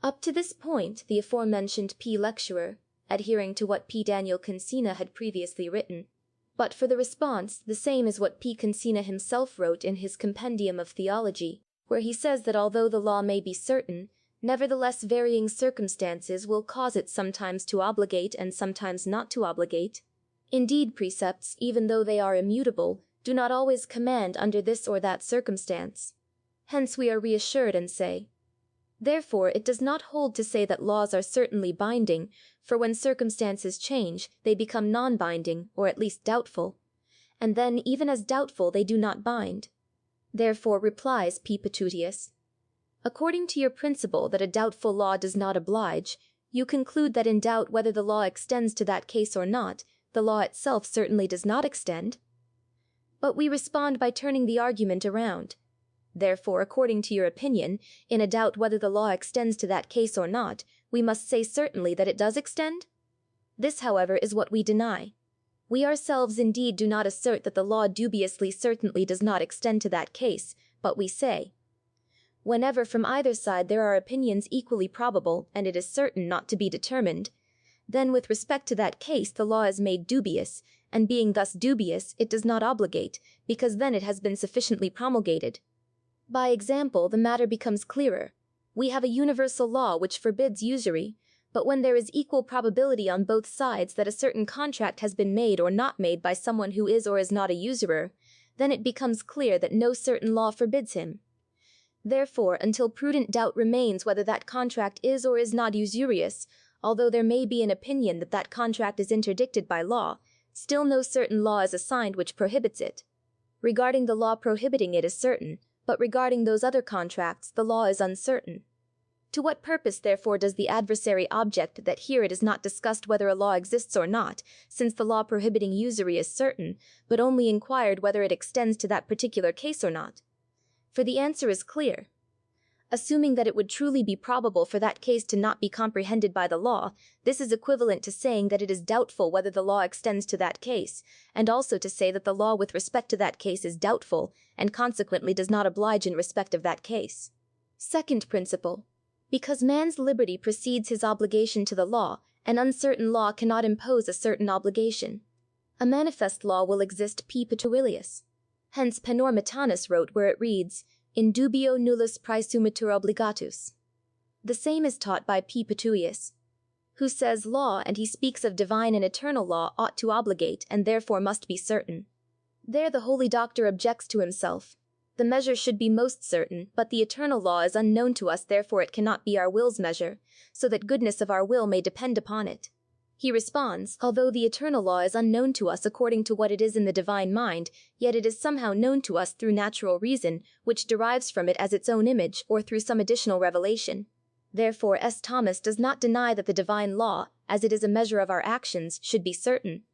Up to this point, the aforementioned P. lecturer, adhering to what P. Daniel Consina had previously written. But for the response, the same is what P. Consina himself wrote in his Compendium of Theology, where he says that although the law may be certain, nevertheless varying circumstances will cause it sometimes to obligate and sometimes not to obligate. Indeed, precepts, even though they are immutable, do not always command under this or that circumstance. Hence we are reassured and say, therefore it does not hold to say that laws are certainly binding, for when circumstances change, they become non-binding, or at least doubtful. And then, even as doubtful, they do not bind. Therefore, replies P. Petutius, according to your principle that a doubtful law does not oblige, you conclude that in doubt whether the law extends to that case or not, the law itself certainly does not extend. But we respond by turning the argument around. Therefore, according to your opinion, in a doubt whether the law extends to that case or not, we must say certainly that it does extend? This, however, is what we deny. We ourselves indeed do not assert that the law dubiously certainly does not extend to that case, but we say, whenever from either side there are opinions equally probable, and it is certain not to be determined, then with respect to that case the law is made dubious, and being thus dubious, it does not obligate, because then it has been sufficiently promulgated. By example, the matter becomes clearer. We have a universal law which forbids usury, but when there is equal probability on both sides that a certain contract has been made or not made by someone who is or is not a usurer, then it becomes clear that no certain law forbids him. Therefore, until prudent doubt remains whether that contract is or is not usurious, although there may be an opinion that that contract is interdicted by law, still no certain law is assigned which prohibits it. Regarding the law prohibiting it is certain, but regarding those other contracts the law is uncertain. To what purpose, therefore, does the adversary object that here it is not discussed whether a law exists or not, since the law prohibiting usury is certain, but only inquired whether it extends to that particular case or not? For the answer is clear. Assuming that it would truly be probable for that case to not be comprehended by the law, this is equivalent to saying that it is doubtful whether the law extends to that case, and also to say that the law with respect to that case is doubtful, and consequently does not oblige in respect of that case. Second principle. Because man's liberty precedes his obligation to the law, an uncertain law cannot impose a certain obligation. A manifest law will exist P. Petutius. Hence Panormitanus wrote where it reads, in dubio nullus praesumitur obligatus. The same is taught by P. Petutius, who says law, and he speaks of divine and eternal law, ought to obligate, and therefore must be certain. There the holy doctor objects to himself. The measure should be most certain, but the eternal law is unknown to us, therefore it cannot be our will's measure, so that goodness of our will may depend upon it. He responds, although the eternal law is unknown to us according to what it is in the divine mind, yet it is somehow known to us through natural reason, which derives from it as its own image, or through some additional revelation. Therefore S. Thomas does not deny that the divine law, as it is a measure of our actions, should be certain.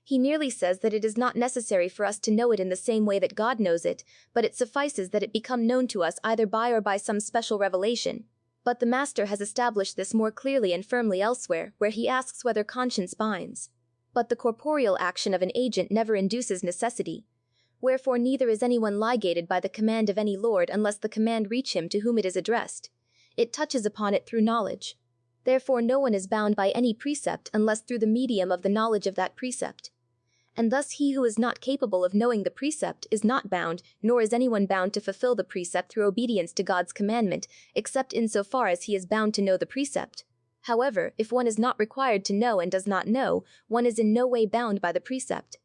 He merely says that it is not necessary for us to know it in the same way that God knows it, but it suffices that it become known to us either by or by some special revelation. But the Master has established this more clearly and firmly elsewhere, where he asks whether conscience binds. But the corporeal action of an agent never induces necessity. Wherefore neither is anyone ligated by the command of any lord unless the command reach him to whom it is addressed. It touches upon it through knowledge. Therefore no one is bound by any precept unless through the medium of the knowledge of that precept. And thus he who is not capable of knowing the precept is not bound, nor is anyone bound to fulfill the precept through obedience to God's commandment, except in so far as he is bound to know the precept. However, if one is not required to know and does not know, one is in no way bound by the precept.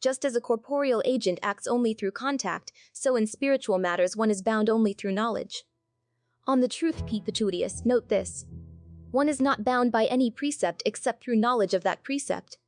Just as a corporeal agent acts only through contact, so in spiritual matters one is bound only through knowledge. On the truth, P. Petutius, note this. One is not bound by any precept except through knowledge of that precept.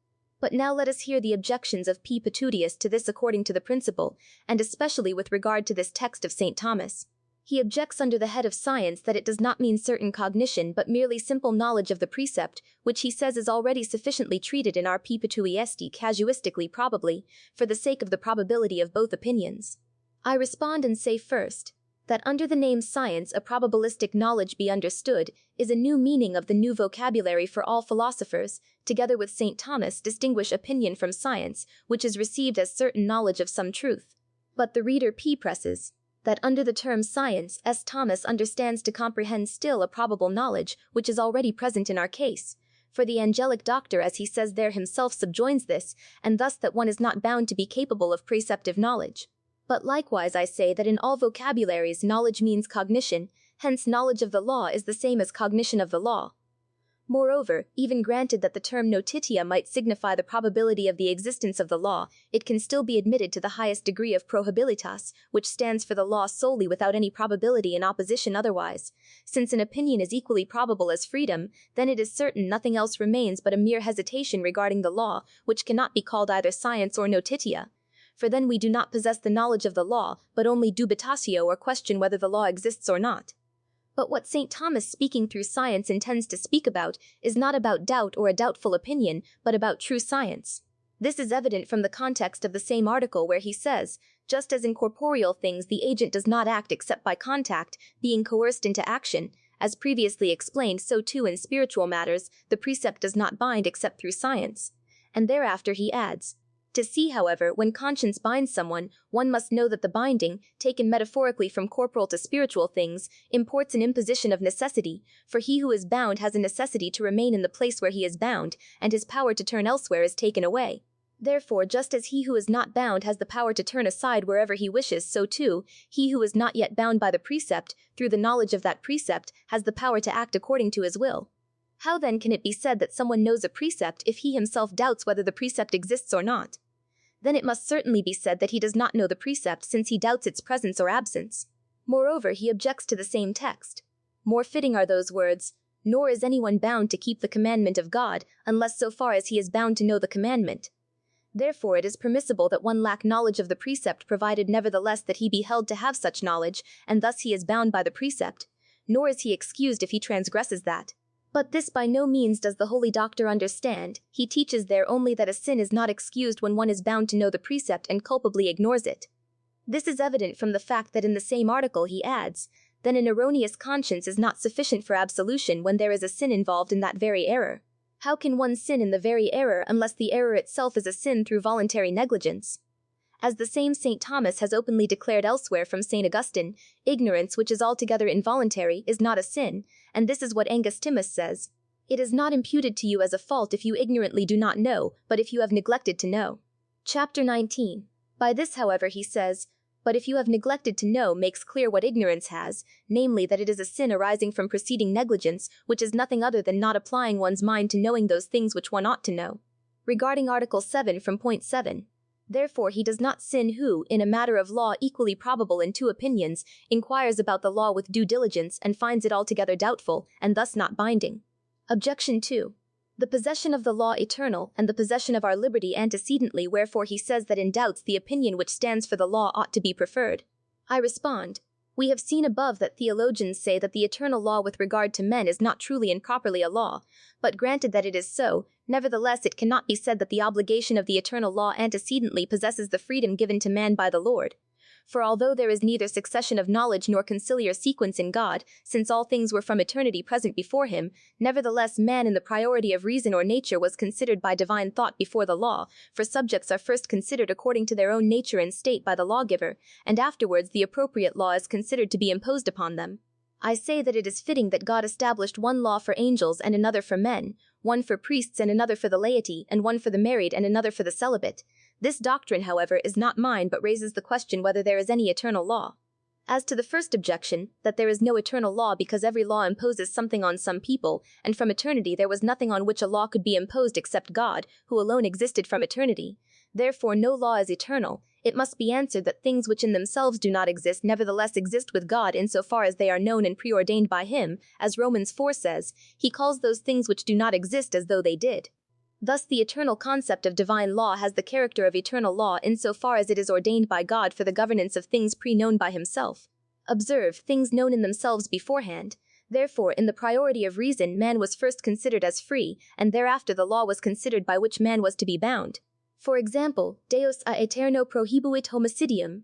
But now let us hear the objections of P. Petutius to this according to the principle, and especially with regard to this text of St. Thomas. He objects under the head of science that it does not mean certain cognition but merely simple knowledge of the precept, which he says is already sufficiently treated in our P. Petutiesti casuistically probably, for the sake of the probability of both opinions. I respond and say first, that under the name science a probabilistic knowledge be understood is a new meaning of the new vocabulary for all philosophers, together with St. Thomas distinguish opinion from science, which is received as certain knowledge of some truth. But the reader P. presses, that under the term science, S. Thomas understands to comprehend still a probable knowledge, which is already present in our case. For the angelic doctor, as he says there himself, subjoins this, and thus that one is not bound to be capable of preceptive knowledge. But likewise I say that in all vocabularies knowledge means cognition, hence knowledge of the law is the same as cognition of the law. Moreover, even granted that the term notitia might signify the probability of the existence of the law, it can still be admitted to the highest degree of probabilitas, which stands for the law solely without any probability in opposition otherwise. Since an opinion is equally probable as freedom, then it is certain nothing else remains but a mere hesitation regarding the law, which cannot be called either science or notitia. For then we do not possess the knowledge of the law, but only dubitatio or question whether the law exists or not. But what St. Thomas, speaking through science, intends to speak about is not about doubt or a doubtful opinion, but about true science. This is evident from the context of the same article where he says, just as in corporeal things the agent does not act except by contact, being coerced into action, as previously explained, so too in spiritual matters the precept does not bind except through science. And thereafter he adds, to see, however, when conscience binds someone, one must know that the binding, taken metaphorically from corporal to spiritual things, imports an imposition of necessity, for he who is bound has a necessity to remain in the place where he is bound, and his power to turn elsewhere is taken away. Therefore, just as he who is not bound has the power to turn aside wherever he wishes, so too, he who is not yet bound by the precept, through the knowledge of that precept, has the power to act according to his will. How then can it be said that someone knows a precept if he himself doubts whether the precept exists or not? Then it must certainly be said that he does not know the precept, since he doubts its presence or absence. Moreover, he objects to the same text. More fitting are those words, nor is anyone bound to keep the commandment of God, unless so far as he is bound to know the commandment. Therefore it is permissible that one lack knowledge of the precept, provided nevertheless that he be held to have such knowledge, and thus he is bound by the precept, nor is he excused if he transgresses that. But this by no means does the holy doctor understand. He teaches there only that a sin is not excused when one is bound to know the precept and culpably ignores it. This is evident from the fact that in the same article he adds, then an erroneous conscience is not sufficient for absolution when there is a sin involved in that very error. How can one sin in the very error unless the error itself is a sin through voluntary negligence? As the same St. Thomas has openly declared elsewhere from St. Augustine, ignorance which is altogether involuntary is not a sin, and this is what Angustimus says. It is not imputed to you as a fault if you ignorantly do not know, but if you have neglected to know. Chapter 19. By this, however, he says, but if you have neglected to know makes clear what ignorance has, namely that it is a sin arising from preceding negligence, which is nothing other than not applying one's mind to knowing those things which one ought to know. Regarding Article 7 from point 7. Therefore he does not sin who, in a matter of law equally probable in two opinions, inquires about the law with due diligence and finds it altogether doubtful, and thus not binding. Objection 2. The possession of the law eternal, and the possession of our liberty antecedently, wherefore he says that in doubts the opinion which stands for the law ought to be preferred. I respond, we have seen above that theologians say that the eternal law with regard to men is not truly and properly a law, but granted that it is so, nevertheless it cannot be said that the obligation of the eternal law antecedently possesses the freedom given to man by the Lord. For although there is neither succession of knowledge nor conciliar sequence in God, since all things were from eternity present before him, nevertheless man in the priority of reason or nature was considered by divine thought before the law, for subjects are first considered according to their own nature and state by the lawgiver, and afterwards the appropriate law is considered to be imposed upon them. I say that it is fitting that God established one law for angels and another for men, one for priests and another for the laity, and one for the married and another for the celibate. This doctrine, however, is not mine, but raises the question whether there is any eternal law. As to the first objection, that there is no eternal law because every law imposes something on some people, and from eternity there was nothing on which a law could be imposed except God, who alone existed from eternity. Therefore no law is eternal. It must be answered that things which in themselves do not exist nevertheless exist with God insofar as they are known and preordained by him, as Romans 4 says, he calls those things which do not exist as though they did. Thus the eternal concept of divine law has the character of eternal law insofar as it is ordained by God for the governance of things pre-known by himself. Observe, things known in themselves beforehand. Therefore, in the priority of reason, man was first considered as free, and thereafter the law was considered by which man was to be bound. For example, Deus a aeterno prohibuit homicidium.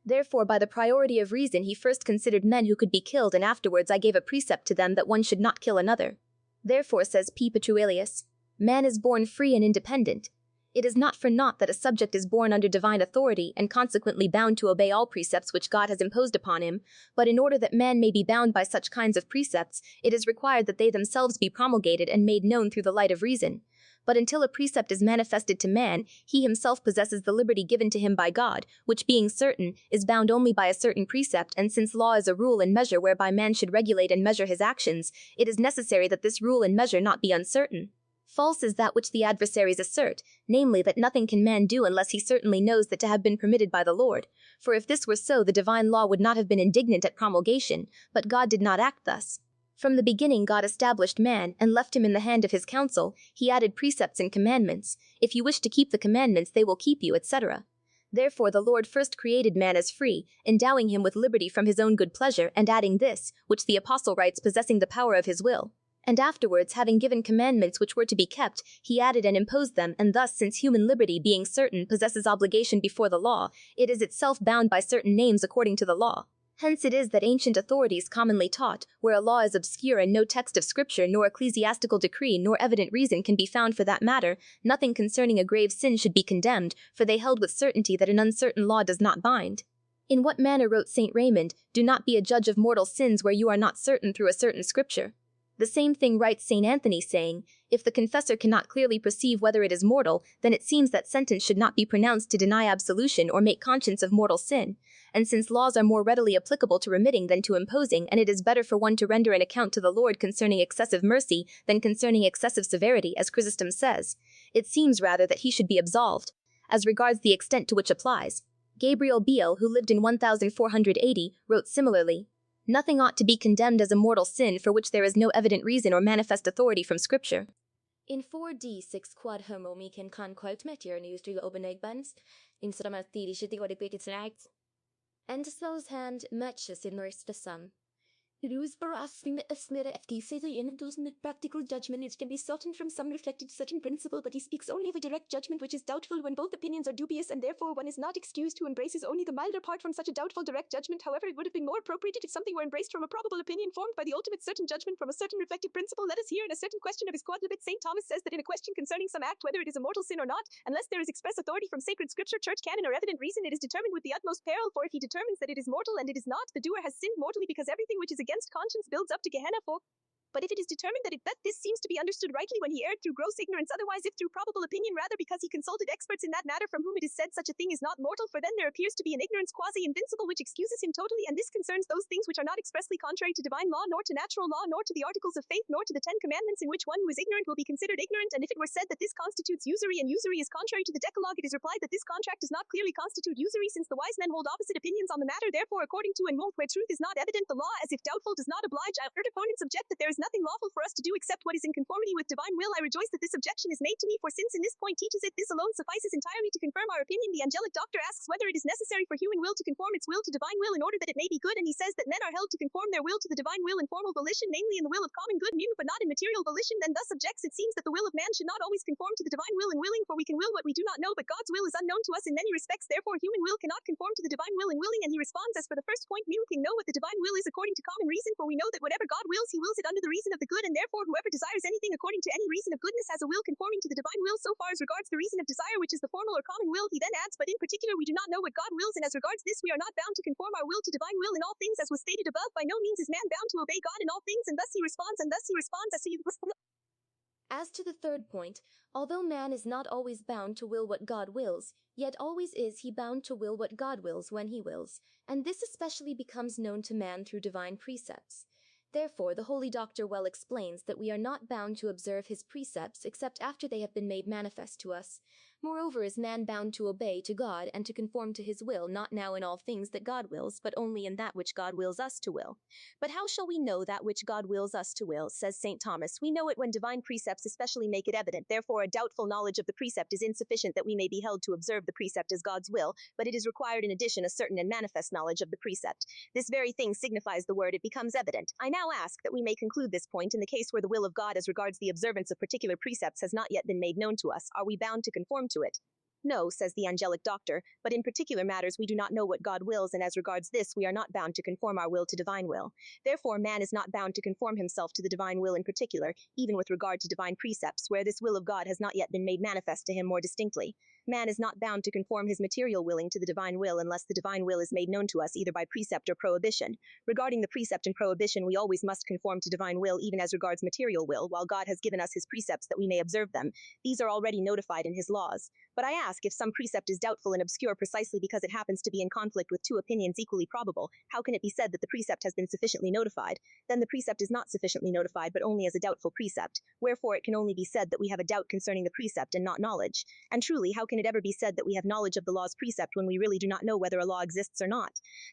Therefore, by the priority of reason, he first considered men who could be killed, and afterwards I gave a precept to them that one should not kill another. Therefore, says P. Petruelius, man is born free and independent. It is not for naught that a subject is born under divine authority and consequently bound to obey all precepts which God has imposed upon him, but in order that man may be bound by such kinds of precepts, it is required that they themselves be promulgated and made known through the light of reason. But until a precept is manifested to man, he himself possesses the liberty given to him by God, which being certain, is bound only by a certain precept, and since law is a rule and measure whereby man should regulate and measure his actions, it is necessary that this rule and measure not be uncertain. False is that which the adversaries assert, namely that nothing can man do unless he certainly knows that to have been permitted by the Lord. For if this were so, the divine law would not have been indignant at promulgation, but God did not act thus. From the beginning God established man, and left him in the hand of his counsel. He added precepts and commandments. If you wish to keep the commandments, they will keep you, etc. Therefore the Lord first created man as free, endowing him with liberty from his own good pleasure, and adding this, which the apostle writes possessing the power of his will. And afterwards, having given commandments which were to be kept, he added and imposed them, and thus, since human liberty, being certain, possesses obligation before the law, it is itself bound by certain names according to the law. Hence it is that ancient authorities commonly taught, where a law is obscure and no text of scripture nor ecclesiastical decree nor evident reason can be found for that matter, nothing concerning a grave sin should be condemned, for they held with certainty that an uncertain law does not bind. In what manner wrote St. Raymond, "Do not be a judge of mortal sins where you are not certain through a certain scripture." The same thing writes St. Anthony, saying, "If the confessor cannot clearly perceive whether it is mortal, then it seems that sentence should not be pronounced to deny absolution or make conscience of mortal sin. And since laws are more readily applicable to remitting than to imposing, and it is better for one to render an account to the Lord concerning excessive mercy than concerning excessive severity, as Chrysostom says, it seems rather that he should be absolved. As regards the extent to which applies, Gabriel Biel, who lived in 1480, wrote similarly, "Nothing ought to be condemned as a mortal sin for which there is no evident reason or manifest authority from Scripture." In 4D 6 quad homo mi can quote meteor news to obenegbans, in Sramati shitty what it acts. And Spell's hand matches in the sum. Ruse barasting the esmere FTC in the practical judgment it can be certain from some reflected certain principle, but he speaks only of a direct judgment which is doubtful when both opinions are dubious, and therefore one is not excused who embraces only the milder part from such a doubtful direct judgment. However, it would have been more appropriate if something were embraced from a probable opinion formed by the ultimate certain judgment from a certain reflected principle. Let us hear in a certain question of his quadlibet. St. Thomas says that in a question concerning some act, whether it is a mortal sin or not, unless there is express authority from sacred scripture, church canon, or evident reason, it is determined with the utmost peril, for if he determines that it is mortal and it is not, the doer has sinned mortally, because everything which is against conscience builds up to Gehenna. But if it is determined that this seems to be understood rightly when he erred through gross ignorance, otherwise if through probable opinion, rather because he consulted experts in that matter from whom it is said such a thing is not mortal, for then there appears to be an ignorance quasi-invincible which excuses him totally, and this concerns those things which are not expressly contrary to divine law, nor to natural law, nor to the articles of faith, nor to the 10 commandments, in which one who is ignorant will be considered ignorant. And if it were said that this constitutes usury, and usury is contrary to the Decalogue, it is replied that this contract does not clearly constitute usury, since the wise men hold opposite opinions on the matter. Therefore, according to and where truth is not evident, the law, as if doubtful, does not oblige. Our opponents object that there is nothing lawful for us to do except what is in conformity with divine will. I rejoice that this objection is made to me, for since in this point teaches it, this alone suffices entirely to confirm our opinion. The angelic doctor asks whether it is necessary for human will to conform its will to divine will in order that it may be good, and he says that men are held to conform their will to the divine will in formal volition, namely in the will of common good, but not in material volition. Then thus objects, it seems that the will of man should not always conform to the divine will in willing, for we can will what we do not know, but God's will is unknown to us in many respects. Therefore human will cannot conform to the divine will in willing. And he responds, as for the first point, we can know what the divine will is according to common reason, for we know that whatever God wills, he wills it under the reason of the good, and therefore whoever desires anything according to any reason of goodness has a will conforming to the divine will. So far as regards the reason of desire, which is the formal or common will, he then adds, but in particular we do not know what God wills, and as regards this we are not bound to conform our will to divine will in all things, as was stated above. By no means is man bound to obey God in all things, and thus he responds as he As to the third point, although man is not always bound to will what God wills, yet always is he bound to will what God wills when he wills, and this especially becomes known to man through divine precepts. Therefore, the holy doctor well explains that we are not bound to observe his precepts except after they have been made manifest to us. Moreover, is man bound to obey to God and to conform to his will, not now in all things that God wills, but only in that which God wills us to will. But how shall we know that which God wills us to will, says St. Thomas? We know it when divine precepts especially make it evident. Therefore, a doubtful knowledge of the precept is insufficient that we may be held to observe the precept as God's will, but it is required in addition a certain and manifest knowledge of the precept. This very thing signifies the word, it becomes evident. I now ask that we may conclude this point in the case where the will of God as regards the observance of particular precepts has not yet been made known to us. Are we bound to conform to it? No, says the angelic doctor, but in particular matters we do not know what God wills, and as regards this we are not bound to conform our will to divine will. Therefore man is not bound to conform himself to the divine will in particular, even with regard to divine precepts, where this will of God has not yet been made manifest to him more distinctly. Man is not bound to conform his material willing to the divine will unless the divine will is made known to us either by precept or prohibition. Regarding the precept and prohibition, we always must conform to divine will even as regards material will, while God has given us his precepts that we may observe them. These are already notified in his laws. But I ask, if some precept is doubtful and obscure precisely because it happens to be in conflict with two opinions equally probable, how can it be said that the precept has been sufficiently notified? Then the precept is not sufficiently notified, but only as a doubtful precept. Wherefore it can only be said that we have a doubt concerning the precept and not knowledge. And truly, how can it ever be said that we have knowledge of the law's precept when we really do not know whether a law exists or not?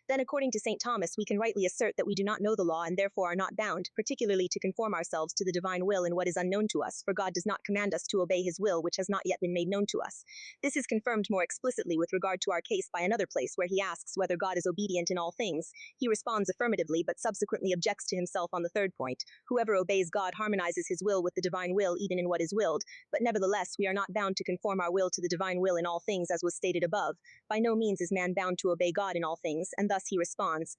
Then according to St. Thomas, we can rightly assert that we do not know the law and therefore are not bound, particularly to conform ourselves to the divine will in what is unknown to us, for God does not command us to obey his will which has not yet been made known to us. This is confirmed more explicitly with regard to our case by another place where he asks whether God is obedient in all things. He responds affirmatively, but subsequently objects to himself on the third point. Whoever obeys God harmonizes his will with the divine will even in what is willed, but nevertheless we are not bound to conform our will to the divine will in all things as was stated above. By no means is man bound to obey God in all things, and thus he responds.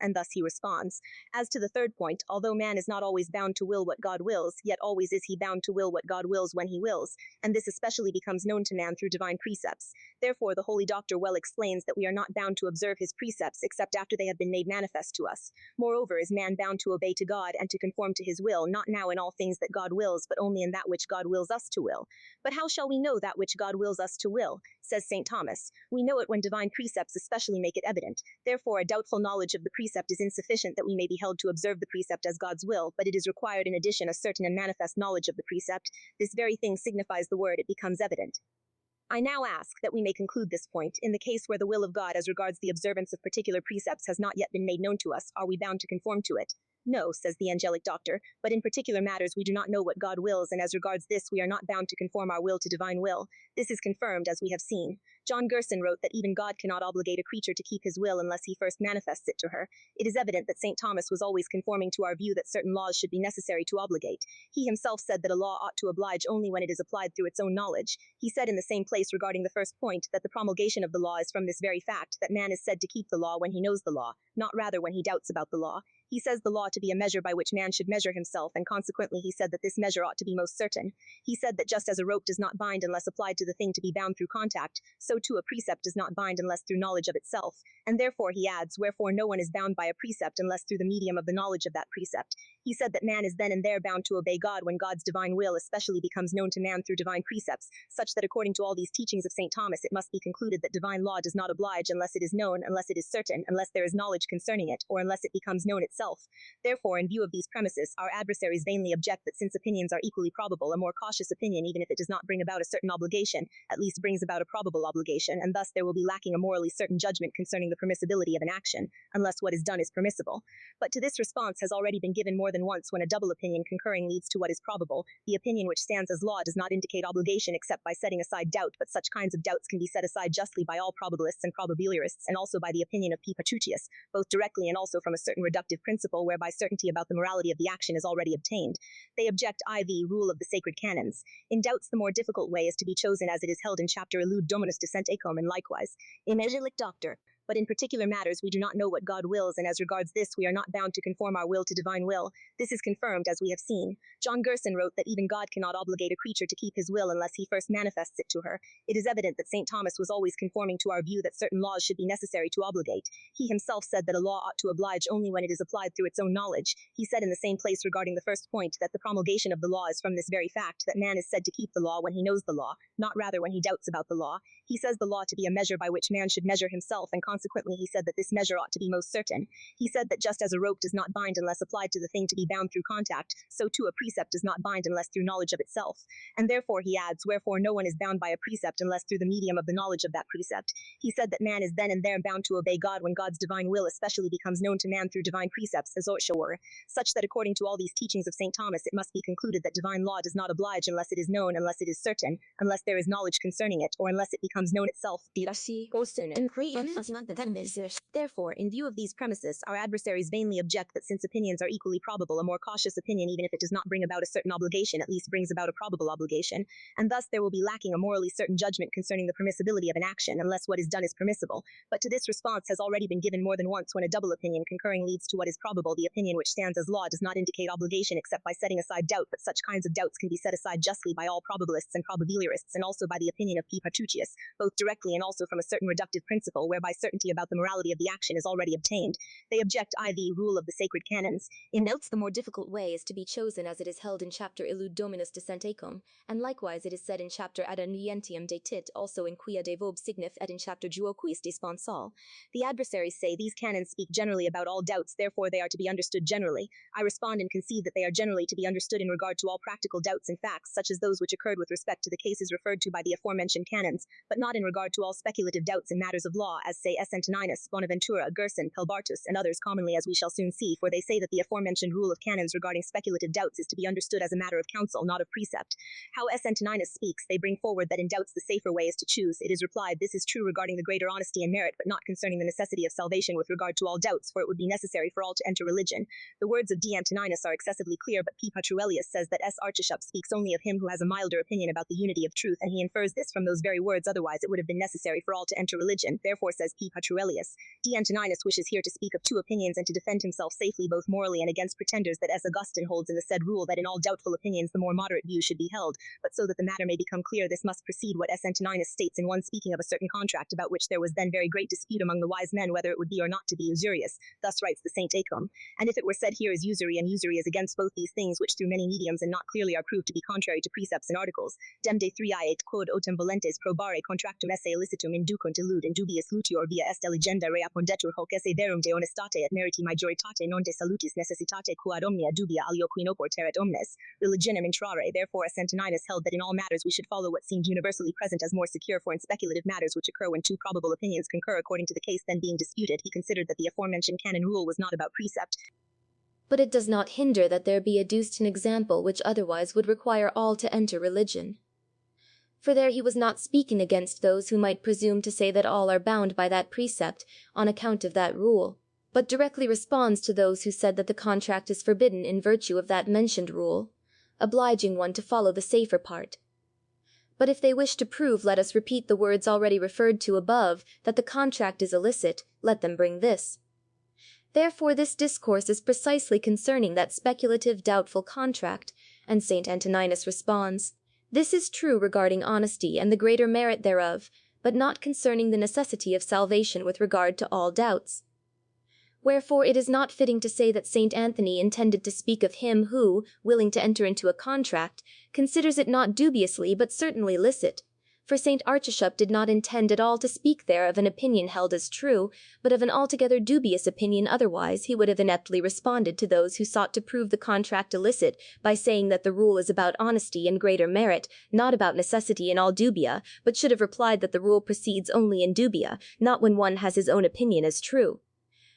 As to the third point, although man is not always bound to will what God wills, yet always is he bound to will what God wills when he wills, and this especially becomes known to man through divine precepts. Therefore the holy doctor well explains that we are not bound to observe his precepts except after they have been made manifest to us. Moreover is man bound to obey to God and to conform to his will, not now in all things that God wills, but only in that which God wills us to will. But how shall we know that which God wills us to will? Says St. Thomas. We know it when divine precepts especially make it evident. Therefore a doubtful knowledge of the precept is insufficient that we may be held to observe the precept as God's will, but it is required in addition a certain and manifest knowledge of the precept. This very thing signifies the word, it becomes evident. I now ask that we may conclude this point. In the case where the will of God as regards the observance of particular precepts has not yet been made known to us, are we bound to conform to it? No, says the angelic doctor, but in particular matters we do not know what God wills, and as regards this we are not bound to conform our will to divine will. This is confirmed as we have seen. John Gerson wrote that even God cannot obligate a creature to keep his will unless he first manifests it to her. It is evident that St. Thomas was always conforming to our view that certain laws should be necessary to obligate. He himself said that a law ought to oblige only when it is applied through its own knowledge. He said in the same place regarding the first point that the promulgation of the law is from this very fact that man is said to keep the law when he knows the law, not rather when he doubts about the law. He says the law to be a measure by which man should measure himself, and consequently he said that this measure ought to be most certain. He said that just as a rope does not bind unless applied to the thing to be bound through contact, so too a precept does not bind unless through knowledge of itself. And therefore he adds, wherefore no one is bound by a precept unless through the medium of the knowledge of that precept. He said that man is then and there bound to obey God when God's divine will especially becomes known to man through divine precepts, such that according to all these teachings of St. Thomas it must be concluded that divine law does not oblige unless it is known, unless it is certain, unless there is knowledge concerning it, or unless it becomes known itself. Therefore, in view of these premises, our adversaries vainly object that since opinions are equally probable, a more cautious opinion, even if it does not bring about a certain obligation, at least brings about a probable obligation, and thus there will be lacking a morally certain judgment concerning the permissibility of an action, unless what is done is permissible. But to this response has already been given more than once when a double opinion concurring leads to what is probable. The opinion which stands as law does not indicate obligation except by setting aside doubt, but such kinds of doubts can be set aside justly by all probabilists and probabiliorists, and also by the opinion of P. Petruccius, both directly and also from a certain reductive principle whereby certainty about the morality of the action is already obtained. They object IV, rule of the sacred canons. In doubts the more difficult way is to be chosen as it is held in chapter Illud Dominus Decent Ecum, and likewise in Angelic Doctor. But in particular matters we do not know what God wills, and as regards this we are not bound to conform our will to divine will. This is confirmed as we have seen. John Gerson wrote that even God cannot obligate a creature to keep his will unless he first manifests it to her. It is evident that St. Thomas was always conforming to our view that certain laws should be necessary to obligate. He himself said that a law ought to oblige only when it is applied through its own knowledge. He said in the same place regarding the first point that the promulgation of the law is from this very fact that man is said to keep the law when he knows the law, not rather when he doubts about the law. He says the law to be a measure by which man should measure himself, and consequently he said that this measure ought to be most certain. He said that just as a rope does not bind unless applied to the thing to be bound through contact, so too a precept does not bind unless through knowledge of itself. And therefore he adds, wherefore no one is bound by a precept unless through the medium of the knowledge of that precept. He said that man is then and there bound to obey God when God's divine will especially becomes known to man through divine precepts, as Oshawar, such that according to all these teachings of St. Thomas it must be concluded that divine law does not oblige unless it is known, unless it is certain, unless there is knowledge concerning it, or unless it becomes known itself. Dirasi, Kosten, and Free, Therefore, in view of these premises, our adversaries vainly object that since opinions are equally probable, a more cautious opinion, even if it does not bring about a certain obligation, at least brings about a probable obligation, and thus there will be lacking a morally certain judgment concerning the permissibility of an action, unless what is done is permissible. But to this response has already been given more than once. When a double opinion concurring leads to what is probable, the opinion which stands as law does not indicate obligation except by setting aside doubt, but such kinds of doubts can be set aside justly by all probabilists and probabiliorists, and also by the opinion of P. Petruccius, both directly and also from a certain reductive principle, whereby certainty about the morality of the action is already obtained. They object the rule of the sacred canons. In notes, the more difficult way is to be chosen, as it is held in chapter Illud Dominus Decentecum, and likewise it is said in chapter Ad Anientium de Tit, also in Quia de Vob Signif, et in chapter Juoquis de Sponsal. The adversaries say these canons speak generally about all doubts, therefore they are to be understood generally. I respond and concede that they are generally to be understood in regard to all practical doubts and facts, such as those which occurred with respect to the cases referred to by the aforementioned canons, but not in regard to all speculative doubts in matters of law, as say S. Antoninus, Bonaventura, Gerson, Pelbartus, and others commonly, as we shall soon see, for they say that the aforementioned rule of canons regarding speculative doubts is to be understood as a matter of counsel, not of precept. How S. Antoninus speaks, they bring forward that in doubts the safer way is to choose. It is replied, this is true regarding the greater honesty and merit, but not concerning the necessity of salvation with regard to all doubts, for it would be necessary for all to enter religion. The words of D. Antoninus are excessively clear, but P. Petruccius says that S. Archbishop speaks only of him who has a milder opinion about the unity of truth, and he infers this from those very words, otherwise it would have been necessary for all to enter religion. Therefore, says P. Petruccius, D. Antoninus wishes here to speak of two opinions and to defend himself safely both morally and against pretenders that S. Augustine holds in the said rule that in all doubtful opinions the more moderate view should be held, but so that the matter may become clear, this must precede what S. Antoninus states in one speaking of a certain contract about which there was then very great dispute among the wise men whether it would be or not to be usurious. Thus writes the Saint Acom. And if it were said here is usury, and usury is against both these things, which through many mediums and not clearly are proved to be contrary to precepts and articles, dem de 3 quod autem volentes probare contractum esse illicitum inducunt illud in dubiis lutior via est legenda rea pondetur hoc esse verum de honestate et meriti majoritate non de salutis necessitate quod omnia dubia alio qui nopor terret omnes religionem intrare. Therefore S. Antoninus held that in all matters we should follow what seemed universally present as more secure, for in speculative matters which occur when two probable opinions concur according to the case then being disputed, he considered that the aforementioned canon rule was not about precept. But it does not hinder that there be adduced an example which otherwise would require all to enter religion. For there he was not speaking against those who might presume to say that all are bound by that precept on account of that rule, but directly responds to those who said that the contract is forbidden in virtue of that mentioned rule, obliging one to follow the safer part. But if they wish to prove, let us repeat the words already referred to above, that the contract is illicit, let them bring this. Therefore this discourse is precisely concerning that speculative doubtful contract, and St. Antoninus responds, this is true regarding honesty and the greater merit thereof, but not concerning the necessity of salvation with regard to all doubts. Wherefore it is not fitting to say that St. Anthony intended to speak of him who, willing to enter into a contract, considers it not dubiously but certainly licit. For St. Archbishop did not intend at all to speak there of an opinion held as true, but of an altogether dubious opinion, otherwise he would have ineptly responded to those who sought to prove the contract illicit by saying that the rule is about honesty and greater merit, not about necessity in all dubia, but should have replied that the rule proceeds only in dubia, not when one has his own opinion as true.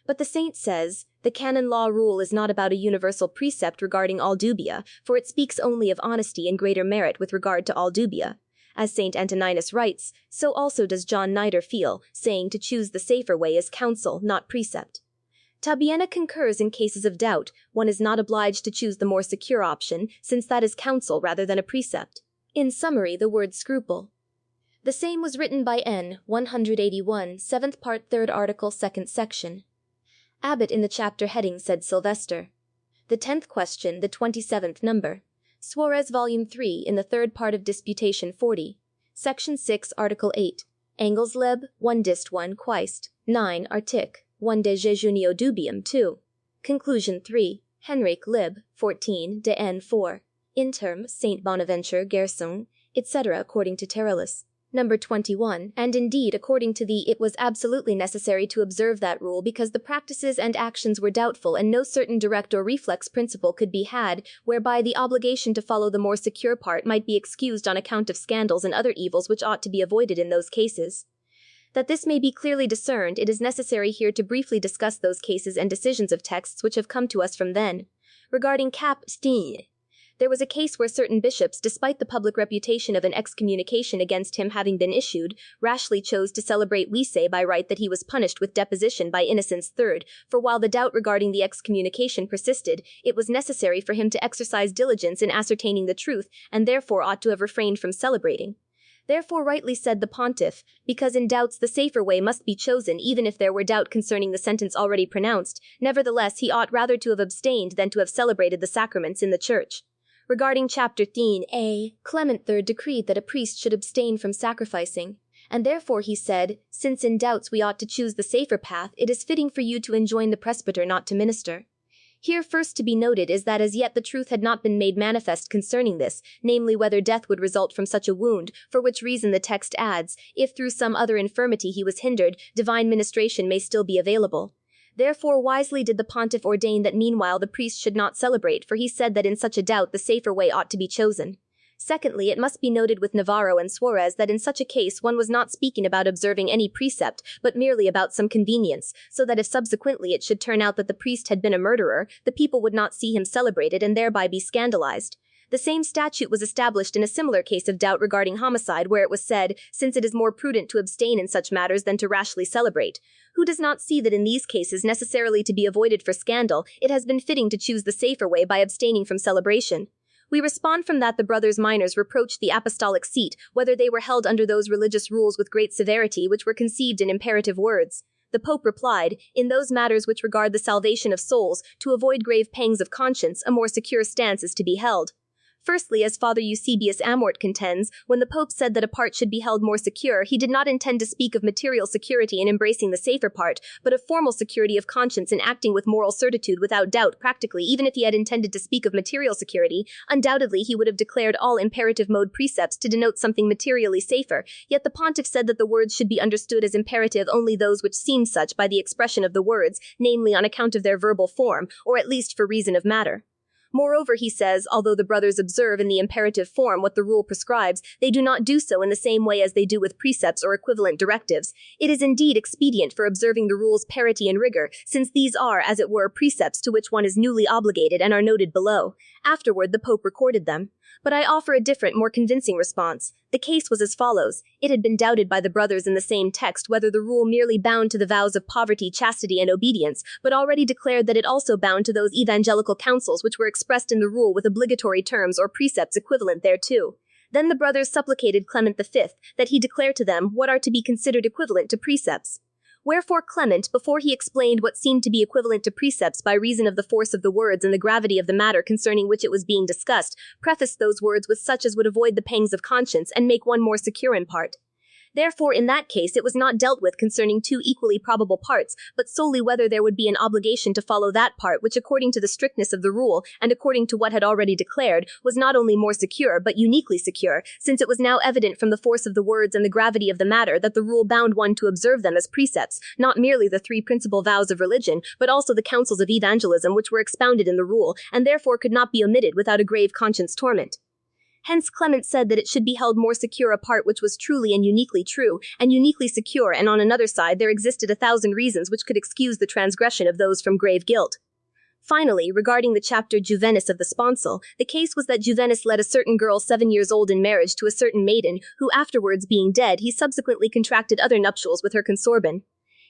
But the saint says, the canon law rule is not about a universal precept regarding all dubia, for it speaks only of honesty and greater merit with regard to all dubia. As St. Antoninus writes, so also does John Nider feel, saying to choose the safer way is counsel, not precept. Tabiena concurs in cases of doubt, one is not obliged to choose the more secure option, since that is counsel rather than a precept. In summary, the word scruple. The same was written by N. 181, 7th part 3rd article 2nd section. Abbot in the chapter heading said Sylvester. The 10th question, the 27th number. Suarez Volume 3 in the 3rd part of Disputation 40, Section 6, Article 8, Angles Lib. 1 Dist. 1 Quaest. 9 Artic. 1 de Jejunio Dubium 2. Conclusion 3, Henrique Lib. 14 de N. 4. Interm. St. Bonaventure, Gerson, etc. according to Terrellus. Number 21, and indeed according to thee it was absolutely necessary to observe that rule because the practices and actions were doubtful and no certain direct or reflex principle could be had, whereby the obligation to follow the more secure part might be excused on account of scandals and other evils which ought to be avoided in those cases. That this may be clearly discerned, it is necessary here to briefly discuss those cases and decisions of texts which have come to us from then. Regarding cap. St. There was a case where certain bishops, despite the public reputation of an excommunication against him having been issued, rashly chose to celebrate Wissae by right that he was punished with deposition by Innocence III, for while the doubt regarding the excommunication persisted, it was necessary for him to exercise diligence in ascertaining the truth, and therefore ought to have refrained from celebrating. Therefore rightly said the pontiff, because in doubts the safer way must be chosen, even if there were doubt concerning the sentence already pronounced, nevertheless he ought rather to have abstained than to have celebrated the sacraments in the church. Regarding chapter 13a, Clement III decreed that a priest should abstain from sacrificing, and therefore he said, since in doubts we ought to choose the safer path, it is fitting for you to enjoin the presbyter not to minister. Here first to be noted is that as yet the truth had not been made manifest concerning this, namely whether death would result from such a wound, for which reason the text adds, if through some other infirmity he was hindered, divine ministration may still be available. Therefore wisely did the pontiff ordain that meanwhile the priest should not celebrate, for he said that in such a doubt the safer way ought to be chosen. Secondly, it must be noted with Navarro and Suarez that in such a case one was not speaking about observing any precept, but merely about some convenience, so that if subsequently it should turn out that the priest had been a murderer, the people would not see him celebrated and thereby be scandalized. The same statute was established in a similar case of doubt regarding homicide, where it was said, since it is more prudent to abstain in such matters than to rashly celebrate. Who does not see that in these cases necessarily to be avoided for scandal, it has been fitting to choose the safer way by abstaining from celebration? We respond from that the brothers minors reproached the apostolic seat, whether they were held under those religious rules with great severity which were conceived in imperative words. The Pope replied, in those matters which regard the salvation of souls, to avoid grave pangs of conscience, a more secure stance is to be held. Firstly, as Father Eusebius Amort contends, when the Pope said that a part should be held more secure, he did not intend to speak of material security in embracing the safer part, but of formal security of conscience in acting with moral certitude without doubt. Practically, even if he had intended to speak of material security, undoubtedly he would have declared all imperative mode precepts to denote something materially safer, yet the pontiff said that the words should be understood as imperative only those which seemed such by the expression of the words, namely on account of their verbal form, or at least for reason of matter. Moreover, he says, although the brothers observe in the imperative form what the rule prescribes, they do not do so in the same way as they do with precepts or equivalent directives. It is indeed expedient for observing the rule's parity and rigor, since these are, as it were, precepts to which one is newly obligated and are noted below. Afterward, the Pope recorded them. But I offer a different, more convincing response. The case was as follows. It had been doubted by the brothers in the same text whether the rule merely bound to the vows of poverty, chastity, and obedience, but already declared that it also bound to those evangelical counsels which were expressed in the rule with obligatory terms or precepts equivalent thereto. Then the brothers supplicated Clement V that he declare to them what are to be considered equivalent to precepts. Wherefore Clement, before he explained what seemed to be equivalent to precepts by reason of the force of the words and the gravity of the matter concerning which it was being discussed, prefaced those words with such as would avoid the pangs of conscience and make one more secure in part. Therefore, in that case, it was not dealt with concerning two equally probable parts, but solely whether there would be an obligation to follow that part which, according to the strictness of the rule, and according to what had already declared, was not only more secure, but uniquely secure, since it was now evident from the force of the words and the gravity of the matter that the rule bound one to observe them as precepts, not merely the three principal vows of religion, but also the counsels of evangelism which were expounded in the rule, and therefore could not be omitted without a grave conscience torment. Hence Clement said that it should be held more secure a part which was truly and uniquely true, and uniquely secure, and on another side there existed 1,000 reasons which could excuse the transgression of those from grave guilt. Finally, regarding the chapter Juvenis of the sponsal, the case was that Juvenis led a certain girl 7 years old in marriage to a certain maiden, who afterwards being dead, he subsequently contracted other nuptials with her consorban.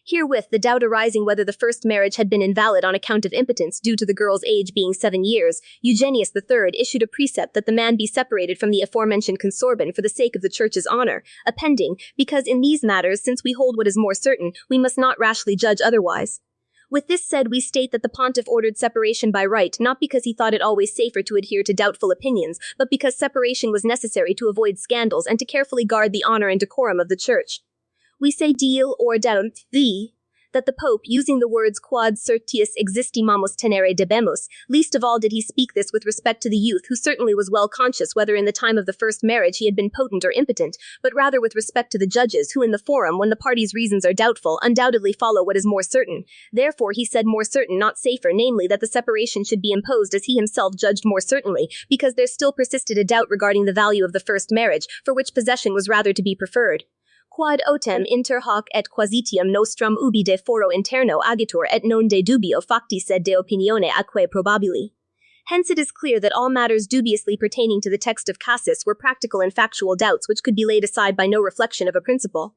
Herewith, the doubt arising whether the first marriage had been invalid on account of impotence due to the girl's age being 7 years, Eugenius III issued a precept that the man be separated from the aforementioned consorban for the sake of the church's honor, appending, because in these matters, since we hold what is more certain, we must not rashly judge otherwise. With this said, we state that the pontiff ordered separation by right, not because he thought it always safer to adhere to doubtful opinions, but because separation was necessary to avoid scandals and to carefully guard the honor and decorum of the church. We say deal or doubt that the Pope, using the words quod certius existimamus tenere debemus, least of all did he speak this with respect to the youth, who certainly was well conscious whether in the time of the first marriage he had been potent or impotent, but rather with respect to the judges, who in the forum, when the parties' reasons are doubtful, undoubtedly follow what is more certain. Therefore he said more certain, not safer, namely that the separation should be imposed as he himself judged more certainly, because there still persisted a doubt regarding the value of the first marriage, for which possession was rather to be preferred. Quod otem inter hoc et quasitium nostrum ubi de foro interno agitur et non de dubio facti sed de opinione atque probabili. Hence it is clear that all matters dubiously pertaining to the text of Cassis were practical and factual doubts which could be laid aside by no reflection of a principle.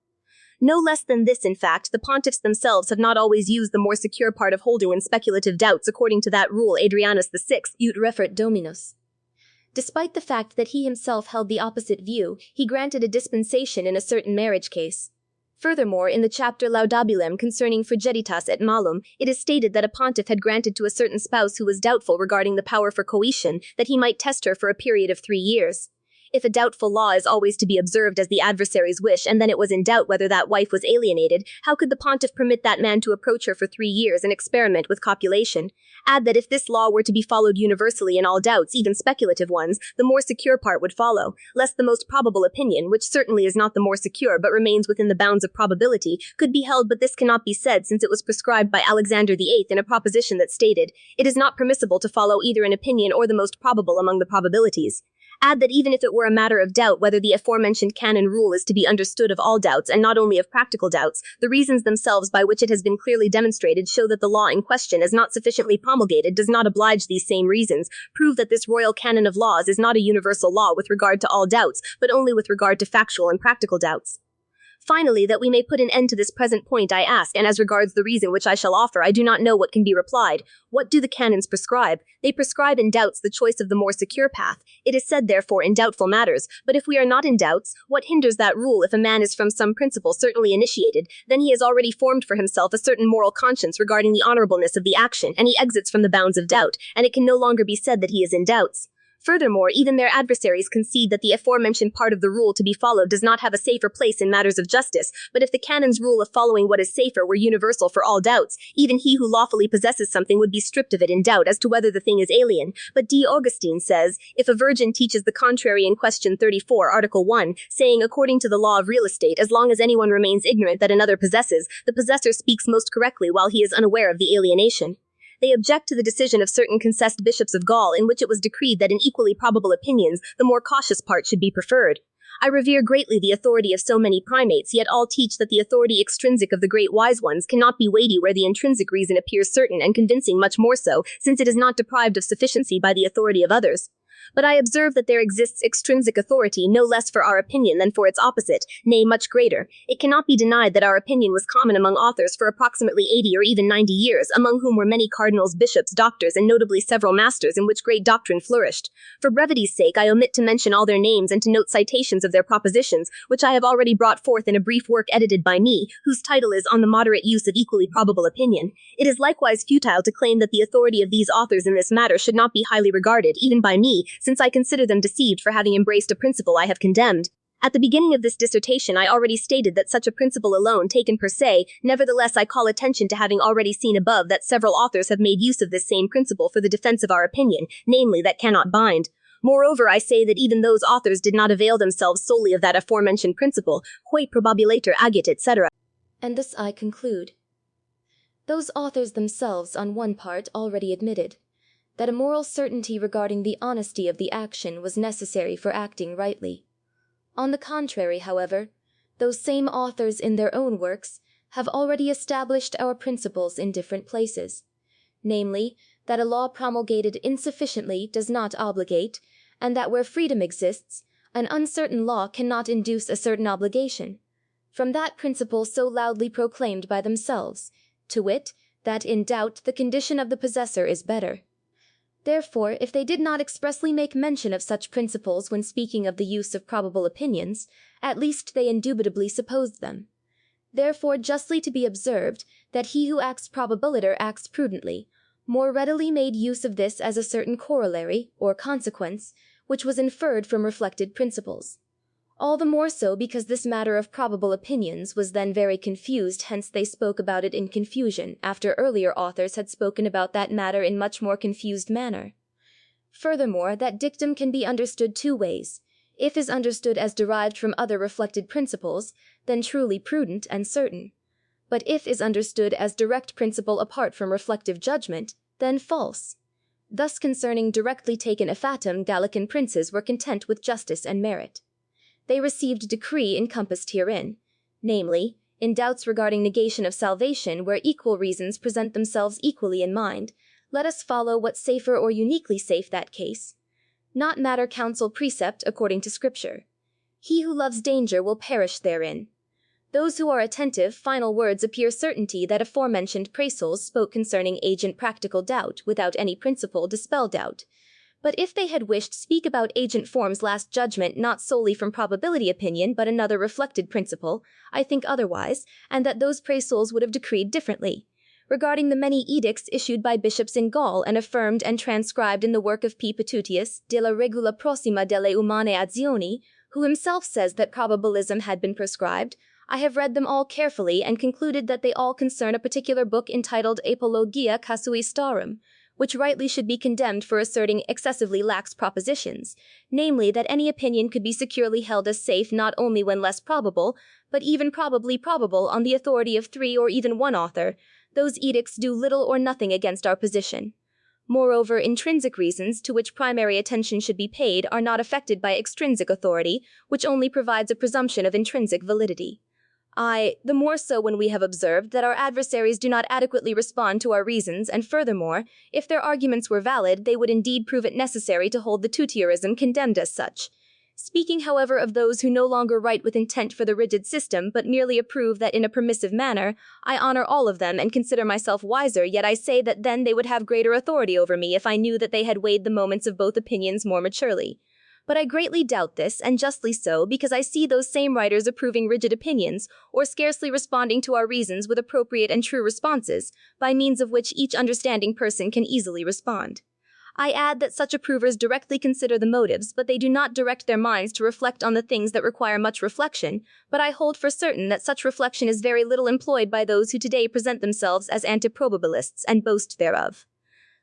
No less than this, in fact, the pontiffs themselves have not always used the more secure part of holding in speculative doubts according to that rule Adrianus VI, ut refert Dominus. Despite the fact that he himself held the opposite view, he granted a dispensation in a certain marriage case. Furthermore, in the chapter Laudabilem concerning frigeditas et malum, it is stated that a pontiff had granted to a certain spouse who was doubtful regarding the power for coition, that he might test her for a period of 3 years. If a doubtful law is always to be observed as the adversary's wish, and then it was in doubt whether that wife was alienated, how could the pontiff permit that man to approach her for 3 years and experiment with copulation? Add that if this law were to be followed universally in all doubts, even speculative ones, the more secure part would follow, lest the most probable opinion, which certainly is not the more secure but remains within the bounds of probability, could be held, but this cannot be said since it was prescribed by Alexander VIII in a proposition that stated, "It is not permissible to follow either an opinion or the most probable among the probabilities." Add that even if it were a matter of doubt whether the aforementioned canon rule is to be understood of all doubts and not only of practical doubts, the reasons themselves by which it has been clearly demonstrated show that the law in question, as not sufficiently promulgated, does not oblige these same reasons, prove that this royal canon of laws is not a universal law with regard to all doubts, but only with regard to factual and practical doubts. Finally, that we may put an end to this present point, I ask, and as regards the reason which I shall offer, I do not know what can be replied. What do the canons prescribe? They prescribe in doubts the choice of the more secure path. It is said, therefore, in doubtful matters, but if we are not in doubts, what hinders that rule? If a man is from some principle certainly initiated, then he has already formed for himself a certain moral conscience regarding the honorableness of the action, and he exits from the bounds of doubt, and it can no longer be said that he is in doubts. Furthermore, even their adversaries concede that the aforementioned part of the rule to be followed does not have a safer place in matters of justice, but if the canon's rule of following what is safer were universal for all doubts, even he who lawfully possesses something would be stripped of it in doubt as to whether the thing is alien. But D. Augustine says, if a virgin teaches the contrary in question 34, Article 1, saying according to the law of real estate, as long as anyone remains ignorant that another possesses, the possessor speaks most correctly while he is unaware of the alienation. They object to the decision of certain concessed bishops of Gaul in which it was decreed that in equally probable opinions, the more cautious part should be preferred. I revere greatly the authority of so many primates, yet all teach that the authority extrinsic of the great wise ones cannot be weighty where the intrinsic reason appears certain and convincing much more so, since it is not deprived of sufficiency by the authority of others. But I observe that there exists extrinsic authority no less for our opinion than for its opposite, nay, much greater. It cannot be denied that our opinion was common among authors for approximately 80 or even 90 years, among whom were many cardinals, bishops, doctors, and notably several masters in which great doctrine flourished. For brevity's sake, I omit to mention all their names and to note citations of their propositions, which I have already brought forth in a brief work edited by me, whose title is On the Moderate Use of Equally Probable Opinion. It is likewise futile to claim that the authority of these authors in this matter should not be highly regarded, even by me, since I consider them deceived for having embraced a principle I have condemned. At the beginning of this dissertation I already stated that such a principle alone taken per se, nevertheless I call attention to having already seen above that several authors have made use of this same principle for the defense of our opinion, namely that cannot bind. Moreover, I say that even those authors did not avail themselves solely of that aforementioned principle, hoc probabileter agit, etc. And thus I conclude. Those authors themselves on one part already admitted that a moral certainty regarding the honesty of the action was necessary for acting rightly. On the contrary, however, those same authors in their own works have already established our principles in different places, namely, that a law promulgated insufficiently does not obligate, and that where freedom exists, an uncertain law cannot induce a certain obligation, from that principle so loudly proclaimed by themselves, to wit, that in doubt the condition of the possessor is better. Therefore, if they did not expressly make mention of such principles when speaking of the use of probable opinions, at least they indubitably supposed them. Therefore justly to be observed, that he who acts probabiliter acts prudently, more readily made use of this as a certain corollary, or consequence, which was inferred from reflected principles. All the more so because this matter of probable opinions was then very confused, hence they spoke about it in confusion, after earlier authors had spoken about that matter in much more confused manner. Furthermore, that dictum can be understood 2 ways. If is understood as derived from other reflected principles, then truly prudent and certain. But if is understood as direct principle apart from reflective judgment, then false. Thus concerning directly taken effatum, Gallican princes were content with justice and merit. They received decree encompassed herein, namely, in doubts regarding negation of salvation where equal reasons present themselves equally in mind, Let us follow what's safer or uniquely safe that case. Not matter counsel precept according to Scripture. He who loves danger will perish therein. Those who are attentive, final words appear certainty that aforementioned praesols spoke concerning agent practical doubt, without any principle dispel doubt. But if they had wished speak about agent form's last judgment not solely from probability opinion, but another reflected principle, I think otherwise, and that those praesols would have decreed differently. Regarding the many edicts issued by bishops in Gaul and affirmed and transcribed in the work of P. Petutius de la Regula Prossima delle Umane Azioni, who himself says that probabilism had been prescribed, I have read them all carefully and concluded that they all concern a particular book entitled Apologia Casuistarum, which rightly should be condemned for asserting excessively lax propositions, namely that any opinion could be securely held as safe not only when less probable, but even probably probable on the authority of 3 or even 1 author. Those edicts do little or nothing against our position. Moreover, intrinsic reasons, to which primary attention should be paid, are not affected by extrinsic authority, which only provides a presumption of intrinsic validity. The more so when we have observed that our adversaries do not adequately respond to our reasons, and furthermore, if their arguments were valid, they would indeed prove it necessary to hold the tutiorism condemned as such. Speaking, however, of those who no longer write with intent for the rigid system, but merely approve that in a permissive manner, I honor all of them and consider myself wiser, yet I say that then they would have greater authority over me if I knew that they had weighed the moments of both opinions more maturely. But I greatly doubt this, and justly so, because I see those same writers approving rigid opinions, or scarcely responding to our reasons with appropriate and true responses, by means of which each understanding person can easily respond. I add that such approvers directly consider the motives, but they do not direct their minds to reflect on the things that require much reflection, but I hold for certain that such reflection is very little employed by those who today present themselves as antiprobabilists and boast thereof.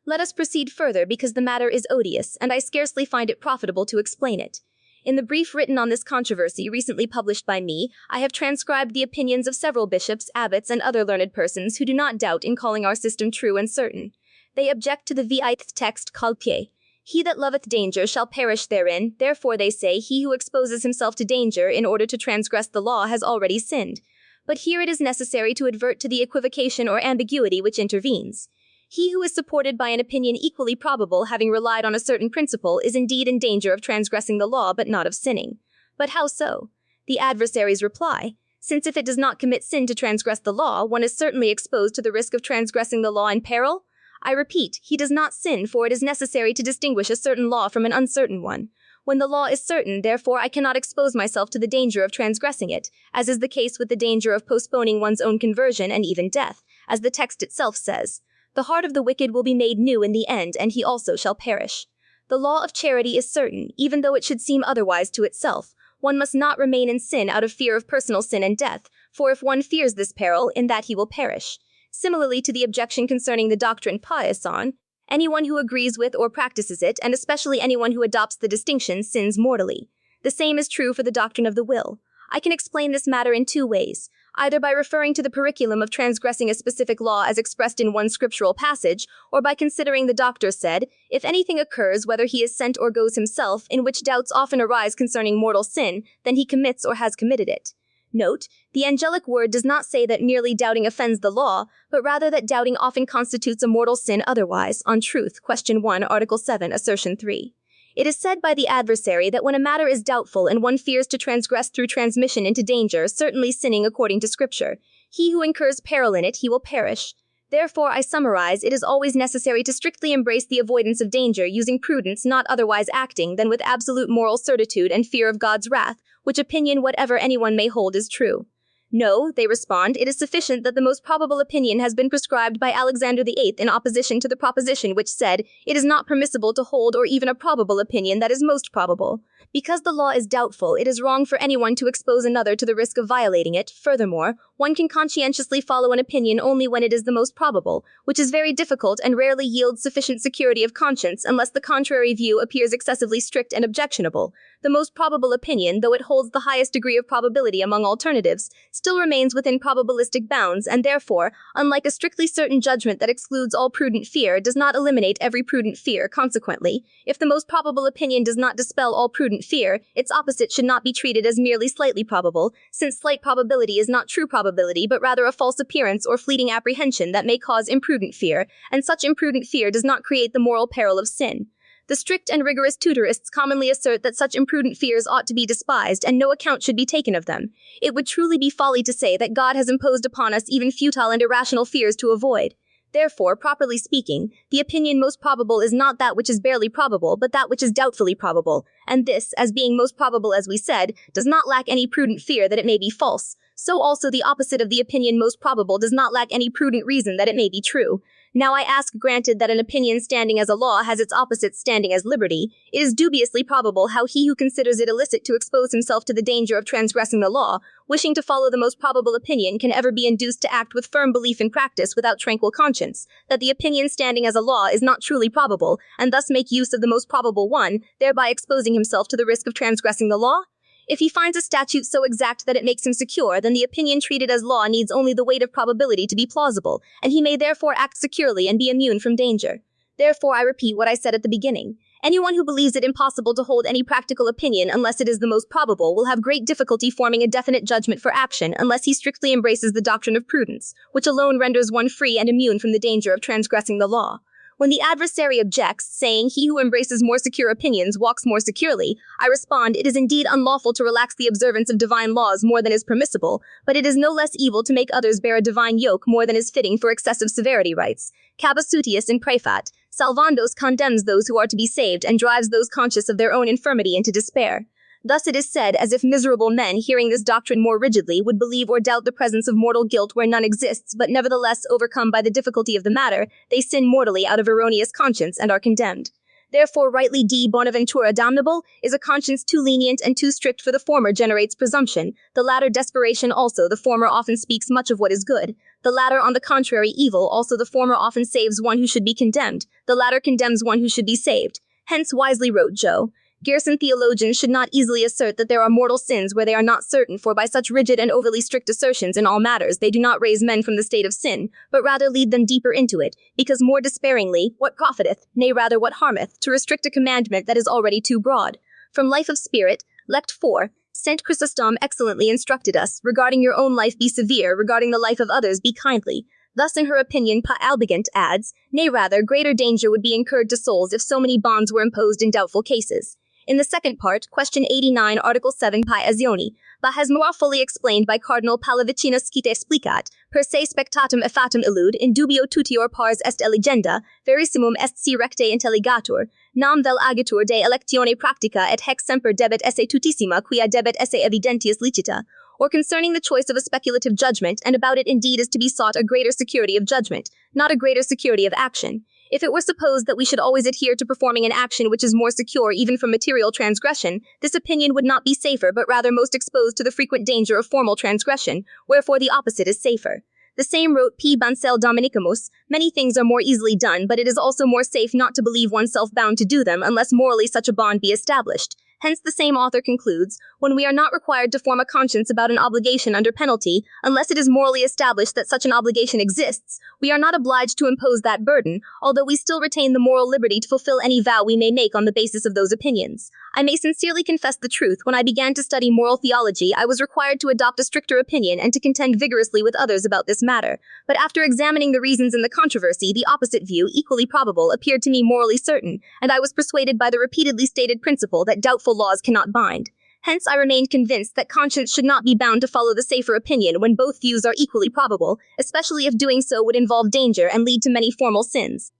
Let us proceed further, because the matter is odious, and I scarcely find it profitable to explain it. In the brief written on this controversy recently published by me, I have transcribed the opinions of several bishops, abbots, and other learned persons who do not doubt in calling our system true and certain. They object to the VIth text calpie. He that loveth danger shall perish therein, therefore they say he who exposes himself to danger in order to transgress the law has already sinned. But here it is necessary to advert to the equivocation or ambiguity which intervenes. He who is supported by an opinion equally probable, having relied on a certain principle, is indeed in danger of transgressing the law, but not of sinning. But how so? The adversaries reply, since if it does not commit sin to transgress the law, one is certainly exposed to the risk of transgressing the law in peril. I repeat, he does not sin, for it is necessary to distinguish a certain law from an uncertain one. When the law is certain, therefore I cannot expose myself to the danger of transgressing it, as is the case with the danger of postponing one's own conversion and even death, as the text itself says. The heart of the wicked will be made new in the end, and he also shall perish. The law of charity is certain, even though it should seem otherwise to itself. One must not remain in sin out of fear of personal sin and death, for if one fears this peril, in that he will perish. Similarly to the objection concerning the doctrine paeson, anyone who agrees with or practices it, and especially anyone who adopts the distinction, sins mortally. The same is true for the doctrine of the will. I can explain this matter in 2 ways. Either by referring to the periculum of transgressing a specific law as expressed in one scriptural passage, or by considering the doctor said, if anything occurs, whether he is sent or goes himself, in which doubts often arise concerning mortal sin, then he commits or has committed it. Note, the angelic word does not say that merely doubting offends the law, but rather that doubting often constitutes a mortal sin otherwise, on Truth, question 1, article 7, assertion 3. It is said by the adversary that when a matter is doubtful and one fears to transgress through transmission into danger, certainly sinning according to Scripture, he who incurs peril in it, he will perish. Therefore, I summarize, it is always necessary to strictly embrace the avoidance of danger, using prudence, not otherwise acting, than with absolute moral certitude and fear of God's wrath, which opinion whatever anyone may hold is true. No, they respond, it is sufficient that the most probable opinion has been prescribed by Alexander VIII in opposition to the proposition which said, it is not permissible to hold or even a probable opinion that is most probable. Because the law is doubtful, it is wrong for anyone to expose another to the risk of violating it. Furthermore, one can conscientiously follow an opinion only when it is the most probable, which is very difficult and rarely yields sufficient security of conscience unless the contrary view appears excessively strict and objectionable. The most probable opinion, though it holds the highest degree of probability among alternatives, still remains within probabilistic bounds, and therefore, unlike a strictly certain judgment that excludes all prudent fear, does not eliminate every prudent fear. Consequently, if the most probable opinion does not dispel all prudent fear, its opposite should not be treated as merely slightly probable, since slight probability is not true probability probability, but rather a false appearance or fleeting apprehension that may cause imprudent fear, and such imprudent fear does not create the moral peril of sin. The strict and rigorous tutorists commonly assert that such imprudent fears ought to be despised, and no account should be taken of them. It would truly be folly to say that God has imposed upon us even futile and irrational fears to avoid. Therefore, properly speaking, the opinion most probable is not that which is barely probable, but that which is doubtfully probable, and this, as being most probable as we said, does not lack any prudent fear that it may be false. So also the opposite of the opinion most probable does not lack any prudent reason that it may be true. Now I ask, granted that an opinion standing as a law has its opposite standing as liberty, it is dubiously probable how he who considers it illicit to expose himself to the danger of transgressing the law, wishing to follow the most probable opinion, can ever be induced to act with firm belief in practice without tranquil conscience, that the opinion standing as a law is not truly probable, and thus make use of the most probable one, thereby exposing himself to the risk of transgressing the law? If he finds a statute so exact that it makes him secure, then the opinion treated as law needs only the weight of probability to be plausible, and he may therefore act securely and be immune from danger. Therefore, I repeat what I said at the beginning. Anyone who believes it impossible to hold any practical opinion unless it is the most probable will have great difficulty forming a definite judgment for action unless he strictly embraces the doctrine of prudence, which alone renders one free and immune from the danger of transgressing the law. When the adversary objects, saying, "He who embraces more secure opinions walks more securely," I respond, it is indeed unlawful to relax the observance of divine laws more than is permissible, but it is no less evil to make others bear a divine yoke more than is fitting for excessive severity. Writes Cabasutius in Prefat, Salvandos condemns those who are to be saved and drives those conscious of their own infirmity into despair. Thus it is said, as if miserable men, hearing this doctrine more rigidly, would believe or doubt the presence of mortal guilt where none exists, but nevertheless, overcome by the difficulty of the matter, they sin mortally out of erroneous conscience and are condemned. Therefore, rightly de Bonaventura damnable is a conscience too lenient and too strict, for the former generates presumption, the latter desperation also. The former often speaks much of what is good, the latter on the contrary evil. Also the former often saves one who should be condemned, the latter condemns one who should be saved. Hence wisely wrote Joe Gerson, theologians should not easily assert that there are mortal sins where they are not certain, for by such rigid and overly strict assertions in all matters they do not raise men from the state of sin, but rather lead them deeper into it, because more despairingly, what profiteth, nay rather what harmeth, to restrict a commandment that is already too broad? From Life of Spirit, Lect 4, St. Chrysostom excellently instructed us, regarding your own life be severe, regarding the life of others be kindly. Thus in her opinion Pa Albigant adds, nay rather, greater danger would be incurred to souls if so many bonds were imposed in doubtful cases. In the second part, question 89, article 7 Pi Azioni, has more fully explained by Cardinal Pallavicino Scite explicat, per se spectatum effatum illud, in dubio tutior pars est eligenda, verissimum est si recte intelligatur, nam vel agitur de electione practica et hec semper debet esse tutissima quia debet esse evidentius licita, or concerning the choice of a speculative judgment, and about it indeed is to be sought a greater security of judgment, not a greater security of action. If it were supposed that we should always adhere to performing an action which is more secure even from material transgression, this opinion would not be safer, but rather most exposed to the frequent danger of formal transgression, wherefore the opposite is safer. The same wrote P. Bancel Dominicamus, many things are more easily done, but it is also more safe not to believe oneself bound to do them unless morally such a bond be established. Hence the same author concludes, when we are not required to form a conscience about an obligation under penalty, unless it is morally established that such an obligation exists, we are not obliged to impose that burden, although we still retain the moral liberty to fulfill any vow we may make on the basis of those opinions. I may sincerely confess the truth, when I began to study moral theology, I was required to adopt a stricter opinion and to contend vigorously with others about this matter, but after examining the reasons in the controversy, the opposite view, equally probable, appeared to me morally certain, and I was persuaded by the repeatedly stated principle that doubtful laws cannot bind. Hence I remained convinced that conscience should not be bound to follow the safer opinion when both views are equally probable, especially if doing so would involve danger and lead to many formal sins.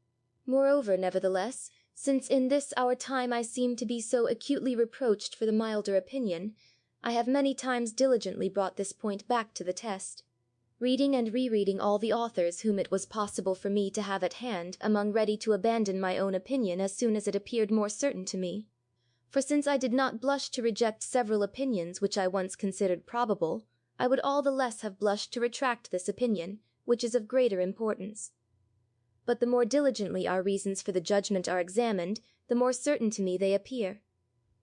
Moreover, nevertheless, since in this our time I seem to be so acutely reproached for the milder opinion, I have many times diligently brought this point back to the test, reading and rereading all the authors whom it was possible for me to have at hand, among ready to abandon my own opinion as soon as it appeared more certain to me. For since I did not blush to reject several opinions which I once considered probable, I would all the less have blushed to retract this opinion, which is of greater importance. But the more diligently our reasons for the judgment are examined, the more certain to me they appear.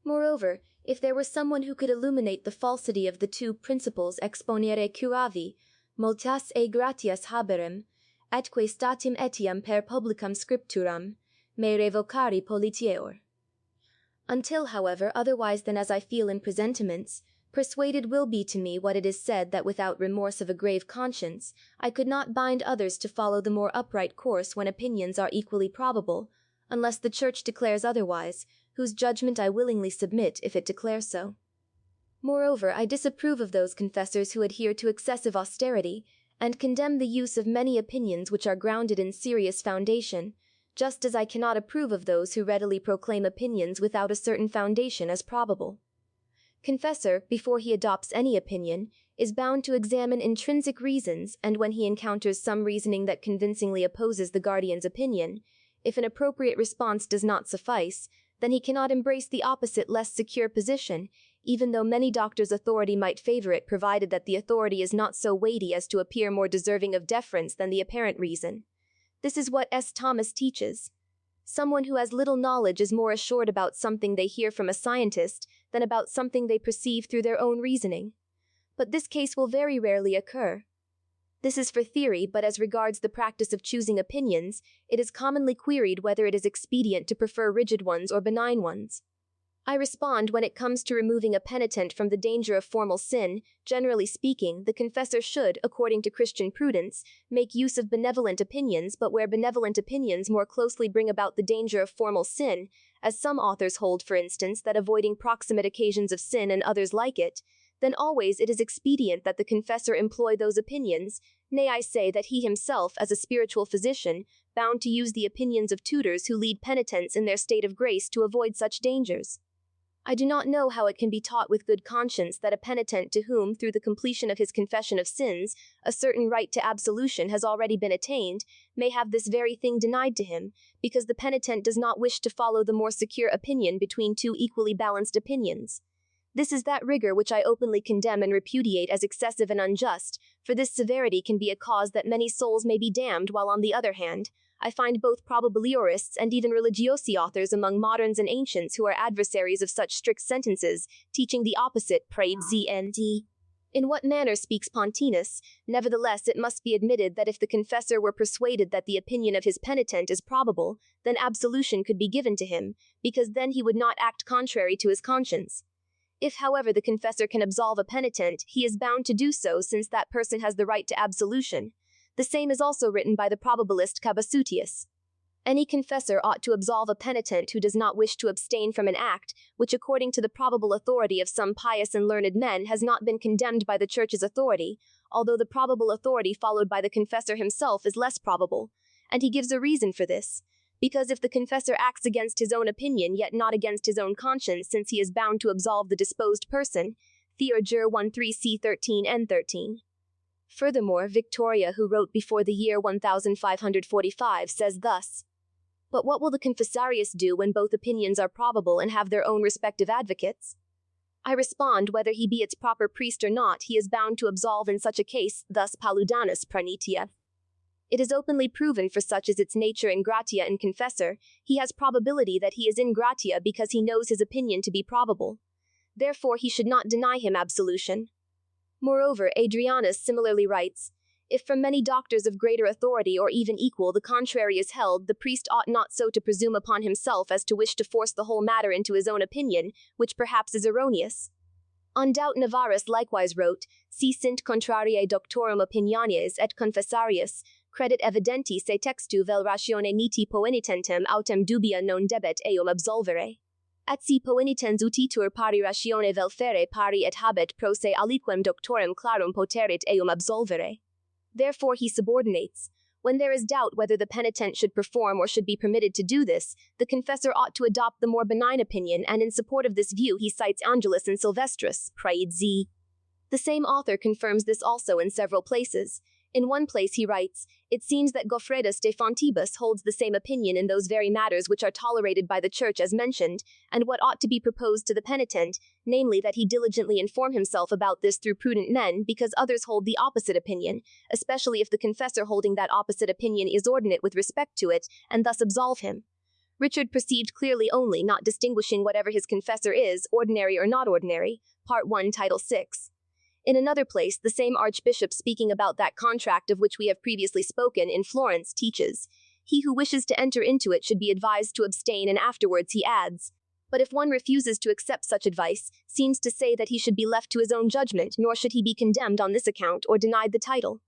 Moreover, if there were someone who could illuminate the falsity of the two principles exponere curavi, multas e gratias haberem, atque statim etiam per publicam scripturam, me revocari politieor. Until, however, otherwise than as I feel in presentiments, Persuaded will be to me what it is said that without remorse of a grave conscience, I could not bind others to follow the more upright course when opinions are equally probable, unless the Church declares otherwise, whose judgment I willingly submit if it declare so. Moreover, I disapprove of those confessors who adhere to excessive austerity, and condemn the use of many opinions which are grounded in serious foundation, just as I cannot approve of those who readily proclaim opinions without a certain foundation as probable. Confessor, before he adopts any opinion, is bound to examine intrinsic reasons, and when he encounters some reasoning that convincingly opposes the guardian's opinion, if an appropriate response does not suffice, then he cannot embrace the opposite less secure position, even though many doctors' authority might favor it, provided that the authority is not so weighty as to appear more deserving of deference than the apparent reason. This is what S. Thomas teaches. Someone who has little knowledge is more assured about something they hear from a scientist than about something they perceive through their own reasoning. But this case will very rarely occur. This is for theory, but as regards the practice of choosing opinions, it is commonly queried whether it is expedient to prefer rigid ones or benign ones. I respond, when it comes to removing a penitent from the danger of formal sin, generally speaking, the confessor should, according to Christian prudence, make use of benevolent opinions, but where benevolent opinions more closely bring about the danger of formal sin, as some authors hold, for instance, that avoiding proximate occasions of sin and others like it, then always it is expedient that the confessor employ those opinions, nay, I say that he himself, as a spiritual physician, bound to use the opinions of tutors who lead penitents in their state of grace to avoid such dangers. I do not know how it can be taught with good conscience that a penitent to whom, through the completion of his confession of sins, a certain right to absolution has already been attained, may have this very thing denied to him, because the penitent does not wish to follow the more secure opinion between two equally balanced opinions. This is that rigor which I openly condemn and repudiate as excessive and unjust, for this severity can be a cause that many souls may be damned, while on the other hand, I find both probabiliorists and even religiosi authors among moderns and ancients who are adversaries of such strict sentences, teaching the opposite. Prayed ZND. In what manner speaks Pontinus? Nevertheless, it must be admitted that if the confessor were persuaded that the opinion of his penitent is probable, then absolution could be given to him, because then he would not act contrary to his conscience. If, however, the confessor can absolve a penitent, he is bound to do so, since that person has the right to absolution. The same is also written by the probabilist Cabasutius. Any confessor ought to absolve a penitent who does not wish to abstain from an act, which according to the probable authority of some pious and learned men has not been condemned by the Church's authority, although the probable authority followed by the confessor himself is less probable. And he gives a reason for this. Because if the confessor acts against his own opinion, yet not against his own conscience, since he is bound to absolve the disposed person, Theurger 1:3 c. 13. Furthermore, Victoria, who wrote before the year 1545, says thus: But what will the confessarius do when both opinions are probable and have their own respective advocates? I respond, whether he be its proper priest or not, he is bound to absolve in such a case, thus Paludanus Pranitia. It is openly proven, for such is its nature in gratia and confessor, he has probability that he is in gratia because he knows his opinion to be probable. Therefore he should not deny him absolution. Moreover, Adrianus similarly writes, If from many doctors of greater authority or even equal the contrary is held, the priest ought not so to presume upon himself as to wish to force the whole matter into his own opinion, which perhaps is erroneous. Undoubted Navarrus likewise wrote, Si sint contrariae doctorum opiniones et confessarius, credit evidenti se textu vel ratione niti poenitentem autem dubia non debet eum absolvere. At si poenitens utitur pari ratione vel fere pari et habet pro se aliquem doctorem clarum poterit eum absolvere. Therefore he subordinates. When there is doubt whether the penitent should perform or should be permitted to do this, the confessor ought to adopt the more benign opinion, and in support of this view he cites Angelus and Sylvestris, Praed Z. The same author confirms this also in several places. In one place he writes, It seems that Goffredus de Fontibus holds the same opinion in those very matters which are tolerated by the Church as mentioned, and what ought to be proposed to the penitent, namely that he diligently inform himself about this through prudent men, because others hold the opposite opinion, especially if the confessor holding that opposite opinion is ordinate with respect to it, and thus absolve him. Richard perceived clearly only, not distinguishing whatever his confessor is, ordinary or not ordinary. Part 1, Title 6. In another place, the same archbishop, speaking about that contract of which we have previously spoken, in Florence, teaches, He who wishes to enter into it should be advised to abstain, and afterwards he adds, But if one refuses to accept such advice, seems to say that he should be left to his own judgment, nor should he be condemned on this account or denied the title.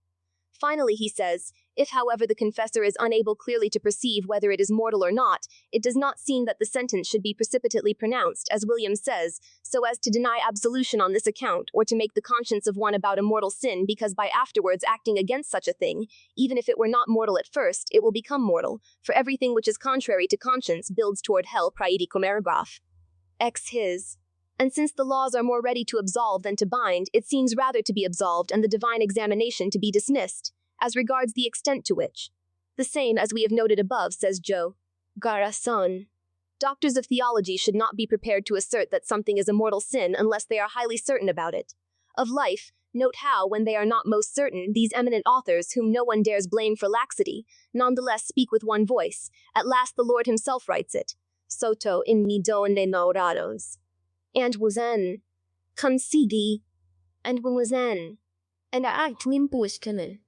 Finally, he says, if, however, the confessor is unable clearly to perceive whether it is mortal or not, it does not seem that the sentence should be precipitately pronounced, as William says, so as to deny absolution on this account, or to make the conscience of one about a mortal sin, because by afterwards acting against such a thing, even if it were not mortal at first, it will become mortal, for everything which is contrary to conscience builds toward hell praedicum eragraph. Ex his. And since the laws are more ready to absolve than to bind, it seems rather to be absolved and the divine examination to be dismissed, as regards the extent to which. The same as we have noted above, says Joe. Garason. Doctors of theology should not be prepared to assert that something is a mortal sin unless they are highly certain about it. Of life, note how, when they are not most certain, these eminent authors, whom no one dares blame for laxity, nonetheless speak with one voice. At last the Lord himself writes it. Soto in ni donde naurados. And was en. Concedi. And was en. And act limpuishkene.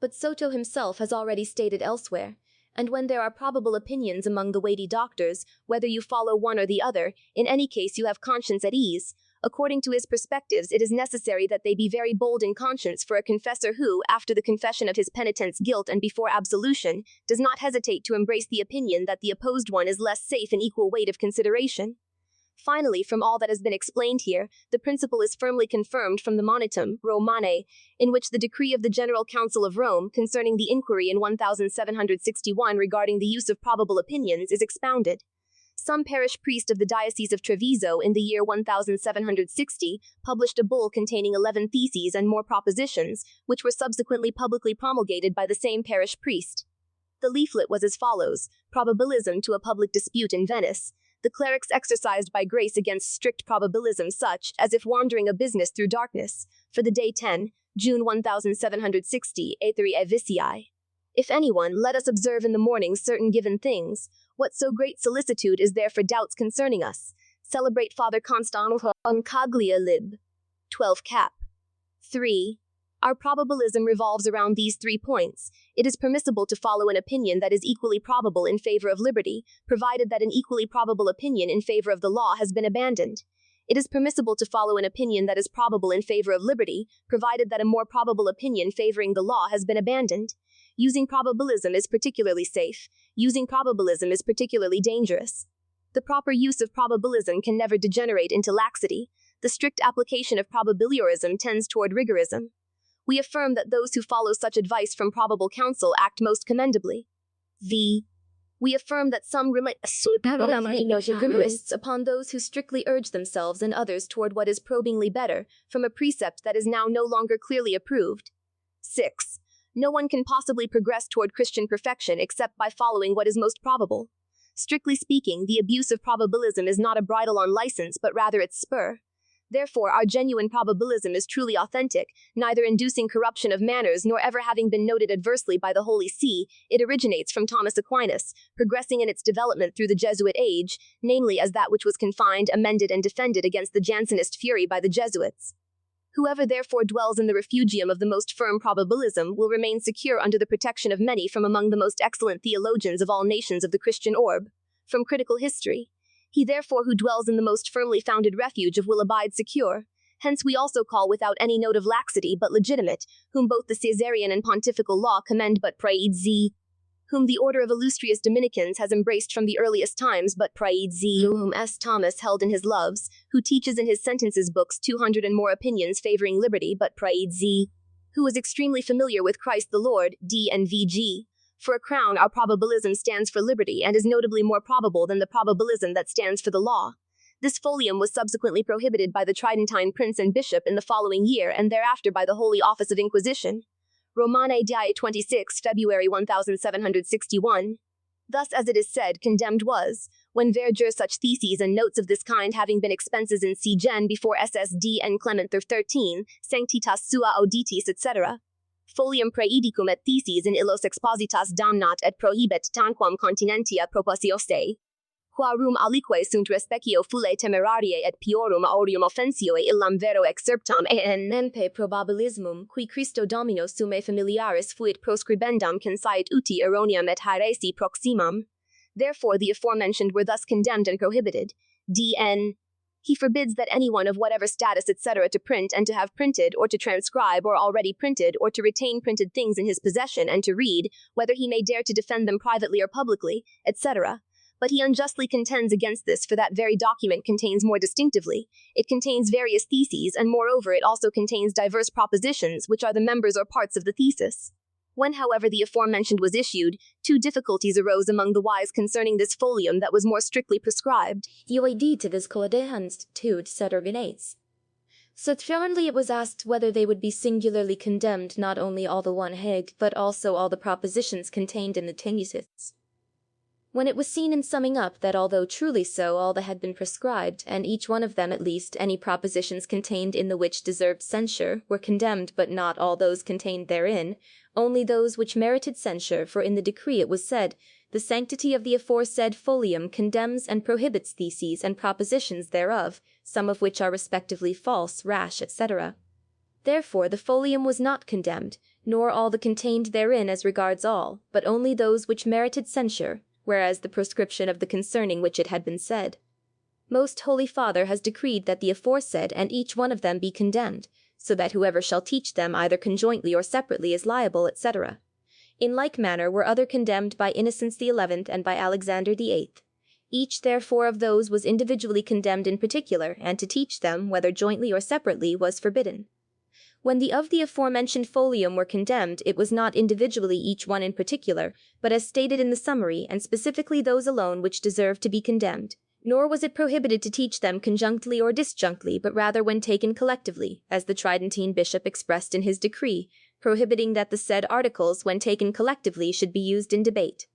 But Soto himself has already stated elsewhere, and when there are probable opinions among the weighty doctors, whether you follow one or the other, in any case you have conscience at ease. According to his perspectives, it is necessary that they be very bold in conscience for a confessor who, after the confession of his penitent's guilt and before absolution, does not hesitate to embrace the opinion that the opposed one is less safe in equal weight of consideration. Finally, from all that has been explained here, the principle is firmly confirmed from the Monitum Romane, in which the decree of the General Council of Rome concerning the inquiry in 1761 regarding the use of probable opinions is expounded. Some parish priest of the Diocese of Treviso in the year 1760 published a bull containing 11 theses and more propositions, which were subsequently publicly promulgated by the same parish priest. The leaflet was as follows: Probabilism to a public dispute in Venice. The clerics exercised by grace against strict probabilism, such as if wandering a business through darkness, for the day 10, June 1760, Aetheri Evicii. If anyone, let us observe in the morning certain given things. What so great solicitude is there for doubts concerning us? Celebrate Father Constantino Uncaglia lib. 12 cap. 3. Our probabilism revolves around these 3 points. It is permissible to follow an opinion that is equally probable in favor of liberty, provided that an equally probable opinion in favor of the law has been abandoned. It is permissible to follow an opinion that is probable in favor of liberty, provided that a more probable opinion favoring the law has been abandoned. Using probabilism is particularly safe. Using probabilism is particularly dangerous. The proper use of probabilism can never degenerate into laxity. The strict application of probabiliorism tends toward rigorism. We affirm that those who follow such advice from probable counsel act most commendably. We affirm that some rigorists upon those who strictly urge themselves and others toward what is probingly better, from a precept that is now no longer clearly approved. 6. No one can possibly progress toward Christian perfection except by following what is most probable. Strictly speaking, the abuse of probabilism is not a bridle on license, but rather its spur. Therefore, our genuine probabilism is truly authentic, neither inducing corruption of manners nor ever having been noted adversely by the Holy See. It originates from Thomas Aquinas, progressing in its development through the Jesuit age, namely as that which was confined, amended, and defended against the Jansenist fury by the Jesuits. Whoever therefore dwells in the refugium of the most firm probabilism will remain secure under the protection of many from among the most excellent theologians of all nations of the Christian orb. From critical history. He therefore who dwells in the most firmly founded refuge of will abide secure. Hence we also call without any note of laxity but legitimate, whom both the Caesarian and pontifical law commend but praed z, whom the order of illustrious Dominicans has embraced from the earliest times but praed z, whom S. Thomas held in his loves, who teaches in his sentences books 200 and more opinions favoring liberty but praed z, who was extremely familiar with Christ the Lord, D and VG. For a crown, our probabilism stands for liberty and is notably more probable than the probabilism that stands for the law. This folium was subsequently prohibited by the Tridentine prince and bishop in the following year and thereafter by the Holy Office of Inquisition. Romane Dei 26 February 1761. Thus, as it is said, condemned was, when verger such theses and notes of this kind having been expenses in C. Gen before SSD and Clement XIII, Sanctitas sua auditis, etc. Folium praedicum et theses in illos expositas damnat et prohibet tanquam continentia proposioste. Quarum alique sunt respekio fule temerariae et piorum aureum offensioe illam vero excerptam en nempe probabilismum, qui Christo Domino summe familiaris fuit proscribendam consciet uti erroneam et haeresi proximam. Therefore, the aforementioned were thus condemned and prohibited. DN. He forbids that anyone of whatever status, etc., to print and to have printed, or to transcribe, or already printed, or to retain printed things in his possession, and to read, whether he may dare to defend them privately or publicly, etc. But he unjustly contends against this, for that very document contains more distinctively. It contains various theses, and moreover it also contains diverse propositions, which are the members or parts of the thesis. When, however, the aforementioned was issued, two difficulties arose among the wise concerning this folium that was more strictly prescribed. Subsequently it was asked whether they would be singularly condemned not only all the one heg, but also all the propositions contained in the thesis. When it was seen in summing up that although truly so all that had been prescribed, and each one of them at least any propositions contained in the which deserved censure, were condemned, but not all those contained therein, only those which merited censure, for in the decree it was said, the sanctity of the aforesaid folium condemns and prohibits theses and propositions thereof, some of which are respectively false, rash, etc. Therefore the folium was not condemned, nor all the contained therein as regards all, but only those which merited censure, whereas the proscription of the concerning which it had been said. Most Holy Father has decreed that the aforesaid and each one of them be condemned, so that whoever shall teach them either conjointly or separately is liable, etc. In like manner were other condemned by Innocence XI and by Alexander VIII. Each therefore of those was individually condemned in particular, and to teach them, whether jointly or separately, was forbidden. When the of the aforementioned folium were condemned, it was not individually each one in particular, but as stated in the summary, and specifically those alone which deserved to be condemned. Nor was it prohibited to teach them conjunctly or disjunctly, but rather when taken collectively, as the Tridentine bishop expressed in his decree, prohibiting that the said articles, when taken collectively, should be used in debate.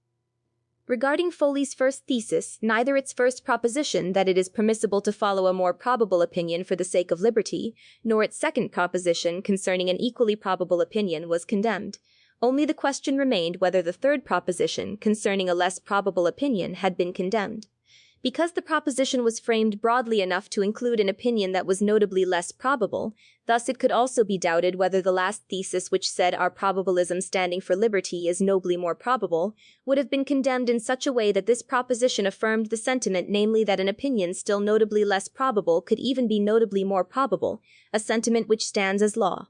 Regarding Foley's first thesis, neither its first proposition, that it is permissible to follow a more probable opinion for the sake of liberty, nor its second proposition, concerning an equally probable opinion, was condemned. Only the question remained whether the third proposition, concerning a less probable opinion, had been condemned. Because the proposition was framed broadly enough to include an opinion that was notably less probable, thus it could also be doubted whether the last thesis which said our probabilism standing for liberty is nobly more probable, would have been condemned in such a way that this proposition affirmed the sentiment, namely that an opinion still notably less probable could even be notably more probable, a sentiment which stands as law.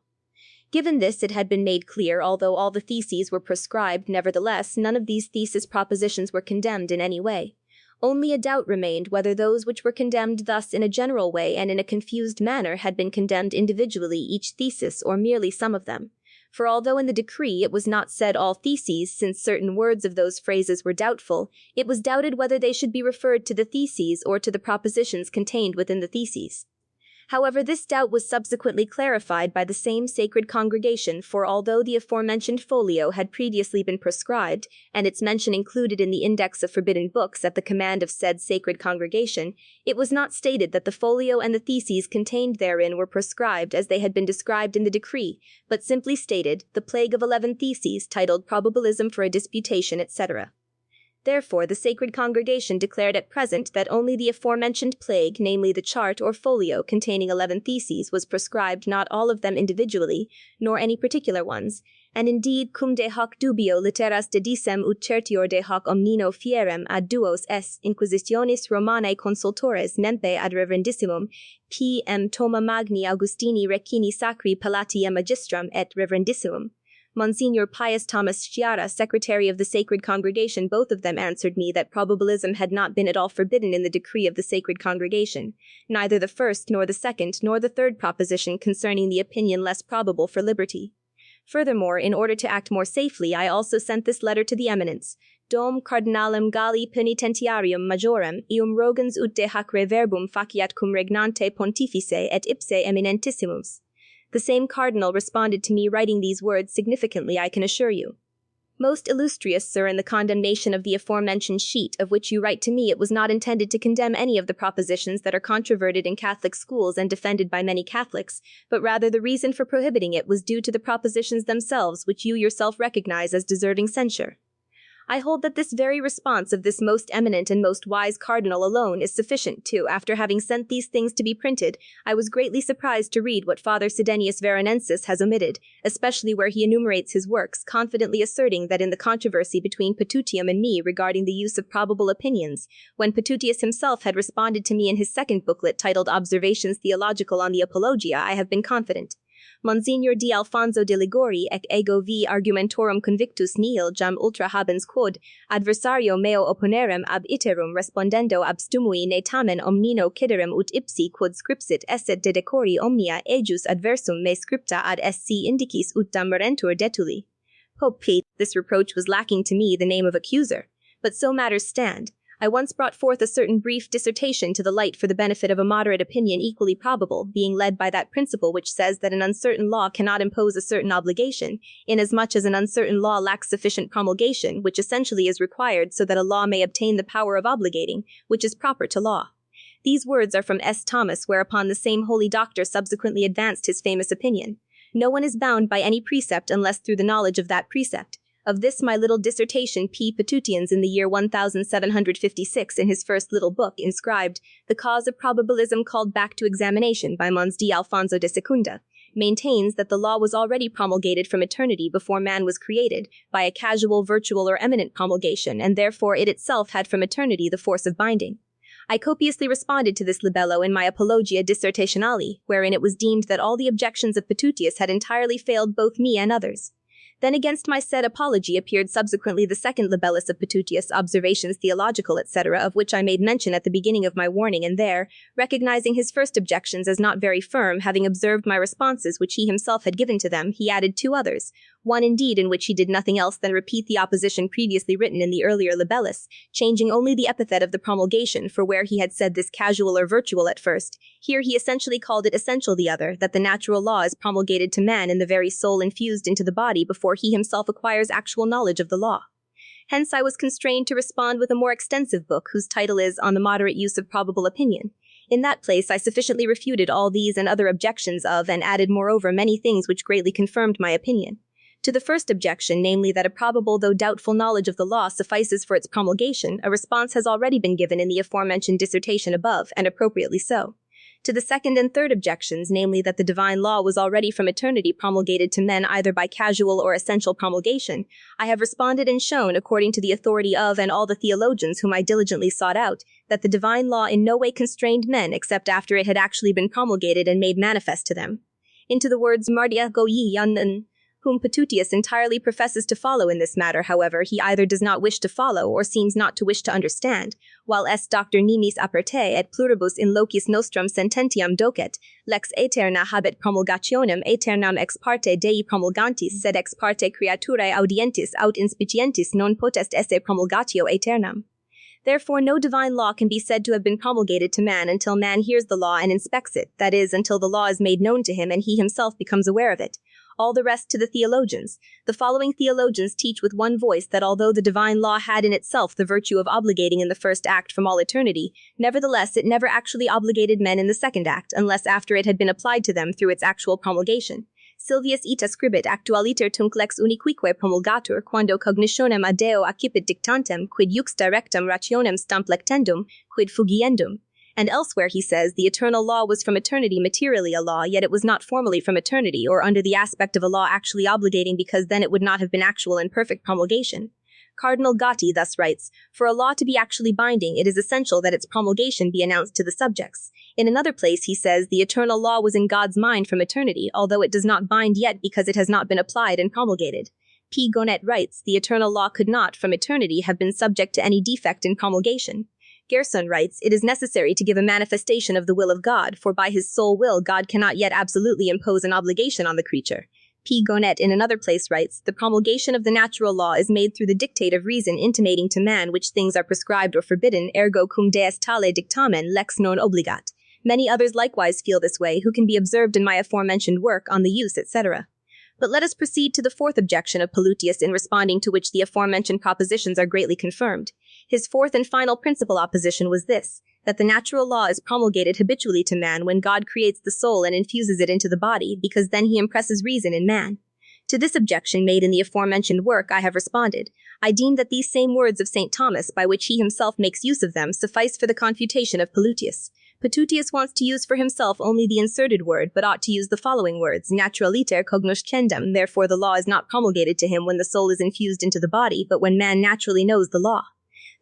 Given this, it had been made clear, although all the theses were proscribed, nevertheless none of these thesis propositions were condemned in any way. Only a doubt remained whether those which were condemned thus in a general way and in a confused manner had been condemned individually each thesis or merely some of them. For although in the decree it was not said all theses, since certain words of those phrases were doubtful, it was doubted whether they should be referred to the theses or to the propositions contained within the theses. However, this doubt was subsequently clarified by the same sacred congregation, for although the aforementioned folio had previously been proscribed, and its mention included in the Index of Forbidden Books at the command of said sacred congregation, it was not stated that the folio and the theses contained therein were proscribed as they had been described in the decree, but simply stated, the plague of 11 theses, titled Probabilism for a Disputation, etc. Therefore, the sacred congregation declared at present that only the aforementioned plague, namely the chart or folio containing 11 theses, was prescribed, not all of them individually, nor any particular ones, and indeed cum de hoc dubio litteras dedicem ut certior de hoc omnino fierem ad duos s inquisitionis Romanae consultores nempe ad reverendissimum P.M. Thoma Magni Augustini Recini Sacri Palatia Magistram et reverendissimum. Monsignor Pius Thomas Sciarra, Secretary of the Sacred Congregation, both of them answered me that probabilism had not been at all forbidden in the decree of the Sacred Congregation, neither the first nor the second nor the third proposition concerning the opinion less probable for liberty. Furthermore, in order to act more safely, I also sent this letter to the eminence, Dom Cardinalem Galli Penitentiarium Majorem, eum rogans ut de hac reverbum faciat cum regnante pontifice et ipse eminentissimus. The same cardinal responded to me writing these words significantly, I can assure you. Most illustrious sir, in the condemnation of the aforementioned sheet of which you write to me, it was not intended to condemn any of the propositions that are controverted in Catholic schools and defended by many Catholics, but rather the reason for prohibiting it was due to the propositions themselves, which you yourself recognize as deserving censure. I hold that this very response of this most eminent and most wise cardinal alone is sufficient to, after having sent these things to be printed, I was greatly surprised to read what Father Sidenius Veronensis has omitted, especially where he enumerates his works, confidently asserting that in the controversy between Patutium and me regarding the use of probable opinions, when Patutius himself had responded to me in his second booklet titled Observations Theological on the Apologia, I have been confident. Monsignor di Alfonso de Liguori ec ego vi argumentorum convictus nihil jam ultra habens quod adversario meo opponerem ab iterum respondendo ab stumui ne tamen omnino ciderem ut ipsi quod scripsit esset de decori omnia ejus adversum me scripta ad sc indicis ut damerentur detuli. Pope P. This reproach was lacking to me the name of accuser. But so matters stand. I once brought forth a certain brief dissertation to the light for the benefit of a moderate opinion equally probable, being led by that principle which says that an uncertain law cannot impose a certain obligation, inasmuch as an uncertain law lacks sufficient promulgation, which essentially is required so that a law may obtain the power of obligating, which is proper to law. These words are from S. Thomas, whereupon the same holy doctor subsequently advanced his famous opinion. No one is bound by any precept unless through the knowledge of that precept. Of this my little dissertation P. Patutians in the year 1756 in his first little book inscribed, The Cause of Probabilism Called Back to Examination by Mons D. Alfonso de Secunda, maintains that the law was already promulgated from eternity before man was created, by a casual, virtual, or eminent promulgation, and therefore it itself had from eternity the force of binding. I copiously responded to this libello in my Apologia Dissertationali, wherein it was deemed that all the objections of Patutius had entirely failed both me and others. Then against my said apology appeared subsequently the second libellus of Patutius, Observations Theological, etc., of which I made mention at the beginning of my warning, and there, recognizing his first objections as not very firm, having observed my responses which he himself had given to them, he added two others, one indeed in which he did nothing else than repeat the opposition previously written in the earlier libellus, changing only the epithet of the promulgation, for where he had said this casual or virtual at first, here he essentially called it essential the other, that the natural law is promulgated to man in the very soul infused into the body before he himself acquires actual knowledge of the law. Hence I was constrained to respond with a more extensive book, whose title is On the Moderate Use of Probable Opinion. In that place I sufficiently refuted all these and other objections of, and added moreover many things which greatly confirmed my opinion. To the first objection, namely that a probable though doubtful knowledge of the law suffices for its promulgation, a response has already been given in the aforementioned dissertation above, and appropriately so. To the second and third objections, namely that the divine law was already from eternity promulgated to men either by casual or essential promulgation, I have responded and shown, according to the authority of and all the theologians whom I diligently sought out, that the divine law in no way constrained men except after it had actually been promulgated and made manifest to them. Into the words Mardia go ye yannen, whom Patutius entirely professes to follow in this matter, however, he either does not wish to follow or seems not to wish to understand, while est Dr. Nimis aperte et pluribus in locis nostrum sententiam docet, lex aeterna habet promulgationem aeternam ex parte Dei promulgantis sed ex parte creaturae audientis aut inspicientis non potest esse promulgatio aeternam. Therefore no divine law can be said to have been promulgated to man until man hears the law and inspects it, that is, until the law is made known to him and he himself becomes aware of it. All the rest to the theologians. The following theologians teach with one voice that although the divine law had in itself the virtue of obligating in the first act from all eternity, nevertheless it never actually obligated men in the second act, unless after it had been applied to them through its actual promulgation. Silvius ita scribit actualiter tunc lex uniquique promulgatur quando cognitionem ad Deo accipit dictantem quid juxta rectam rationem stamp lectendum, quid fugiendum. And elsewhere he says, the eternal law was from eternity materially a law, yet it was not formally from eternity, or under the aspect of a law actually obligating, because then it would not have been actual and perfect promulgation. Cardinal Gotti thus writes, for a law to be actually binding, it is essential that its promulgation be announced to the subjects. In another place he says, the eternal law was in God's mind from eternity, although it does not bind yet because it has not been applied and promulgated. P. Gonet writes, the eternal law could not, from eternity, have been subject to any defect in promulgation. Gerson writes, it is necessary to give a manifestation of the will of God, for by his sole will God cannot yet absolutely impose an obligation on the creature. P. Gonet in another place writes, the promulgation of the natural law is made through the dictate of reason intimating to man which things are prescribed or forbidden, ergo cum deus tale dictamen lex non obligat. Many others likewise feel this way, who can be observed in my aforementioned work on the use, etc. But let us proceed to the fourth objection of Palutius, in responding to which the aforementioned propositions are greatly confirmed. His fourth and final principal opposition was this, that the natural law is promulgated habitually to man when God creates the soul and infuses it into the body, because then he impresses reason in man. To this objection made in the aforementioned work I have responded. I deem that these same words of St. Thomas, by which he himself makes use of them, suffice for the confutation of Palutius. Palutius wants to use for himself only the inserted word, but ought to use the following words, naturaliter cognoscendum, therefore the law is not promulgated to him when the soul is infused into the body, but when man naturally knows the law.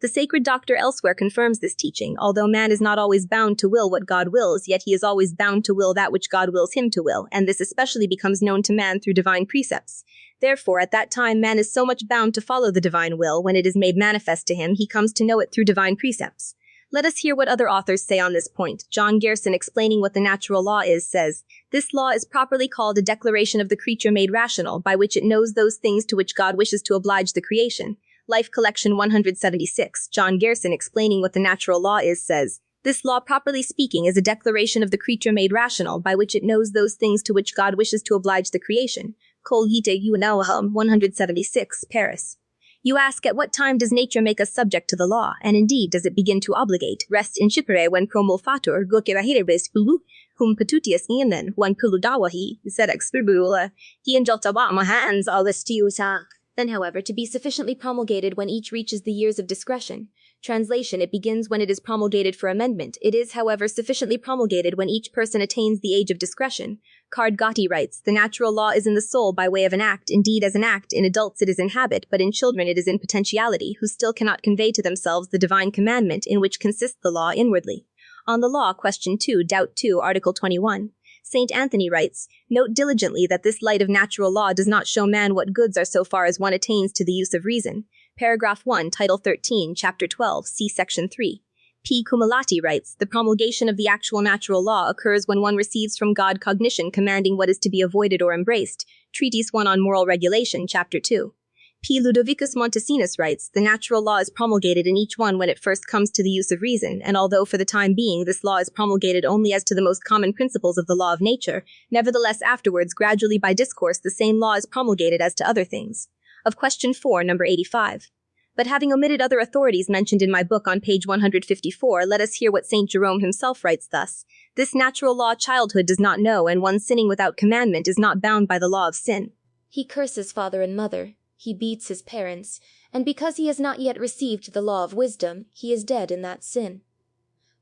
The sacred doctor elsewhere confirms this teaching. Although man is not always bound to will what God wills, yet he is always bound to will that which God wills him to will, and this especially becomes known to man through divine precepts. Therefore, at that time man is so much bound to follow the divine will, when it is made manifest to him, he comes to know it through divine precepts. Let us hear what other authors say on this point. John Gerson, explaining what the natural law is, says, "This law is properly called a declaration of the creature made rational, by which it knows those things to which God wishes to oblige the creation." Life Collection 176. John Gerson, explaining what the natural law is, says, "This law, properly speaking, is a declaration of the creature made rational, by which it knows those things to which God wishes to oblige the creation." Col Yite Uenawahum 176, Paris. You ask, at what time does nature make us subject to the law, and indeed does it begin to obligate? Rest in Shipere when promulfatur gokirahirebis pulu, whom patutius ienen, when puludawahi, sedex firbula, he injultawa mahans alistiusa. Then, however, to be sufficiently promulgated when each reaches the years of discretion. Translation, it begins when it is promulgated for amendment. It is, however, sufficiently promulgated when each person attains the age of discretion. Card Gotti writes, "The natural law is in the soul by way of an act. Indeed, as an act, in adults it is in habit, but in children it is in potentiality, who still cannot convey to themselves the divine commandment in which consists the law inwardly." On the Law, Question 2, Doubt 2, Article 21. St. Anthony writes, "Note diligently that this light of natural law does not show man what goods are so far as one attains to the use of reason." Paragraph 1, Title 13, Chapter 12, see Section 3. P. Cumulati writes, "The promulgation of the actual natural law occurs when one receives from God cognition commanding what is to be avoided or embraced." Treatise 1 on Moral Regulation, Chapter 2. P. Ludovicus Montesinos writes, "The natural law is promulgated in each one when it first comes to the use of reason, and although for the time being this law is promulgated only as to the most common principles of the law of nature, nevertheless afterwards gradually by discourse the same law is promulgated as to other things." Of Question 4, number 85. But having omitted other authorities mentioned in my book on page 154, let us hear what St. Jerome himself writes thus, "This natural law childhood does not know, and one sinning without commandment is not bound by the law of sin." He curses father and mother. He beats his parents, and because he has not yet received the law of wisdom, he is dead in that sin.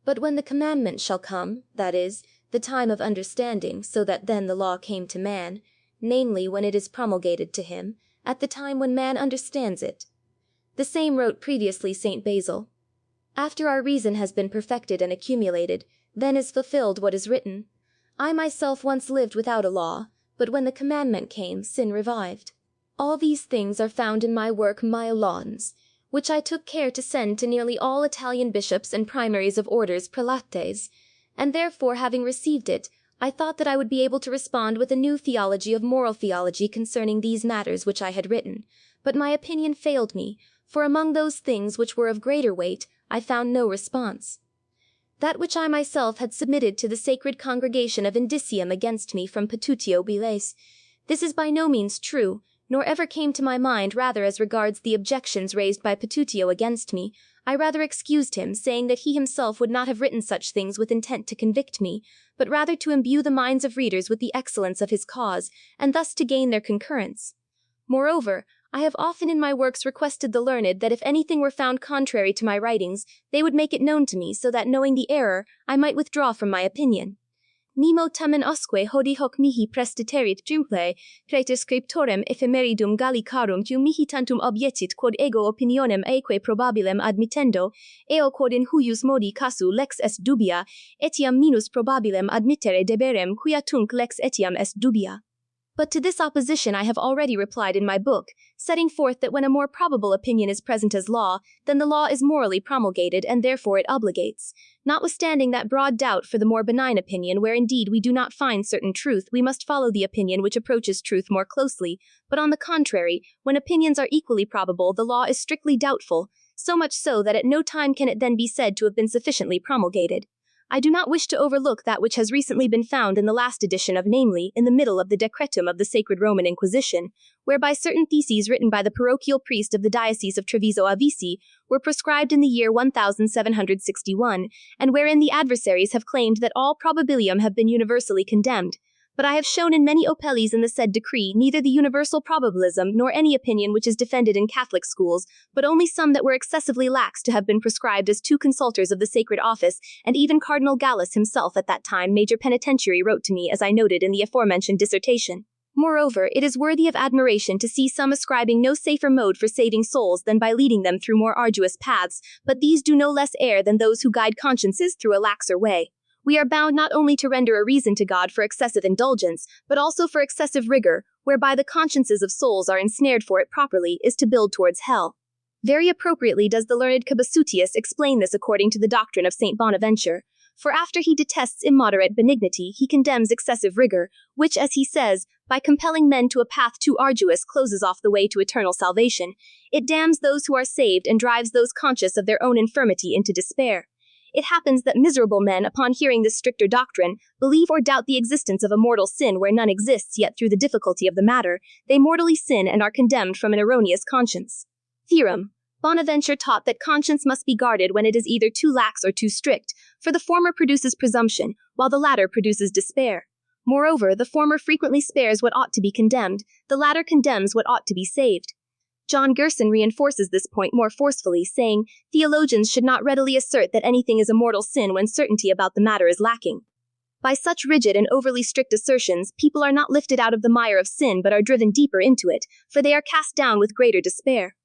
But when the commandment shall come, that is, the time of understanding, so that then the law came to man, namely, when it is promulgated to him, at the time when man understands it. The same wrote previously St. Basil. "After our reason has been perfected and accumulated, then is fulfilled what is written. I myself once lived without a law, but when the commandment came, sin revived." All these things are found in my work My Laws, which I took care to send to nearly all Italian bishops and primaries of orders prelates, and therefore having received it, I thought that I would be able to respond with a new theology of moral theology concerning these matters which I had written, but my opinion failed me, for among those things which were of greater weight, I found no response. That which I myself had submitted to the sacred congregation of Indicium against me from Petutio Biles, this is by no means true, nor ever came to my mind rather as regards the objections raised by Petutio against me. I rather excused him, saying that he himself would not have written such things with intent to convict me, but rather to imbue the minds of readers with the excellence of his cause, and thus to gain their concurrence. Moreover, I have often in my works requested the learned that if anything were found contrary to my writings, they would make it known to me, so that knowing the error, I might withdraw from my opinion. Nemo tamen usque hodi hoc mihi prestiterit jumple, praeter scriptorem ephemeridum Gallicarum tu mihi tantum obietit quod ego opinionem aeque probabilem admittendo, eo quod in huius modi casu lex est dubia, etiam minus probabilem admittere deberem quia tunc lex etiam est dubia. But to this opposition I have already replied in my book, setting forth that when a more probable opinion is present as law, then the law is morally promulgated, and therefore it obligates. Notwithstanding that broad doubt for the more benign opinion, where indeed we do not find certain truth, we must follow the opinion which approaches truth more closely. But on the contrary, when opinions are equally probable, the law is strictly doubtful, so much so that at no time can it then be said to have been sufficiently promulgated. I do not wish to overlook that which has recently been found in the last edition of, namely, in the middle of the Decretum of the Sacred Roman Inquisition, whereby certain theses written by the parochial priest of the Diocese of Treviso-Avisi were proscribed in the year 1761, and wherein the adversaries have claimed that all probabilium have been universally condemned. But I have shown in many opelis in the said decree neither the universal probabilism nor any opinion which is defended in Catholic schools, but only some that were excessively lax to have been prescribed as two consultors of the sacred office, and even Cardinal Gallus himself at that time major penitentiary wrote to me as I noted in the aforementioned dissertation. Moreover, it is worthy of admiration to see some ascribing no safer mode for saving souls than by leading them through more arduous paths, but these do no less err than those who guide consciences through a laxer way. We are bound not only to render a reason to God for excessive indulgence, but also for excessive rigor, whereby the consciences of souls are ensnared for it properly, is to build towards hell. Very appropriately does the learned Cabasutius explain this according to the doctrine of St. Bonaventure. For after he detests immoderate benignity, he condemns excessive rigor, which, as he says, by compelling men to a path too arduous closes off the way to eternal salvation. It damns those who are saved and drives those conscious of their own infirmity into despair. It happens that miserable men, upon hearing this stricter doctrine, believe or doubt the existence of a mortal sin where none exists, yet through the difficulty of the matter, they mortally sin and are condemned from an erroneous conscience. Theorem. Bonaventure taught that conscience must be guarded when it is either too lax or too strict, for the former produces presumption, while the latter produces despair. Moreover, the former frequently spares what ought to be condemned, the latter condemns what ought to be saved. John Gerson reinforces this point more forcefully, saying, theologians should not readily assert that anything is a mortal sin when certainty about the matter is lacking. By such rigid and overly strict assertions, people are not lifted out of the mire of sin but are driven deeper into it, for they are cast down with greater despair.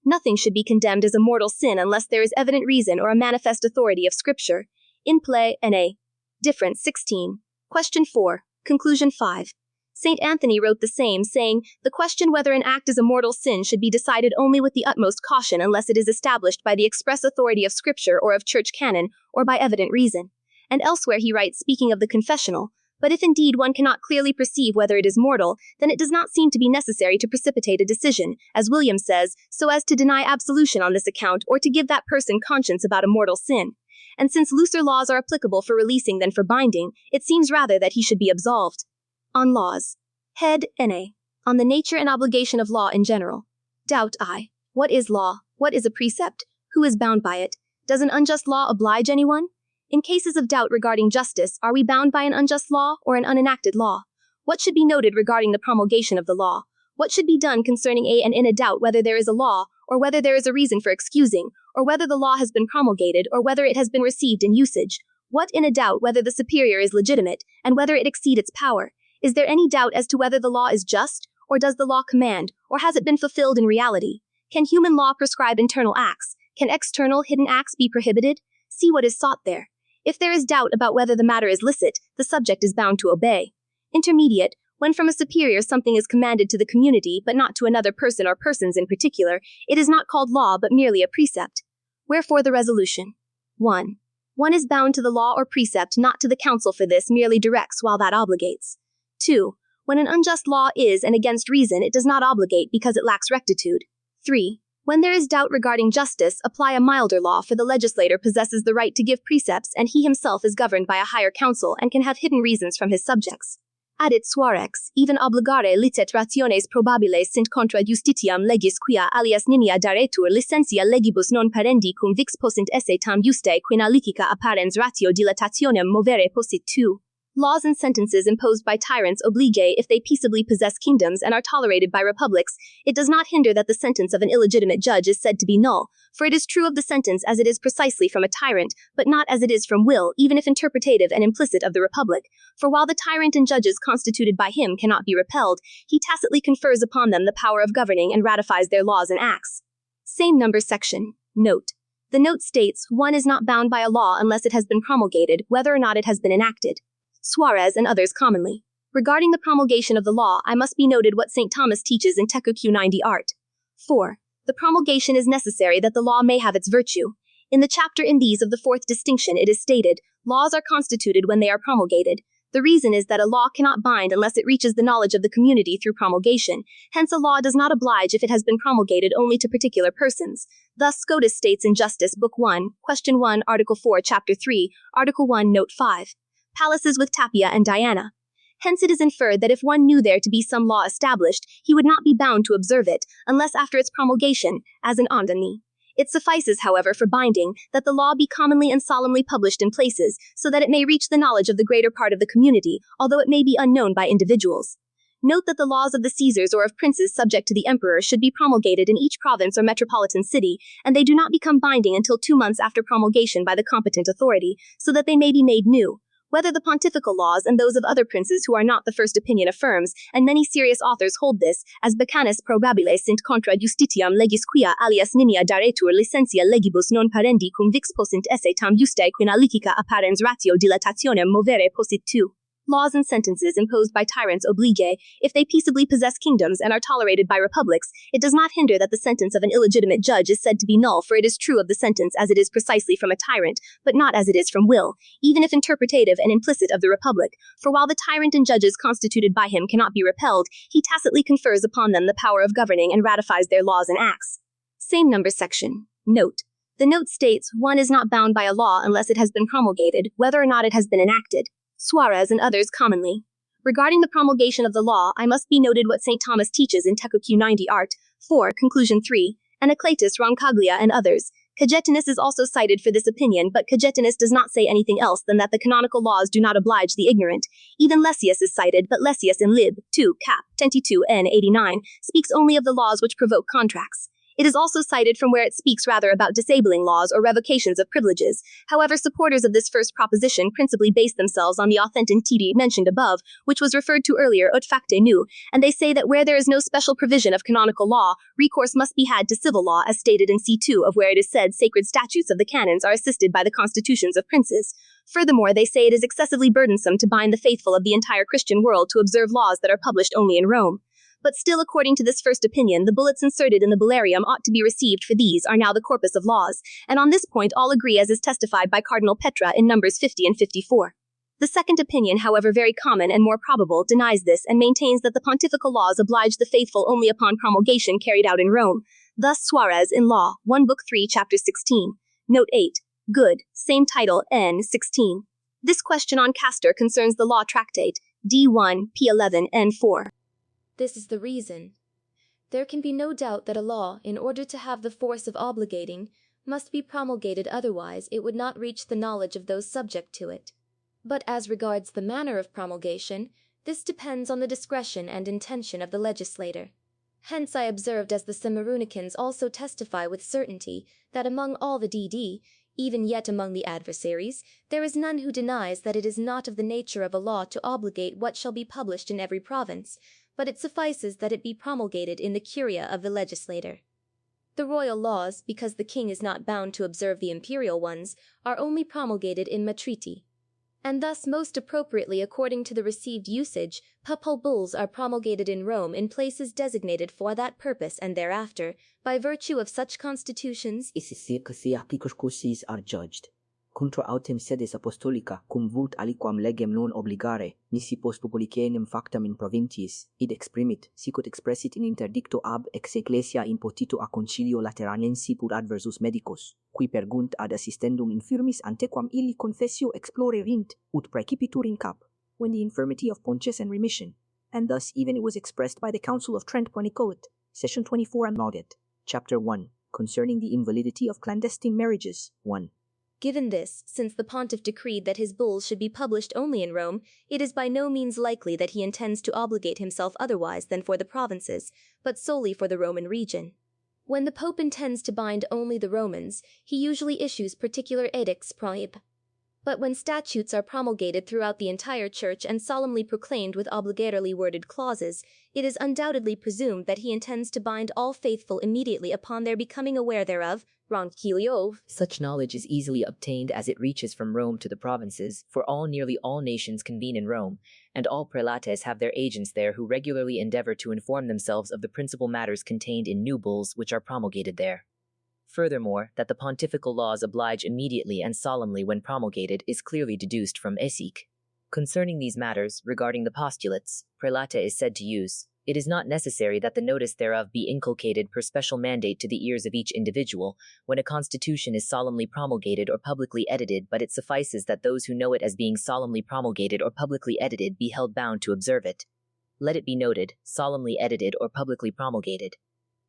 Nothing should be condemned as a mortal sin unless there is evident reason or a manifest authority of Scripture. In play, N.A. Difference 16. Question 4. Conclusion 5. St. Anthony wrote the same, saying, the question whether an act is a mortal sin should be decided only with the utmost caution unless it is established by the express authority of Scripture or of church canon, or by evident reason. And elsewhere he writes, speaking of the confessional, but if indeed one cannot clearly perceive whether it is mortal, then it does not seem to be necessary to precipitate a decision, as William says, so as to deny absolution on this account, or to give that person conscience about a mortal sin. And since looser laws are applicable for releasing than for binding, it seems rather that he should be absolved. On laws. Head N.A. On the nature and obligation of law in general. Doubt I. What is law? What is a precept? Who is bound by it? Does an unjust law oblige anyone? In cases of doubt regarding justice, are we bound by an unjust law or an unenacted law? What should be noted regarding the promulgation of the law? What should be done concerning a and in a doubt whether there is a law, or whether there is a reason for excusing, or whether the law has been promulgated, or whether it has been received in usage? What in a doubt whether the superior is legitimate, and whether it exceed its power? Is there any doubt as to whether the law is just, or does the law command, or has it been fulfilled in reality? Can human law prescribe internal acts? Can external, hidden acts be prohibited? See what is sought there. If there is doubt about whether the matter is licit, the subject is bound to obey. Intermediate, when from a superior something is commanded to the community, but not to another person or persons in particular, it is not called law but merely a precept. Wherefore the resolution. 1. One is bound to the law or precept, not to the council, for this merely directs while that obligates. 2. When an unjust law is and against reason, it does not obligate because it lacks rectitude. 3. When there is doubt regarding justice, apply a milder law, for the legislator possesses the right to give precepts, and he himself is governed by a higher council and can have hidden reasons from his subjects. Addit suarex, even obligare licet rationes probabiles sint contra justitiam legis quia alias nenia daretur licentia legibus non parendi cum vix posint esse tam juste quina licica apparens ratio dilatationem movere possit 2. Laws and sentences imposed by tyrants oblige if they peaceably possess kingdoms and are tolerated by republics. It does not hinder that the sentence of an illegitimate judge is said to be null, for it is true of the sentence as it is precisely from a tyrant, but not as it is from will, even if interpretative and implicit of the republic. For while the tyrant and judges constituted by him cannot be repelled, he tacitly confers upon them the power of governing and ratifies their laws and acts. Same number section. Note. The note states, one is not bound by a law unless it has been promulgated, whether or not it has been enacted. Suarez and others commonly. Regarding the promulgation of the law, I must be noted what St. Thomas teaches in TQ 90 Art. 4. The promulgation is necessary that the law may have its virtue. In the chapter in these of the fourth distinction it is stated, laws are constituted when they are promulgated. The reason is that a law cannot bind unless it reaches the knowledge of the community through promulgation. Hence a law does not oblige if it has been promulgated only to particular persons. Thus Scotus states in Justice, Book 1, Question 1, Article 4, Chapter 3, Article 1, Note 5. Palaces with Tapia and Diana. Hence it is inferred that if one knew there to be some law established, he would not be bound to observe it, unless after its promulgation, as in Andani. It suffices, however, for binding, that the law be commonly and solemnly published in places, so that it may reach the knowledge of the greater part of the community, although it may be unknown by individuals. Note that the laws of the Caesars or of princes subject to the emperor should be promulgated in each province or metropolitan city, and they do not become binding until 2 months after promulgation by the competent authority, so that they may be made new. Whether the pontifical laws and those of other princes who are not the first opinion affirms, and many serious authors hold this, as Bacanus probabile sint contra justitiam legis quia alias nimia daretur licentia legibus non parendi cum vix posint esse tam justae quin alicica apparens ratio dilatationem movere possit tu. Laws and sentences imposed by tyrants oblige, if they peaceably possess kingdoms and are tolerated by republics, it does not hinder that the sentence of an illegitimate judge is said to be null, for it is true of the sentence as it is precisely from a tyrant, but not as it is from will, even if interpretative and implicit of the republic, for while the tyrant and judges constituted by him cannot be repelled, he tacitly confers upon them the power of governing and ratifies their laws and acts. Same number section. Note. The note states, one is not bound by a law unless it has been promulgated, whether or not it has been enacted. Suarez and others commonly. Regarding the promulgation of the law, I must be noted what St. Thomas teaches in TQ 90 Art. 4, Conclusion 3, and Eclatus Roncaglia and others. Cajetanus is also cited for this opinion, but Cajetanus does not say anything else than that the canonical laws do not oblige the ignorant. Even Lessius is cited, but Lessius in Lib. 2, Cap. 22 n. 89, speaks only of the laws which provoke contracts. It is also cited from where it speaks rather about disabling laws or revocations of privileges. However, supporters of this first proposition principally base themselves on the authenticity mentioned above, which was referred to earlier ut facte nu, and they say that where there is no special provision of canonical law, recourse must be had to civil law as stated in C2 of where it is said sacred statutes of the canons are assisted by the constitutions of princes. Furthermore, they say it is excessively burdensome to bind the faithful of the entire Christian world to observe laws that are published only in Rome. But still, according to this first opinion, the bullets inserted in the bullarium ought to be received, for these are now the corpus of laws, and on this point all agree as is testified by Cardinal Petra in Numbers 50 and 54. The second opinion, however very common and more probable, denies this and maintains that the pontifical laws oblige the faithful only upon promulgation carried out in Rome. Thus Suarez in Law, 1 Book 3 Chapter 16, Note 8, Good, same title, N. 16. This question on Castor concerns the Law Tractate, D1, P11, N4. This is the reason. There can be no doubt that a law, in order to have the force of obligating, must be promulgated, otherwise it would not reach the knowledge of those subject to it. But as regards the manner of promulgation, this depends on the discretion and intention of the legislator. Hence I observed, as the Samarunicans also testify with certainty, that among all the DD, even yet among the adversaries, there is none who denies that it is not of the nature of a law to obligate what shall be published in every province, but it suffices that it be promulgated in the curia of the legislator. The royal laws, because the king is not bound to observe the imperial ones, are only promulgated in matriti. And thus most appropriately according to the received usage, papal bulls are promulgated in Rome in places designated for that purpose, and thereafter, by virtue of such constitutions, are judged. Contra autem sedes apostolica, cum vult aliquam legem non obligare, nisi post publicanem factam in provinciis, id exprimit, sicut expressit in interdicto ab ex ecclesia impotito a concilio lateranensi pur adversus medicos, qui pergunt ad assistendum infirmis antequam illi confessio explorerint, ut praecipitur in cap, when the infirmity of ponches and remission. And thus even it was expressed by the Council of Trent Ponicoet, Session 24 and Maudet, Chapter 1, concerning the invalidity of clandestine marriages, 1. Given this, since the pontiff decreed that his bulls should be published only in Rome, it is by no means likely that he intends to obligate himself otherwise than for the provinces, but solely for the Roman region. When the Pope intends to bind only the Romans, he usually issues particular edicts prohib. But when statutes are promulgated throughout the entire Church and solemnly proclaimed with obligatorily worded clauses, it is undoubtedly presumed that he intends to bind all faithful immediately upon their becoming aware thereof. Such knowledge is easily obtained as it reaches from Rome to the provinces, for nearly all nations convene in Rome, and all prelates have their agents there who regularly endeavor to inform themselves of the principal matters contained in new bulls which are promulgated there. Furthermore, that the pontifical laws oblige immediately and solemnly when promulgated is clearly deduced from Esic. Concerning these matters, regarding the postulates, prelate is said to use, it is not necessary that the notice thereof be inculcated per special mandate to the ears of each individual, when a constitution is solemnly promulgated or publicly edited, but it suffices that those who know it as being solemnly promulgated or publicly edited be held bound to observe it. Let it be noted, solemnly edited or publicly promulgated.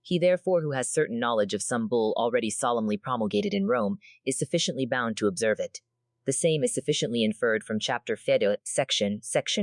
He therefore who has certain knowledge of some bull already solemnly promulgated in Rome is sufficiently bound to observe it. The same is sufficiently inferred from chapter Fede, section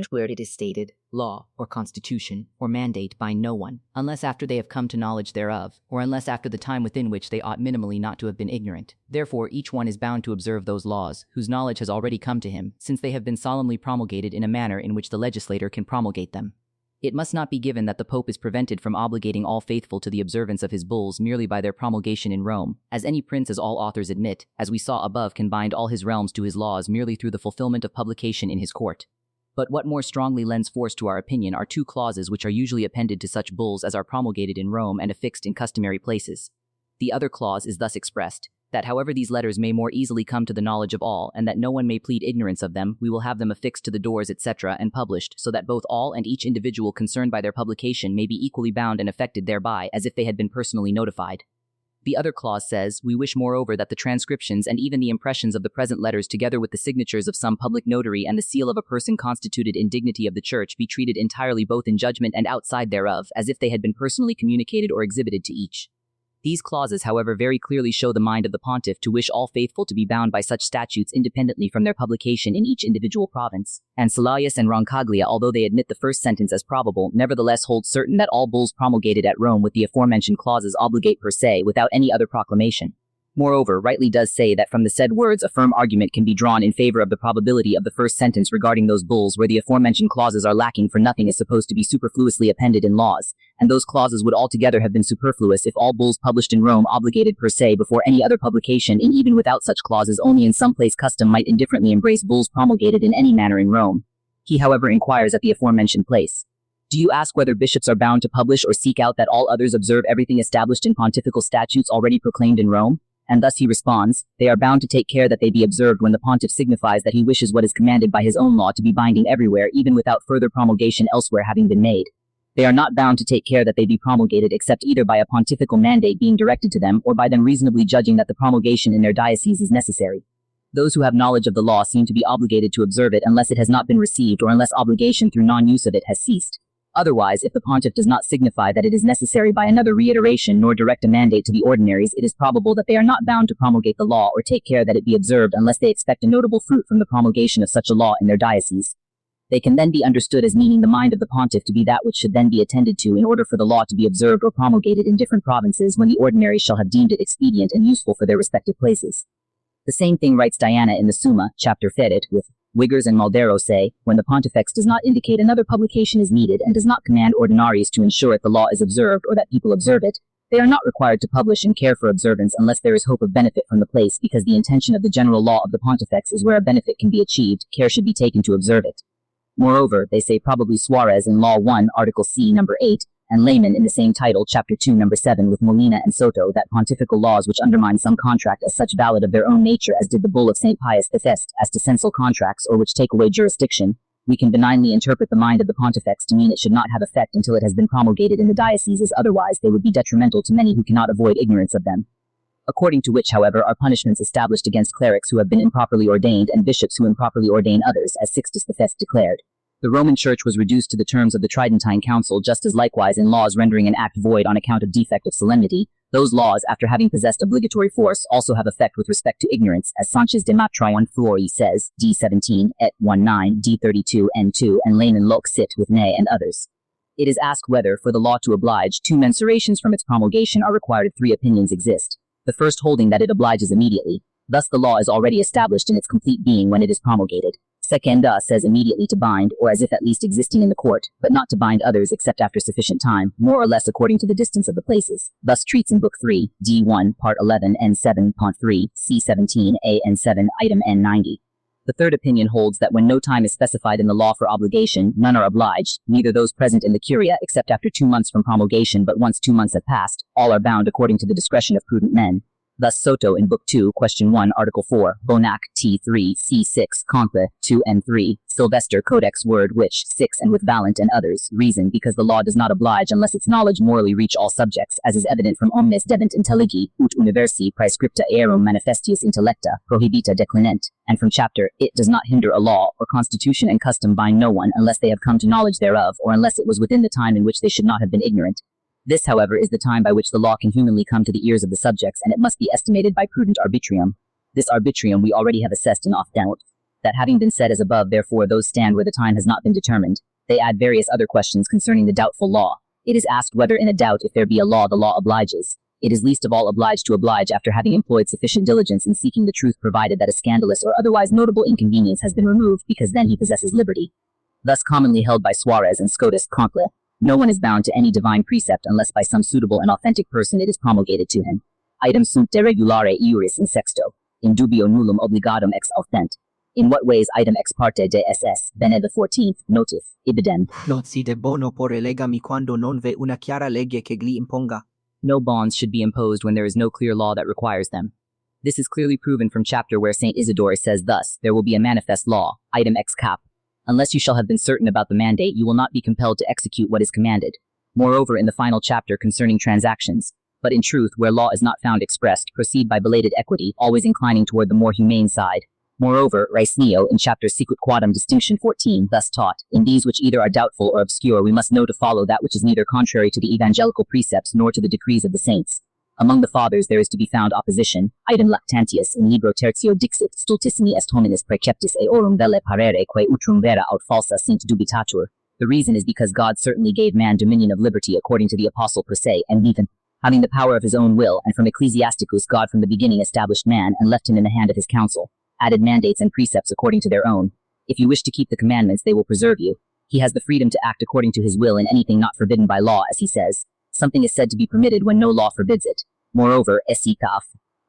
where it is stated, law, or constitution, or mandate bind no one, unless after they have come to knowledge thereof, or unless after the time within which they ought minimally not to have been ignorant. Therefore each one is bound to observe those laws, whose knowledge has already come to him, since they have been solemnly promulgated in a manner in which the legislator can promulgate them. It must not be given that the Pope is prevented from obligating all faithful to the observance of his bulls merely by their promulgation in Rome, as any prince, as all authors admit, as we saw above, can bind all his realms to his laws merely through the fulfillment of publication in his court. But what more strongly lends force to our opinion are two clauses which are usually appended to such bulls as are promulgated in Rome and affixed in customary places. The other clause is thus expressed, that however these letters may more easily come to the knowledge of all, and that no one may plead ignorance of them, we will have them affixed to the doors, etc., and published, so that both all and each individual concerned by their publication may be equally bound and affected thereby, as if they had been personally notified. The other clause says, we wish moreover that the transcriptions and even the impressions of the present letters, together with the signatures of some public notary and the seal of a person constituted in dignity of the Church, be treated entirely both in judgment and outside thereof, as if they had been personally communicated or exhibited to each. These clauses, however, very clearly show the mind of the pontiff to wish all faithful to be bound by such statutes independently from their publication in each individual province. And Salius and Roncaglia, although they admit the first sentence as probable, nevertheless hold certain that all bulls promulgated at Rome with the aforementioned clauses obligate per se without any other proclamation. Moreover, rightly does say that from the said words a firm argument can be drawn in favor of the probability of the first sentence regarding those bulls where the aforementioned clauses are lacking, for nothing is supposed to be superfluously appended in laws, and those clauses would altogether have been superfluous if all bulls published in Rome obligated per se before any other publication, and even without such clauses only in some place custom might indifferently embrace bulls promulgated in any manner in Rome. He however inquires at the aforementioned place, do you ask whether bishops are bound to publish or seek out that all others observe everything established in pontifical statutes already proclaimed in Rome? And thus he responds, they are bound to take care that they be observed when the pontiff signifies that he wishes what is commanded by his own law to be binding everywhere, even without further promulgation elsewhere having been made. They are not bound to take care that they be promulgated except either by a pontifical mandate being directed to them or by them reasonably judging that the promulgation in their diocese is necessary. Those who have knowledge of the law seem to be obligated to observe it unless it has not been received or unless obligation through non-use of it has ceased. Otherwise, if the pontiff does not signify that it is necessary by another reiteration nor direct a mandate to the ordinaries, it is probable that they are not bound to promulgate the law or take care that it be observed unless they expect a notable fruit from the promulgation of such a law in their diocese. They can then be understood as meaning the mind of the pontiff to be that which should then be attended to in order for the law to be observed or promulgated in different provinces when the ordinaries shall have deemed it expedient and useful for their respective places. The same thing writes Diana in the Summa, chapter Fedit, with Wiggers and Maldero say, when the pontifex does not indicate another publication is needed and does not command ordinaries to ensure it the law is observed or that people observe it, they are not required to publish and care for observance unless there is hope of benefit from the place, because the intention of the general law of the pontifex is where a benefit can be achieved, care should be taken to observe it. Moreover, they say probably Suarez in Law 1, Article C, number 8, and Layman in the same title, Chapter 2, number 7, with Molina and Soto, that pontifical laws which undermine some contract as such valid of their own nature as did the bull of St. Pius V, as to censal contracts or which take away jurisdiction, we can benignly interpret the mind of the pontifex to mean it should not have effect until it has been promulgated in the dioceses, otherwise they would be detrimental to many who cannot avoid ignorance of them. According to which, however, are punishments established against clerics who have been improperly ordained and bishops who improperly ordain others, as Sixtus V declared. The Roman Church was reduced to the terms of the Tridentine Council, just as likewise in laws rendering an act void on account of defect of solemnity, those laws, after having possessed obligatory force, also have effect with respect to ignorance, as Sanchez de Matrion Flori says, D17, et 19, D32, N2, and Layman Loc Sit with Ney and others. It is asked whether, for the law to oblige, 2 mensurations from its promulgation are required if 3 opinions exist. The first holding that it obliges immediately. Thus the law is already established in its complete being when it is promulgated. Secenda says immediately to bind, or as if at least existing in the court, but not to bind others except after sufficient time, more or less according to the distance of the places. Thus treats in Book 3, D1, Part 11, N7, Pont 3, C17, A N7, Item N90. The third opinion holds that when no time is specified in the law for obligation, none are obliged, neither those present in the curia except after 2 months from promulgation, but once 2 months have passed, all are bound according to the discretion of prudent men. Thus Soto in Book 2, Question 1, Article 4, Bonac, T3, C6, Conque, 2 and 3, Sylvester Codex Word which, 6 and with Valent and others, reason because the law does not oblige unless its knowledge morally reach all subjects, as is evident from Omnis Debent Intelligi, ut universi praescripta earum manifestius intellecta, prohibita declinent, and from chapter, it does not hinder a law, or constitution and custom bind no one unless they have come to knowledge thereof, or unless it was within the time in which they should not have been ignorant. This, however, is the time by which the law can humanly come to the ears of the subjects, and it must be estimated by prudent arbitrium. This arbitrium we already have assessed in off doubt. That having been said as above, therefore those stand where the time has not been determined. They add various other questions concerning the doubtful law. It is asked whether in a doubt if there be a law the law obliges. It is least of all obliged to oblige after having employed sufficient diligence in seeking the truth, provided that a scandalous or otherwise notable inconvenience has been removed, because then he possesses liberty. Thus commonly held by Suarez and Scotus Concle, no one is bound to any divine precept unless by some suitable and authentic person it is promulgated to him. Item sunt de regulare iuris in sexto. In dubio nullum obligatum ex authent. In what ways item ex parte de SS, bene the 14th, notif, ibidem. Non si debbono porre legami quando non ve una chiara legge che gli imponga. No bonds should be imposed when there is no clear law that requires them. This is clearly proven from chapter where St. Isidore says thus, there will be a manifest law, item ex cap. Unless you shall have been certain about the mandate, you will not be compelled to execute what is commanded. Moreover, in the final chapter concerning transactions, but in truth, where law is not found expressed, proceed by belated equity, always inclining toward the more humane side. Moreover, Ricenio, in chapter Sicut Quadam distinction 14, thus taught, in these which either are doubtful or obscure we must know to follow that which is neither contrary to the evangelical precepts nor to the decrees of the saints. Among the fathers there is to be found opposition. Item Lactantius in libro tertio dixit, stultissimi est hominis preceptis eorum velle parere quae utrum vera aut falsa sint dubitatur. The reason is because God certainly gave man dominion of liberty according to the apostle per se, and even having the power of his own will, and from Ecclesiasticus God from the beginning established man and left him in the hand of his council. Added mandates and precepts according to their own. If you wish to keep the commandments, they will preserve you. He has the freedom to act according to his will in anything not forbidden by law, as he says. Something is said to be permitted when no law forbids it. Moreover, esikaf.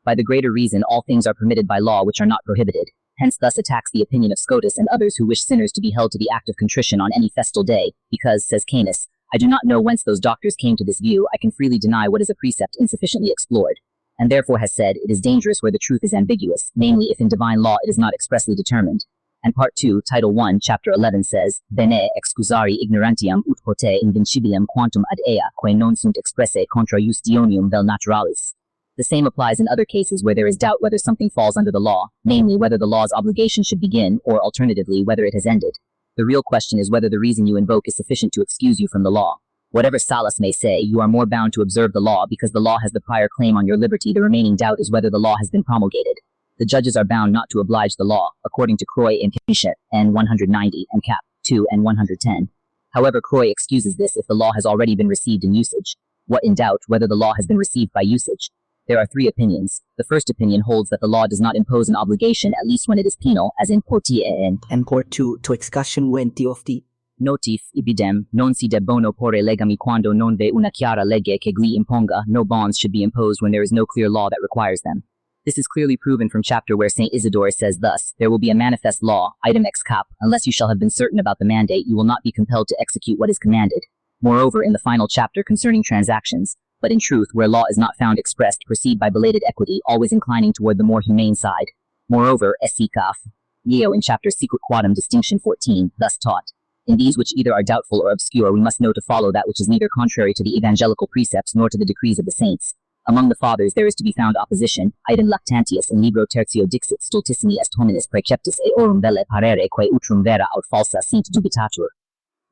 By the greater reason, all things are permitted by law which are not prohibited. Hence thus attacks the opinion of Scotus and others who wish sinners to be held to the act of contrition on any festal day, because, says Canis, I do not know whence those doctors came to this view. I can freely deny what is a precept insufficiently explored. And therefore has said, it is dangerous where the truth is ambiguous, namely if in divine law it is not expressly determined. And Part 2, Title 1, Chapter 11 says, Bene excusari ignorantiam ut pote invincibilem quantum ad ea, quae non sunt expresse contra justionium vel naturalis. The same applies in other cases where there is doubt whether something falls under the law, namely whether the law's obligation should begin, or alternatively whether it has ended. The real question is whether the reason you invoke is sufficient to excuse you from the law. Whatever Sallust may say, you are more bound to observe the law because the law has the prior claim on your liberty. The remaining doubt is whether the law has been promulgated. The judges are bound not to oblige the law, according to Croy and Pichet, N 190 and Cap. 2 and 110. However, Croy excuses this if the law has already been received in usage. What in doubt, whether the law has been received by usage? There are three opinions. The first opinion holds that the law does not impose an obligation, at least when it is penal, as in Portie and Port 2 to excussion venti ofti. Notif, ibidem, non si debbono porre legami quando non ve una chiara legge che gli imponga. No bonds should be imposed when there is no clear law that requires them. This is clearly proven from chapter where St. Isidore says thus, there will be a manifest law, item ex cap, unless you shall have been certain about the mandate, you will not be compelled to execute what is commanded. Moreover, in the final chapter concerning transactions, but in truth, where law is not found expressed, proceed by belated equity, always inclining toward the more humane side. Moreover, esikaf. Yeo in chapter Sicut Quadam distinction 14, thus taught. In these which either are doubtful or obscure we must know to follow that which is neither contrary to the evangelical precepts nor to the decrees of the saints. Among the fathers there is to be found opposition. Item Lactantius in libro tertio dixit stultissimi est hominis preceptis eorum velle parere quae utrum vera aut falsa sint dubitatur.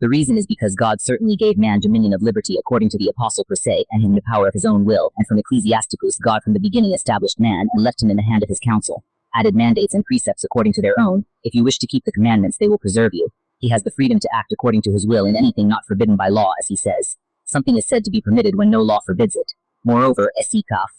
The reason is because God certainly gave man dominion of liberty according to the apostle per se, and him the power of his own will, and from Ecclesiasticus God from the beginning established man and left him in the hand of his council. Added mandates and precepts according to their own. If you wish to keep the commandments, they will preserve you. He has the freedom to act according to his will in anything not forbidden by law, as he says. Something is said to be permitted when no law forbids it. Moreover, esikaf.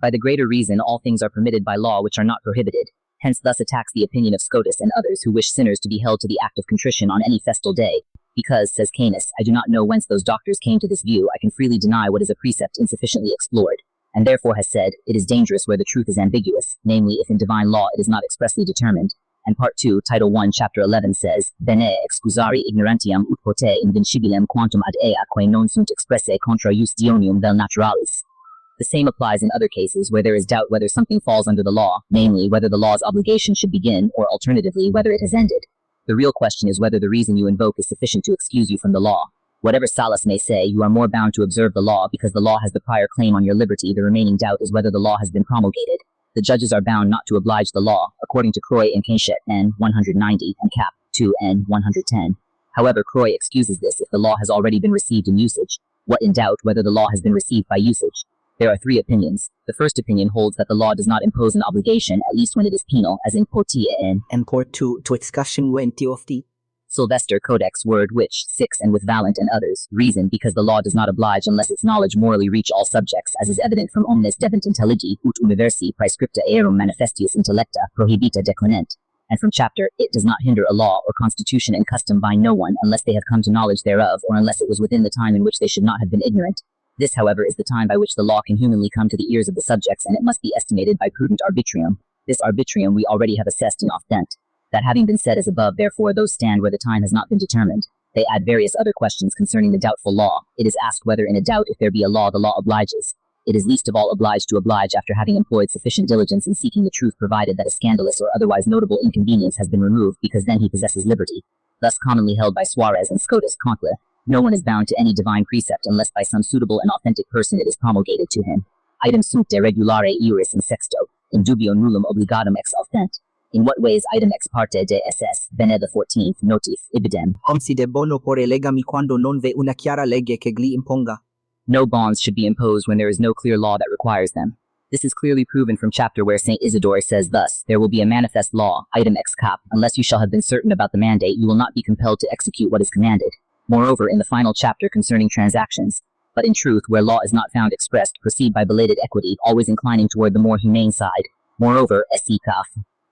By the greater reason, all things are permitted by law which are not prohibited. Hence thus attacks the opinion of Scotus and others who wish sinners to be held to the act of contrition on any festal day. Because, says Canis, I do not know whence those doctors came to this view. I can freely deny what is a precept insufficiently explored. And therefore has said, it is dangerous where the truth is ambiguous, namely if in divine law it is not expressly determined. And Part 2, Title 1, Chapter 11 says, Bene excusari ignorantiam ut pote invincibilem quantum ad ea quae non sunt expresse contra justionium vel naturalis. The same applies in other cases where there is doubt whether something falls under the law, namely whether the law's obligation should begin, or alternatively whether it has ended. The real question is whether the reason you invoke is sufficient to excuse you from the law. Whatever Sallust may say, you are more bound to observe the law because the law has the prior claim on your liberty. The remaining doubt is whether the law has been promulgated. The judges are bound not to oblige the law, according to Croy and Cachet, N 190 and Cap. 2 N 110. However, Croy excuses this if the law has already been received in usage. What in doubt whether the law has been received by usage? There are 3 opinions. The first opinion holds that the law does not impose an obligation, at least when it is penal, as in Portia and Import to discussion 20 of the Sylvester Codex word which, 6 and with Valent and others, reason because the law does not oblige unless its knowledge morally reach all subjects, as is evident from omnes debent intelligi, ut universi praescripta erum manifestius intellecta prohibita dequinent. And from chapter, it does not hinder a law or constitution and custom bind no one unless they have come to knowledge thereof, or unless it was within the time in which they should not have been ignorant. This, however, is the time by which the law can humanly come to the ears of the subjects, and it must be estimated by prudent arbitrium. This arbitrium we already have assessed in Ofdent. That having been said as above, therefore those stand where the time has not been determined. They add various other questions concerning the doubtful law. It is asked whether in a doubt if there be a law the law obliges. It is least of all obliged to oblige after having employed sufficient diligence in seeking the truth, provided that a scandalous or otherwise notable inconvenience has been removed, because then he possesses liberty. Thus commonly held by Suarez and Scotus Concle, no one is bound to any divine precept unless by some suitable and authentic person it is promulgated to him. Item sunt de regulare iuris in sexto, in dubio nullum obligatum ex oftent. In what ways item ex parte de SS, bene the 14th, notif, ibidem. si de bono por legami quando non ve una chiara legge che gli imponga. No bonds should be imposed when there is no clear law that requires them. This is clearly proven from chapter where St. Isidore says thus, there will be a manifest law, item ex cap, unless you shall have been certain about the mandate, you will not be compelled to execute what is commanded. Moreover, in the final chapter concerning transactions. But in truth, where law is not found expressed, proceed by belated equity, always inclining toward the more humane side. Moreover, esse caf.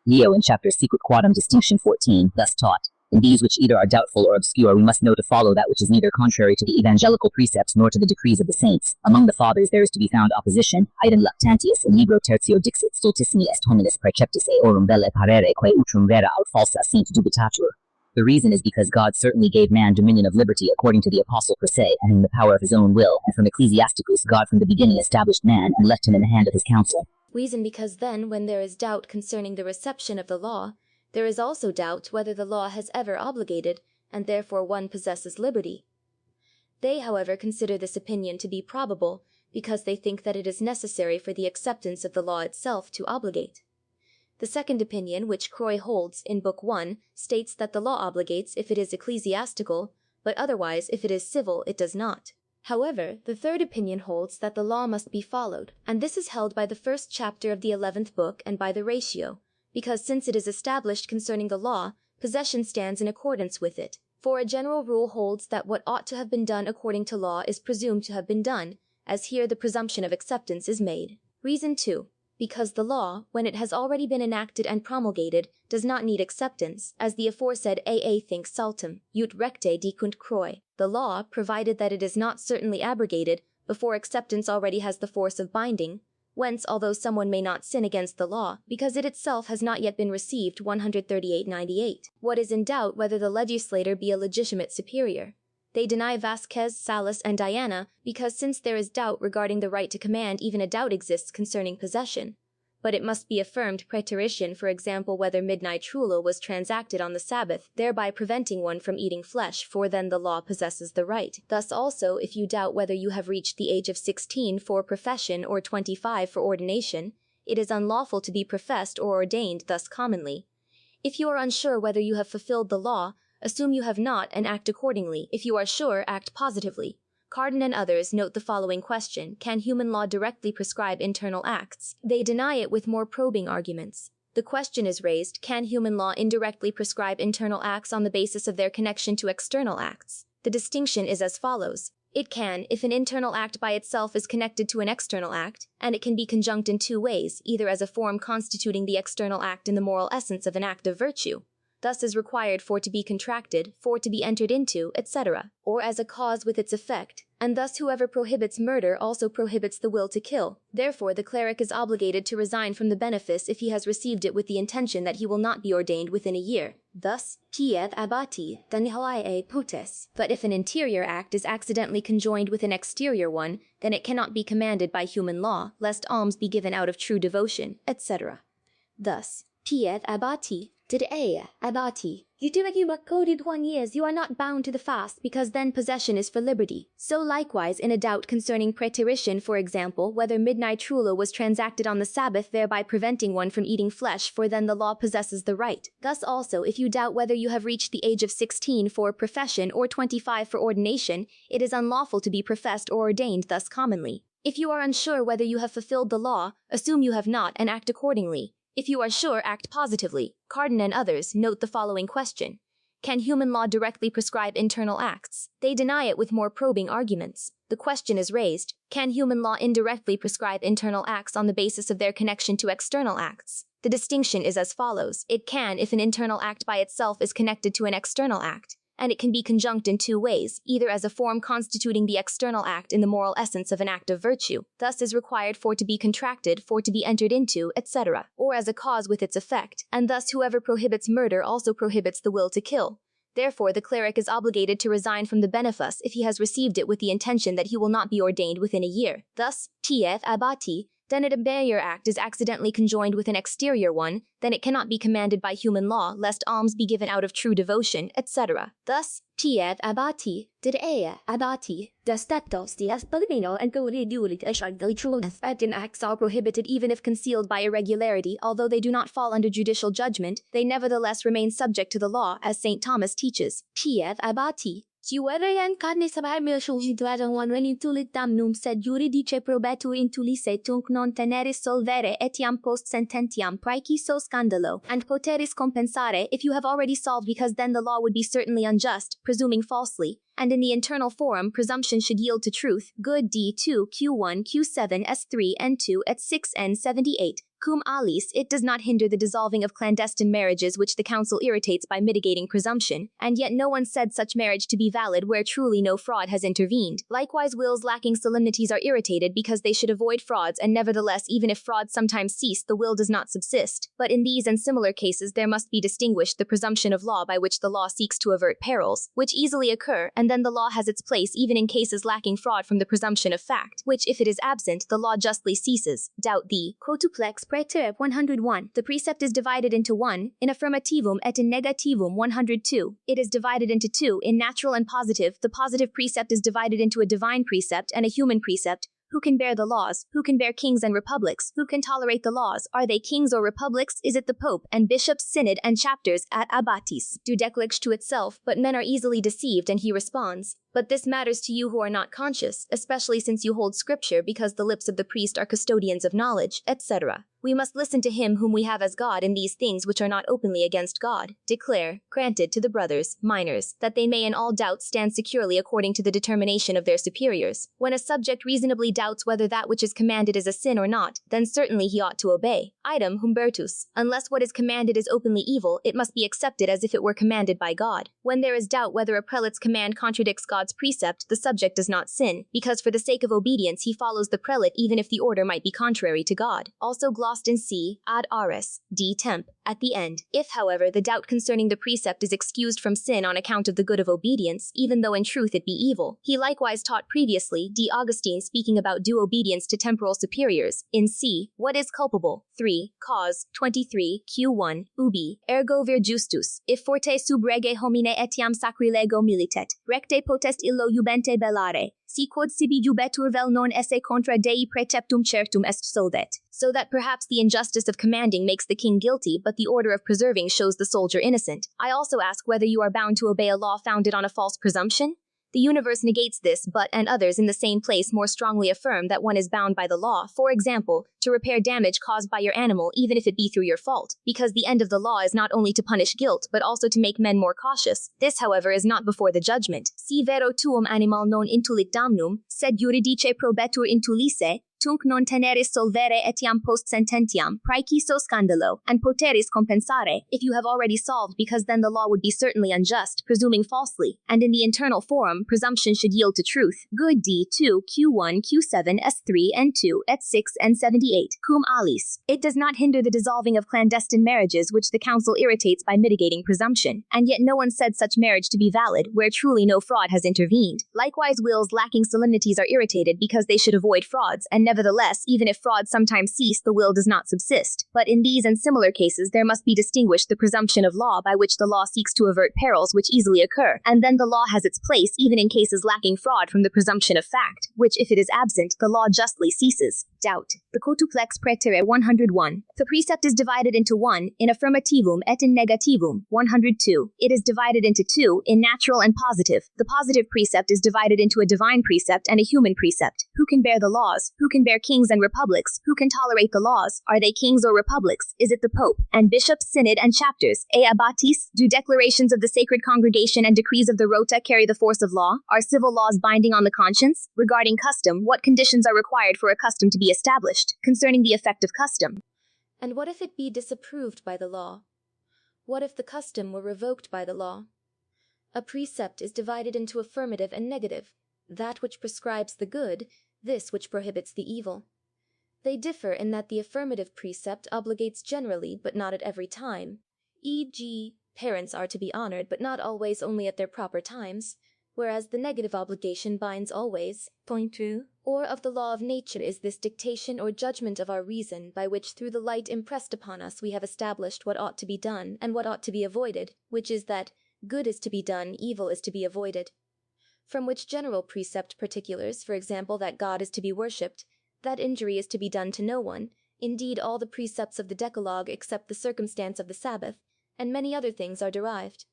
Leo in chapter Sequit Quadam distinction 14, thus taught. In these which either are doubtful or obscure, we must know to follow that which is neither contrary to the evangelical precepts nor to the decrees of the saints. Among the fathers there is to be found opposition. Item lactantius in libro tertio dixit stultissimi est hominis praeceptis eorum velle parere quae utrum vera aut falsa sint dubitatur. The reason is because God certainly gave man dominion of liberty according to the apostle per se, and in the power of his own will, and from Ecclesiasticus God from the beginning established man and left him in the hand of his counsel. Reason because then, when there is doubt concerning the reception of the law, there is also doubt whether the law has ever obligated, and therefore one possesses liberty. They, however, consider this opinion to be probable, because they think that it is necessary for the acceptance of the law itself to obligate. The second opinion, which Croy holds in Book 1, states that the law obligates if it is ecclesiastical, but otherwise if it is civil it does not. However, the third opinion holds that the law must be followed, and this is held by the first chapter of the 11th book and by the ratio, because since it is established concerning the law, possession stands in accordance with it. For a general rule holds that what ought to have been done according to law is presumed to have been done, as here the presumption of acceptance is made. Reason 2. Because the law, when it has already been enacted and promulgated, does not need acceptance, as the aforesaid AA thinks saltum, ut recte dicunt Croy. The law, provided that it is not certainly abrogated, before acceptance already has the force of binding, whence although someone may not sin against the law, because it itself has not yet been received 13898. What is in doubt whether the legislator be a legitimate superior? They deny Vasquez, Salas, and Diana, because since there is doubt regarding the right to command, even a doubt exists concerning possession. But it must be affirmed preterition, for example, whether midnight trullo was transacted on the Sabbath, thereby preventing one from eating flesh, for then the law possesses the right. Thus also, if you doubt whether you have reached the age of 16 for profession or 25 for ordination, it is unlawful to be professed or ordained thus commonly. If you are unsure whether you have fulfilled the law, assume you have not and act accordingly. If you are sure, act positively. Cardan and others note the following question: can human law directly prescribe internal acts? They deny it with more probing arguments. The question is raised: can human law indirectly prescribe internal acts on the basis of their connection to external acts? The distinction is as follows. It can, if an internal act by itself is connected to an external act, and it can be conjunct in two ways, either as a form constituting the external act in the moral essence of an act of virtue, thus is required for to be contracted, for to be entered into, etc., or as a cause with its effect, and thus whoever prohibits murder also prohibits the will to kill. Therefore the cleric is obligated to resign from the benefice if he has received it with the intention that he will not be ordained within a year. Thus, pied abbati danihoae putes. But if an interior act is accidentally conjoined with an exterior one, then it cannot be commanded by human law, lest alms be given out of true devotion, etc. Thus, pied abbati Did Abati. You do you but coded 1 years, you are not bound to the fast, because then possession is for liberty. So likewise in a doubt concerning preterition, for example, whether midnight trula was transacted on the Sabbath, thereby preventing one from eating flesh, for then the law possesses the right. Thus also, if you doubt whether you have reached the age of 16 for profession or 25 for ordination, it is unlawful to be professed or ordained thus commonly. If you are unsure whether you have fulfilled the law, assume you have not and act accordingly. If you are sure, act positively. Cardan and others note the following question. Can human law directly prescribe internal acts? They deny it with more probing arguments. The question is raised, can human law indirectly prescribe internal acts on the basis of their connection to external acts? The distinction is as follows. It can if an internal act by itself is connected to an external act, and it can be conjunct in 2 ways, either as a form constituting the external act in the moral essence of an act of virtue, thus is required for to be contracted, for to be entered into, etc., or as a cause with its effect, and thus whoever prohibits murder also prohibits the will to kill. Therefore the cleric is obligated to resign from the benefice if he has received it with the intention that he will not be ordained within a year. Thus, tf abati, then an interior act is accidentally conjoined with an exterior one, then it cannot be commanded by human law, lest alms be given out of true devotion, etc. Thus, tf abati, did abati, destatos dias palmino and golidulit ashagalichulas, and acts are prohibited even if concealed by irregularity, although they do not fall under judicial judgment, they nevertheless remain subject to the law, as St. Thomas teaches. Tf abati. Ciuerean carne sabaimil shulidradang one renitulit damnum sed juridice probetur intulisse tunc non teneris solvere etiam post sententiam praeciso scandalo, and poteris compensare, if you have already solved, because then the law would be certainly unjust, presuming falsely, and in the internal forum presumption should yield to truth. Good D2 Q1 Q7 S3 N2 at 6 N78. Cum alis, it does not hinder the dissolving of clandestine marriages which the council irritates by mitigating presumption, and yet no one said such marriage to be valid where truly no fraud has intervened. Likewise wills lacking solemnities are irritated because they should avoid frauds, and nevertheless even if frauds sometimes cease the will does not subsist. But in these and similar cases there must be distinguished the presumption of law by which the law seeks to avert perils, which easily occur, and then the law has its place even in cases lacking fraud from the presumption of fact, which if it is absent the law justly ceases. Doubt the quotuplex praeter 101. The precept is divided into 1, in affirmativum et in negativum 102. It is divided into 2, in natural and positive. The positive precept is divided into a divine precept and a human precept. Who can bear the laws? Who can bear kings and republics? Who can tolerate the laws? Are they kings or republics? Is it the Pope and bishops, synod and chapters at abatis? Do declarage to itself, but men are easily deceived, and he responds, but this matters to you who are not conscious, especially since you hold scripture, because the lips of the priest are custodians of knowledge, etc. We must listen to him whom we have as God in these things which are not openly against God. Declare, granted to the brothers, minors, that they may in all doubts stand securely according to the determination of their superiors. When a subject reasonably doubts whether that which is commanded is a sin or not, then certainly he ought to obey. Item Humbertus. Unless what is commanded is openly evil, it must be accepted as if it were commanded by God. When there is doubt whether a prelate's command contradicts God's precept, the subject does not sin, because for the sake of obedience he follows the prelate even if the order might be contrary to God. Also glossed in C, ad ares, D temp, at the end. If, however, the doubt concerning the precept is excused from sin on account of the good of obedience, even though in truth it be evil. He likewise taught previously, D. Augustine speaking about due obedience to temporal superiors, in C, what is culpable? 3, cause, 23, Q1, ubi, ergo vir justus, if forte sub rege homine etiam sacrilego militet, recte potest illo jubente bellare, si quod sibi jubetur vel non esse contra Dei preceptum certum est solvet. So that perhaps the injustice of commanding makes the king guilty, but the order of preserving shows the soldier innocent. I also ask whether you are bound to obey a law founded on a false presumption? The universe negates this, but and others in the same place more strongly affirm that one is bound by the law, for example, to repair damage caused by your animal even if it be through your fault, because the end of the law is not only to punish guilt, but also to make men more cautious. This, however, is not before the judgment. Si vero tuum animal non intulit damnum, sed juridice probetur intulisse, tunc non teneris solvere etiam post sententiam, praeciso scandalo, and poteris compensare, if you have already solved, because then the law would be certainly unjust, presuming falsely, and in the internal forum, presumption should yield to truth. Good D2, Q1, Q7, S3, N2, at 6 and 78. P8, cum alis. It does not hinder the dissolving of clandestine marriages which the council irritates by mitigating presumption, and yet no one said such marriage to be valid, where truly no fraud has intervened. Likewise, wills lacking solemnities are irritated because they should avoid frauds, and nevertheless, even if frauds sometimes cease, the will does not subsist. But in these and similar cases there must be distinguished the presumption of law by which the law seeks to avert perils which easily occur, and then the law has its place even in cases lacking fraud from the presumption of fact, which if it is absent, the law justly ceases. Doubt. The quotuplex praetere 101. The precept is divided into 1, in affirmativum et in negativum, 102. It is divided into 2, in natural and positive. The positive precept is divided into a divine precept and a human precept. Who can bear the laws? Who can bear kings and republics? Who can tolerate the laws? Are they kings or republics? Is it the Pope? And bishops, synod, and chapters? Abbatis? Do declarations of the sacred congregation and decrees of the rota carry the force of law? Are civil laws binding on the conscience? Regarding custom, what conditions are required for a custom to be established? Concerning the effect of custom. And what if it be disapproved by the law? What if the custom were revoked by the law? A precept is divided into affirmative and negative, that which prescribes the good, this which prohibits the evil. They differ in that the affirmative precept obligates generally, but not at every time, e.g., parents are to be honored, but not always, only at their proper times, whereas the negative obligation binds always. Point 2. Or of the law of nature is this dictation or judgment of our reason, by which through the light impressed upon us we have established what ought to be done, and what ought to be avoided, which is that good is to be done, evil is to be avoided. From which general precept particulars, for example, that God is to be worshipped, that injury is to be done to no one, indeed all the precepts of the Decalogue except the circumstance of the Sabbath, and many other things are derived.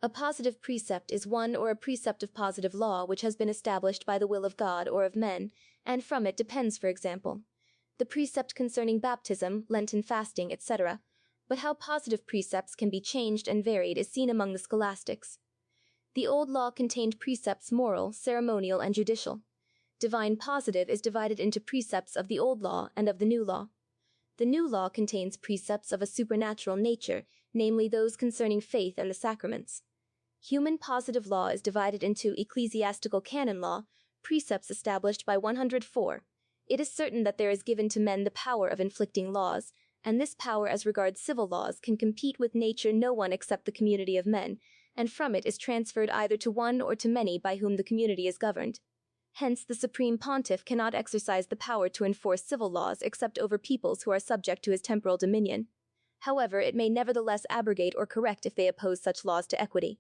A positive precept is one or a precept of positive law which has been established by the will of God or of men, and from it depends, for example, the precept concerning baptism, Lenten fasting, etc. But how positive precepts can be changed and varied is seen among the scholastics. The old law contained precepts moral, ceremonial, and judicial. Divine positive is divided into precepts of the old law and of the new law. The new law contains precepts of a supernatural nature, namely those concerning faith and the sacraments. Human positive law is divided into ecclesiastical canon law, precepts established by 104. It is certain that there is given to men the power of inflicting laws, and this power as regards civil laws can compete with nature no one except the community of men, and from it is transferred either to one or to many by whom the community is governed. Hence the Supreme Pontiff cannot exercise the power to enforce civil laws except over peoples who are subject to his temporal dominion. However, it may nevertheless abrogate or correct if they oppose such laws to equity.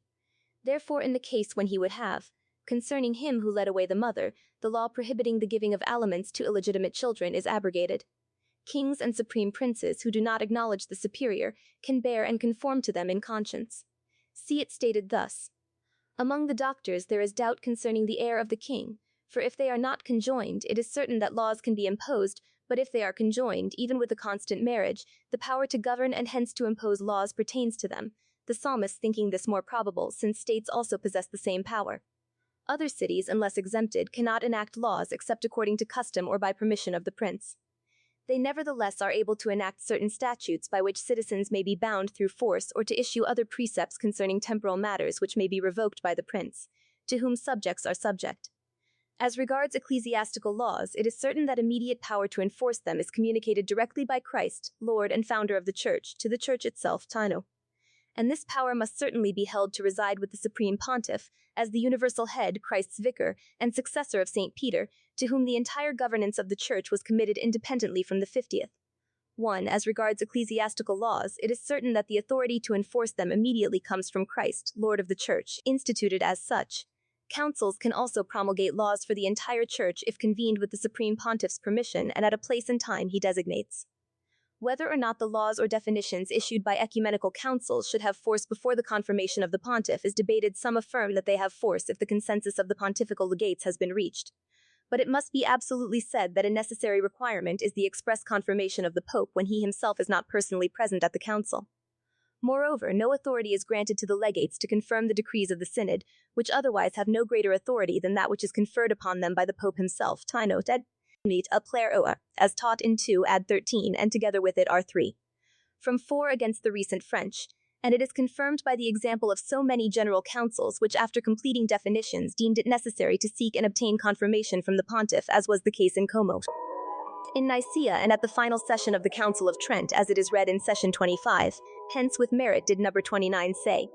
Therefore, in the case when he would have, concerning him who led away the mother, the law prohibiting the giving of aliments to illegitimate children is abrogated. Kings and supreme princes who do not acknowledge the superior can bear and conform to them in conscience. See it stated thus. Among the doctors there is doubt concerning the heir of the king, for if they are not conjoined, it is certain that laws can be imposed, but if they are conjoined, even with a constant marriage, the power to govern and hence to impose laws pertains to them, the psalmist thinking this more probable, since states also possess the same power. Other cities, unless exempted, cannot enact laws except according to custom or by permission of the prince. They nevertheless are able to enact certain statutes by which citizens may be bound through force or to issue other precepts concerning temporal matters which may be revoked by the prince, to whom subjects are subject. As regards ecclesiastical laws, it is certain that immediate power to enforce them is communicated directly by Christ, Lord and founder of the Church, to the Church itself, Tano. And this power must certainly be held to reside with the Supreme Pontiff, as the universal head, Christ's vicar, and successor of St. Peter, to whom the entire governance of the Church was committed independently from the 50th. 1. As regards ecclesiastical laws, it is certain that the authority to enforce them immediately comes from Christ, Lord of the Church, instituted as such. Councils can also promulgate laws for the entire Church if convened with the Supreme Pontiff's permission and at a place and time he designates. Whether or not the laws or definitions issued by ecumenical councils should have force before the confirmation of the pontiff is debated. Some affirm that they have force if the consensus of the pontifical legates has been reached. But it must be absolutely said that a necessary requirement is the express confirmation of the Pope when he himself is not personally present at the council. Moreover, no authority is granted to the legates to confirm the decrees of the synod, which otherwise have no greater authority than that which is conferred upon them by the Pope himself. Tainoted. Meet a player oa, as taught in 2 ad 13, and together with it are 3. From 4 against the recent French, and it is confirmed by the example of so many general councils which after completing definitions deemed it necessary to seek and obtain confirmation from the pontiff, as was the case in Como. in Nicaea and at the final session of the Council of Trent, as it is read in session 25, hence with merit did number 29 say,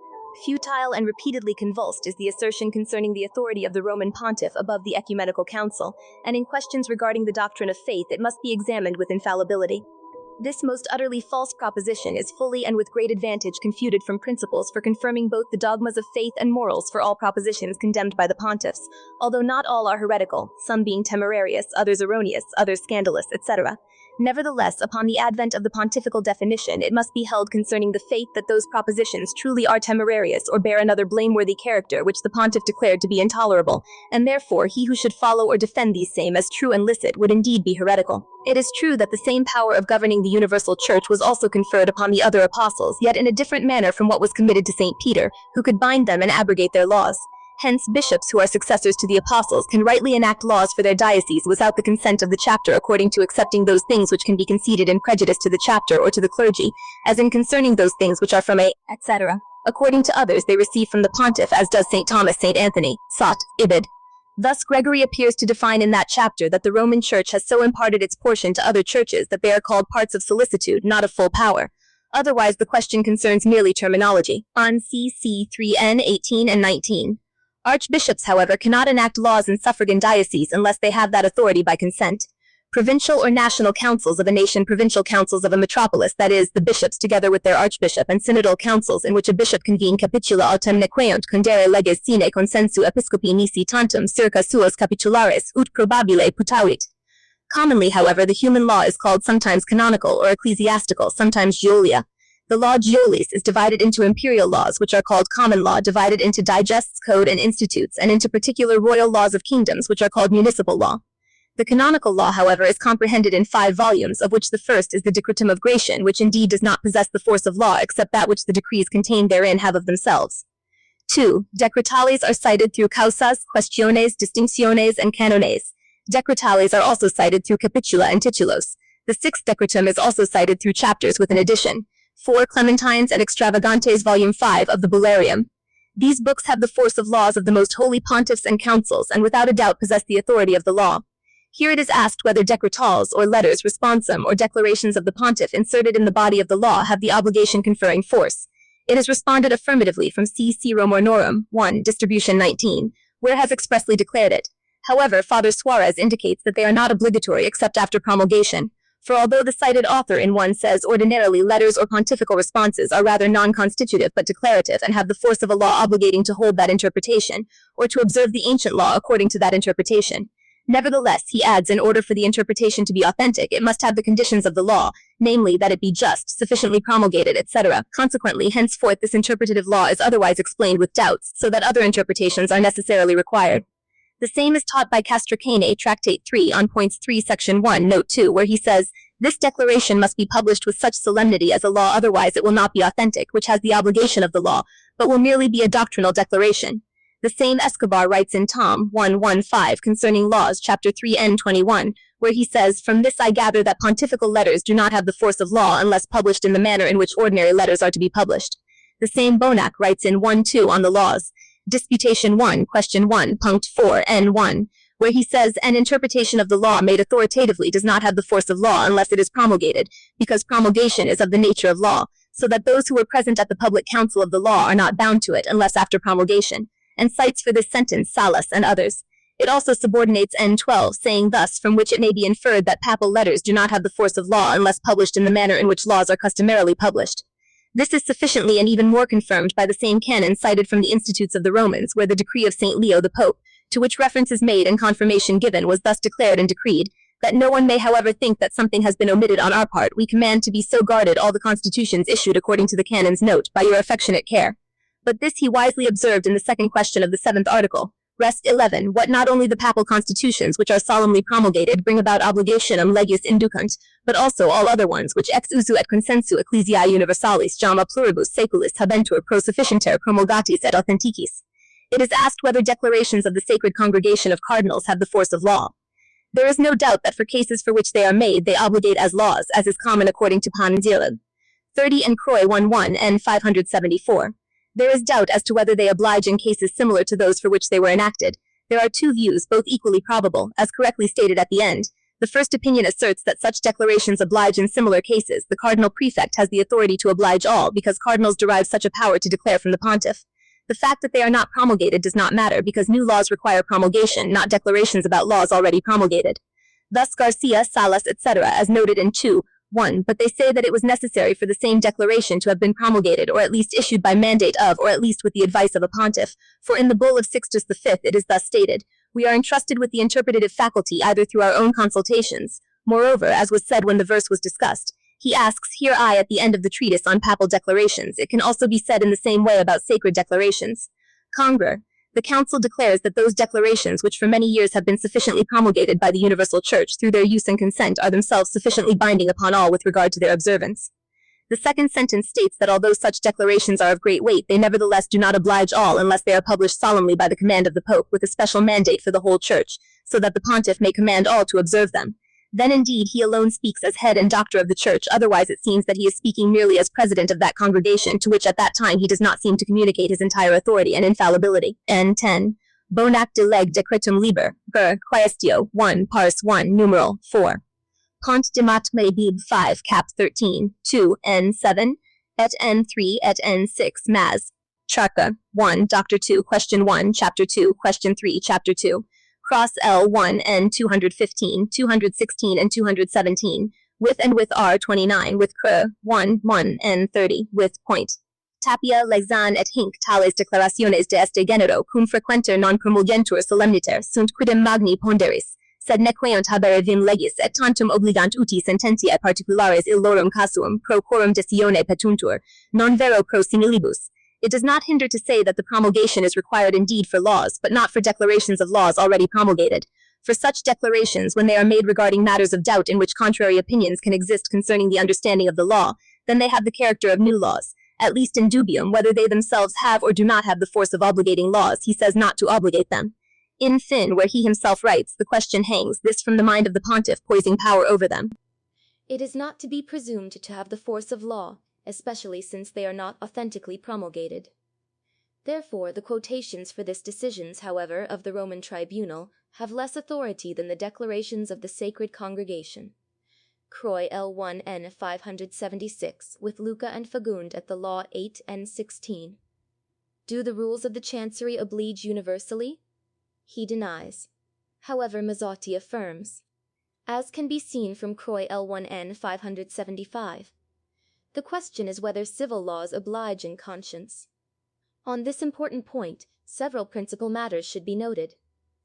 futile and repeatedly convulsed is the assertion concerning the authority of the Roman pontiff above the ecumenical council, and in questions regarding the doctrine of faith it must be examined with infallibility. This most utterly false proposition is fully and with great advantage confuted from principles for confirming both the dogmas of faith and morals for all propositions condemned by the pontiffs, although not all are heretical, some being temerarious, others erroneous, others scandalous, etc. Nevertheless, upon the advent of the pontifical definition, it must be held concerning the faith that those propositions truly are temerarious or bear another blameworthy character which the pontiff declared to be intolerable, and therefore he who should follow or defend these same as true and licit would indeed be heretical. It is true that the same power of governing the universal church was also conferred upon the other apostles, yet in a different manner from what was committed to St. Peter, who could bind them and abrogate their laws. Hence, bishops who are successors to the apostles can rightly enact laws for their diocese without the consent of the chapter according to accepting those things which can be conceded in prejudice to the chapter or to the clergy, as in concerning those things which are from a, etc. According to others they receive from the pontiff, as does St. Thomas, St. Anthony, Sot, Ibid. Thus Gregory appears to define in that chapter that the Roman Church has so imparted its portion to other churches that they are called parts of solicitude, not of full power. Otherwise the question concerns merely terminology. On CC 3N 18 and 19. Archbishops, however, cannot enact laws in suffragan dioceses unless they have that authority by consent. Provincial or national councils of a nation, provincial councils of a metropolis, that is, the bishops together with their archbishop, and synodal councils in which a bishop convene capitula autem nequeunt condere leges sine consensu episcopi nisi tantum circa suos capitulares ut probabile putavit. Commonly, however, the human law is called sometimes canonical or ecclesiastical, sometimes Giolia. The law Giolis is divided into imperial laws, which are called common law, divided into digests, code, and institutes, and into particular royal laws of kingdoms, which are called municipal law. The canonical law, however, is comprehended in 5 volumes, of which the first is the Decretum of Gratian, which indeed does not possess the force of law except that which the decrees contained therein have of themselves. 2. Decretales are cited through causas, questiones, distinctiones, and canones. Decretales are also cited through capitula and titulos. The 6th Decretum is also cited through chapters with an addition. 4 Clementines and Extravagantes, Volume 5 of the Bullarium. These books have the force of laws of the most holy pontiffs and councils, and without a doubt possess the authority of the law. Here it is asked whether decretals, or letters responsum, or declarations of the pontiff inserted in the body of the law have the obligation conferring force. It is responded affirmatively from C. Romanorum 1, Distribution 19, where it has expressly declared it. However, Father Suarez indicates that they are not obligatory except after promulgation. For although the cited author in 1 says ordinarily letters or pontifical responses are rather non-constitutive but declarative and have the force of a law obligating to hold that interpretation, or to observe the ancient law according to that interpretation. Nevertheless, he adds, in order for the interpretation to be authentic, it must have the conditions of the law, namely, that it be just, sufficiently promulgated, etc. Consequently, henceforth this interpretative law is otherwise explained with doubts, so that other interpretations are necessarily required. The same is taught by Castracane, Tractate 3, on points 3, section 1, note 2, where he says, this declaration must be published with such solemnity as a law, otherwise it will not be authentic, which has the obligation of the law, but will merely be a doctrinal declaration. The same Escobar writes in Tom 1:1-5 concerning laws, chapter 3 N21, where he says, from this I gather that pontifical letters do not have the force of law unless published in the manner in which ordinary letters are to be published. The same Bonac writes in 1:2 on the laws, Disputation 1, question 1, punct 4, N1, where he says, an interpretation of the law made authoritatively does not have the force of law unless it is promulgated, because promulgation is of the nature of law, so that those who were present at the public council of the law are not bound to it unless after promulgation, and cites for this sentence Salas and others. It also subordinates N12, saying thus, from which it may be inferred that papal letters do not have the force of law unless published in the manner in which laws are customarily published. This is sufficiently and even more confirmed by the same canon cited from the Institutes of the Romans, where the decree of St. Leo the Pope, to which reference is made and confirmation given, was thus declared and decreed, that no one may however think that something has been omitted on our part, we command to be so guarded all the constitutions issued according to the canon's note, by your affectionate care. But this he wisely observed in the second question of the 7th article, Rest 11, what not only the papal constitutions which are solemnly promulgated bring about obligationem legius inducunt, but also all other ones which ex usu et consensu ecclesiae universalis jamma pluribus saeculis habentur pro sufficienter promulgatis et authenticis. It is asked whether declarations of the sacred congregation of cardinals have the force of law. There is no doubt that for cases for which they are made, they obligate as laws, as is common according to Panzilib 30 and Croix 1:1 and 574. There is doubt as to whether they oblige in cases similar to those for which they were enacted. There are 2 views, both equally probable, as correctly stated at the end. The The first opinion asserts that such declarations oblige in similar cases. The cardinal prefect has the authority to oblige all, because cardinals derive such a power to declare from the pontiff. The fact that they are not promulgated does not matter, because new laws require promulgation, not declarations about laws already promulgated. Thus Garcia, Salas, etc., as noted in 2:1, but they say that it was necessary for the same declaration to have been promulgated, or at least issued by mandate of, or at least with the advice of a pontiff, for in the bull of Sixtus V it is thus stated, "We are entrusted with the interpretative faculty either through our own consultations." Moreover, as was said when the verse was discussed, he asks, "Here I at the end of the treatise on papal declarations." It can also be said in the same way about sacred declarations. Conger. The Council declares that those declarations which for many years have been sufficiently promulgated by the universal Church through their use and consent are themselves sufficiently binding upon all with regard to their observance. The second sentence states that although such declarations are of great weight, they nevertheless do not oblige all unless they are published solemnly by the command of the Pope with a special mandate for the whole Church, so that the pontiff may command all to observe them. Then indeed he alone speaks as head and doctor of the Church, otherwise it seems that he is speaking merely as president of that congregation, to which at that time he does not seem to communicate his entire authority and infallibility. N10. Bon acte de leg decretum liber, ber, quaestio, 1, pars 1, numeral 4. Pont de matme bib 5, cap 13, 2, N7, et N3, et N6, Maz. Charca, 1, Doctor 2, question 1, chapter 2, question 3, chapter 2. Cross L1 N 215, 216, and 217, with and with R29, with cr 1 N 30, with point. Tapia lexan et hinc tales declaraciones de este genero cum frequenter non promulgentur solemniter sunt quidem magni ponderis, sed nequeunt habere vim legis et tantum obligant uti sententiae particulares illorum casuum pro quorum decione petuntur, non vero pro similibus. It does not hinder to say that the promulgation is required indeed for laws, but not for declarations of laws already promulgated. For such declarations, when they are made regarding matters of doubt in which contrary opinions can exist concerning the understanding of the law, then they have the character of new laws, at least in dubium, whether they themselves have or do not have the force of obligating laws. He says not to obligate them. In fin, where he himself writes, the question hangs, this from the mind of the pontiff poising power over them. It is not to be presumed to have the force of law, especially since they are not authentically promulgated. Therefore, the quotations for this decisions, however, of the Roman tribunal have less authority than the declarations of the Sacred Congregation. Croy L1 N 576, with Luca and Fagund at the Law 8 N 16. Do the rules of the Chancery oblige universally? He denies. However, Mazzotti affirms, as can be seen from Croy L1 N 575. The question is whether civil laws oblige in conscience. On this important point, several principal matters should be noted.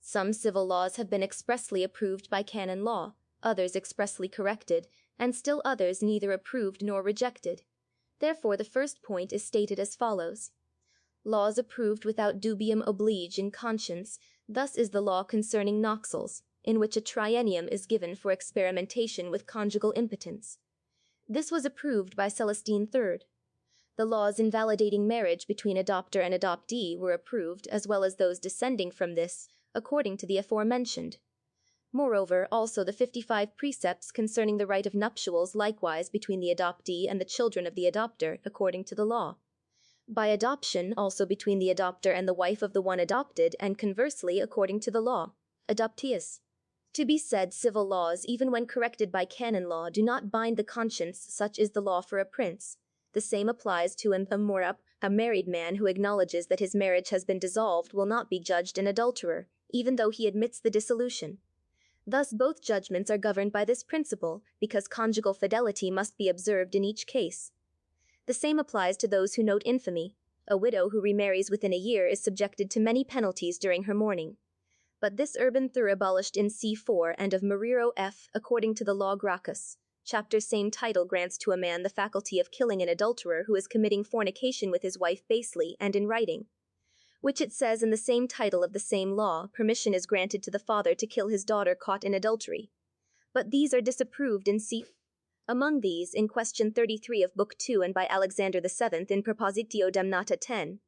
Some civil laws have been expressly approved by canon law, others expressly corrected, and still others neither approved nor rejected. Therefore, the first point is stated as follows. Laws approved without dubium oblige in conscience, thus is the law concerning noxals, in which a triennium is given for experimentation with conjugal impotence. This was approved by Celestine III. The laws invalidating marriage between adopter and adoptee were approved, as well as those descending from this, according to the aforementioned. Moreover, also the 55 precepts concerning the right of nuptials likewise between the adoptee and the children of the adopter, according to the law. By adoption, also between the adopter and the wife of the one adopted, and conversely, according to the law. Adoptius. To be said, civil laws, even when corrected by canon law, do not bind the conscience, such is the law for a prince. The same applies to a married man who acknowledges that his marriage has been dissolved will not be judged an adulterer, even though he admits the dissolution. Thus both judgments are governed by this principle, because conjugal fidelity must be observed in each case. The same applies to those who note infamy. A widow who remarries within a year is subjected to many penalties during her mourning. But this Urban III abolished in C4 and of Mariro F. according to the law Gracchus. Chapter same title grants to a man the faculty of killing an adulterer who is committing fornication with his wife basely and in writing. Which it says in the same title of the same law, permission is granted to the father to kill his daughter caught in adultery. But these are disapproved in C. Among these, in question 33 of Book 2 and by Alexander VII in Propositio Damnata 10,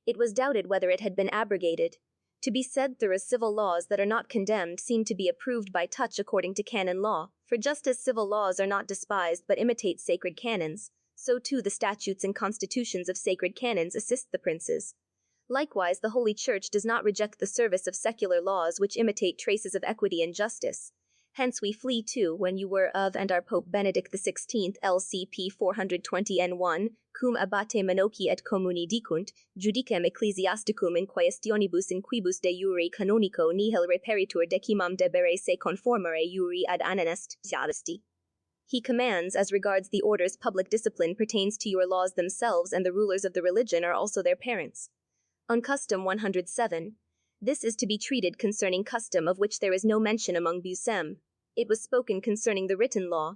it was doubted whether it had been abrogated. To be said through as civil laws that are not condemned seem to be approved by touch according to canon law, for just as civil laws are not despised but imitate sacred canons, so too the statutes and constitutions of sacred canons assist the princes. Likewise, the Holy Church does not reject the service of secular laws which imitate traces of equity and justice. Hence we flee too, when you were of and our Pope Benedict XVI LCP 420 N1, cum abate manoci et communi dicunt, judicem ecclesiasticum in quaestionibus in quibus de jure canonico nihil reperitur decimam debere se conformare juri ad ananest siadisti. He commands, as regards the order's public discipline pertains to your laws themselves, and the rulers of the religion are also their parents. On custom 107. This is to be treated concerning custom of which there is no mention among Busem. It was spoken concerning the written law.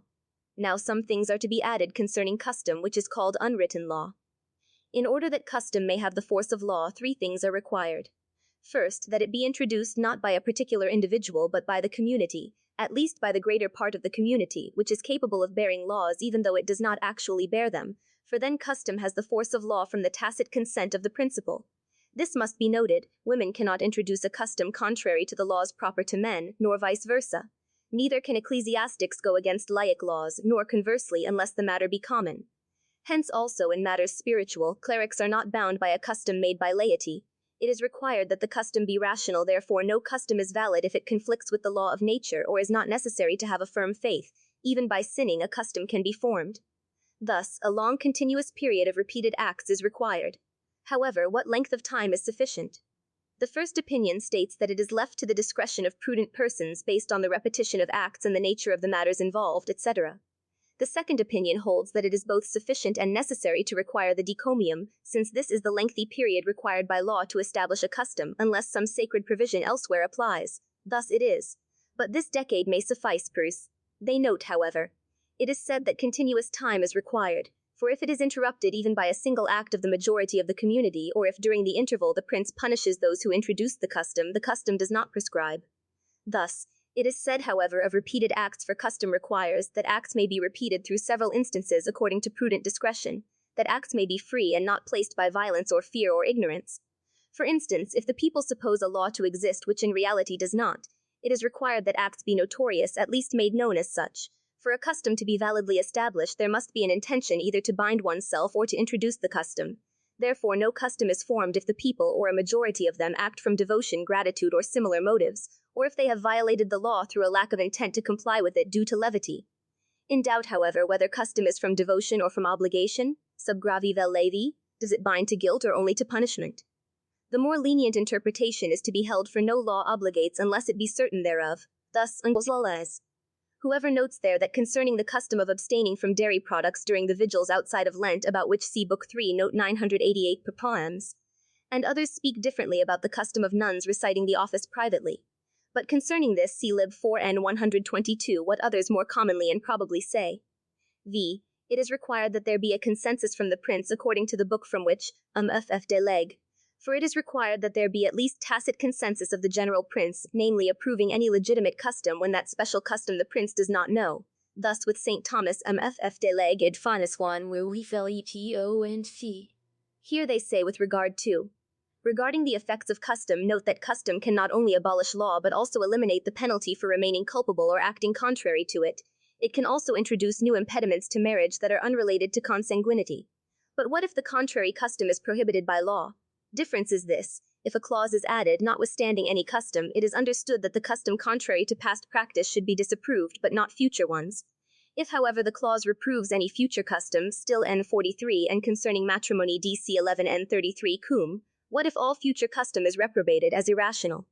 Now some things are to be added concerning custom which is called unwritten law. In order that custom may have the force of law, 3 things are required. First, that it be introduced not by a particular individual but by the community, at least by the greater part of the community, which is capable of bearing laws even though it does not actually bear them, for then custom has the force of law from the tacit consent of the principal. This must be noted, women cannot introduce a custom contrary to the laws proper to men, nor vice versa. Neither can ecclesiastics go against laic laws, nor conversely unless the matter be common. Hence also in matters spiritual, clerics are not bound by a custom made by laity. It is required that the custom be rational, therefore no custom is valid if it conflicts with the law of nature or is not necessary to have a firm faith. Even by sinning a custom can be formed. Thus, a long continuous period of repeated acts is required. However, what length of time is sufficient? The first opinion states that it is left to the discretion of prudent persons based on the repetition of acts and the nature of the matters involved, etc. The second opinion holds that it is both sufficient and necessary to require the decomium, since this is the lengthy period required by law to establish a custom, unless some sacred provision elsewhere applies. Thus it is. But this decade may suffice, Bruce. They note, however, it is said that continuous time is required. For if it is interrupted even by a single act of the majority of the community, or if during the interval the prince punishes those who introduced the custom does not prescribe. Thus, it is said, however, of repeated acts for custom requires that acts may be repeated through several instances according to prudent discretion, that acts may be free and not placed by violence or fear or ignorance. For instance, if the people suppose a law to exist which in reality does not, it is required that acts be notorious, at least made known as such. For a custom to be validly established, there must be an intention either to bind oneself or to introduce the custom. Therefore, no custom is formed if the people, or a majority of them, act from devotion, gratitude, or similar motives, or if they have violated the law through a lack of intent to comply with it due to levity. In doubt, however, whether custom is from devotion or from obligation, sub gravi vel levi, does it bind to guilt or only to punishment? The more lenient interpretation is to be held, for no law obligates unless it be certain thereof. Thus, whoever notes there that concerning the custom of abstaining from dairy products during the vigils outside of Lent, about which see Book 3, Note 988 Poems, and others speak differently about the custom of nuns reciting the office privately. But concerning this, see Lib 4n 122, what others more commonly and probably say. V. It is required that there be a consensus from the prince according to the book from which, ff de leg. For it is required that there be at least tacit consensus of the general prince, namely approving any legitimate custom when that special custom the prince does not know. Thus with St. Thomas mff de leg id fanis one where we fell eto and c. Here they say with regard to. Regarding the effects of custom, note that custom can not only abolish law but also eliminate the penalty for remaining culpable or acting contrary to it. It can also introduce new impediments to marriage that are unrelated to consanguinity. But what if the contrary custom is prohibited by law? Difference is this: if a clause is added, notwithstanding any custom, it is understood that the custom contrary to past practice should be disapproved, but not future ones. If, however, the clause reproves any future custom, still N43, and concerning matrimony DC 11 N33 cum, what if all future custom is reprobated as irrational?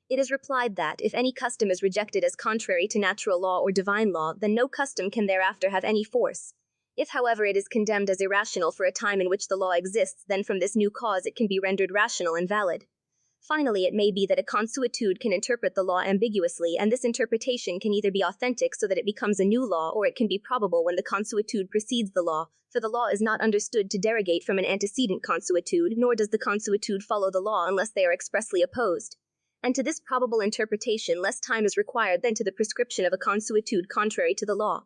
It is replied that, if any custom is rejected as contrary to natural law or divine law, then no custom can thereafter have any force. If, however, it is condemned as irrational for a time in which the law exists, then from this new cause it can be rendered rational and valid. Finally, it may be that a consuetude can interpret the law ambiguously, and this interpretation can either be authentic so that it becomes a new law, or it can be probable when the consuetude precedes the law, for the law is not understood to derogate from an antecedent consuetude, nor does the consuetude follow the law unless they are expressly opposed. And to this probable interpretation less time is required than to the prescription of a consuetude contrary to the law.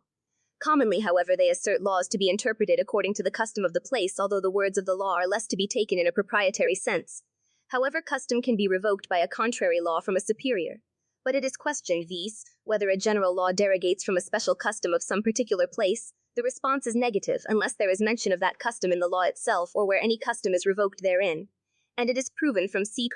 Commonly, however, they assert laws to be interpreted according to the custom of the place, although the words of the law are less to be taken in a proprietary sense. However, custom can be revoked by a contrary law from a superior. But it is questioned, viz., whether a general law derogates from a special custom of some particular place. The response is negative, unless there is mention of that custom in the law itself, or where any custom is revoked therein. And it is proven from C.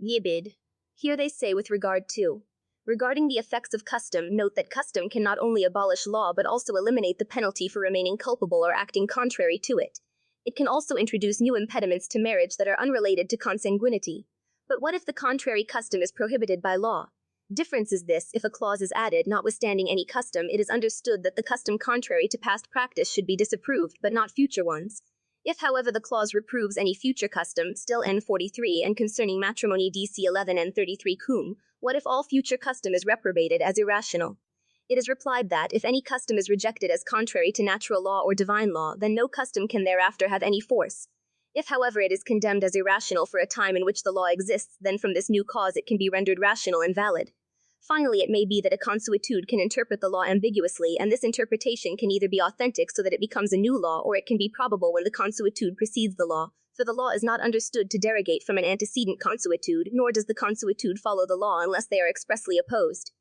Yibid. Here they say with regard to. Regarding the effects of custom, note that custom can not only abolish law but also eliminate the penalty for remaining culpable or acting contrary to it. It can also introduce new impediments to marriage that are unrelated to consanguinity. But what if the contrary custom is prohibited by law? Difference is this: if a clause is added, notwithstanding any custom, it is understood that the custom contrary to past practice should be disapproved, but not future ones. If, however, the clause reproves any future custom, still N43, and concerning matrimony DC 11 and 33 cum, what if all future custom is reprobated as irrational? It is replied that, if any custom is rejected as contrary to natural law or divine law, then no custom can thereafter have any force. If, however, it is condemned as irrational for a time in which the law exists, then from this new cause it can be rendered rational and valid. Finally, it may be that a consuetude can interpret the law ambiguously, and this interpretation can either be authentic so that it becomes a new law, or it can be probable when the consuetude precedes the law, for the law is not understood to derogate from an antecedent consuetude, nor does the consuetude follow the law unless they are expressly opposed.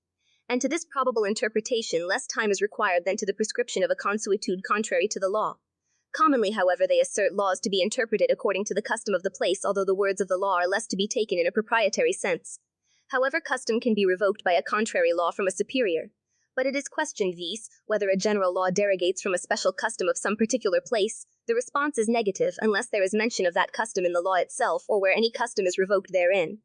And to this probable interpretation less time is required than to the prescription of a consuetude contrary to the law. Commonly, however, they assert laws to be interpreted according to the custom of the place, although the words of the law are less to be taken in a proprietary sense. However, custom can be revoked by a contrary law from a superior. But it is questioned vis, whether a general law derogates from a special custom of some particular place. The response is negative unless there is mention of that custom in the law itself, or where any custom is revoked therein.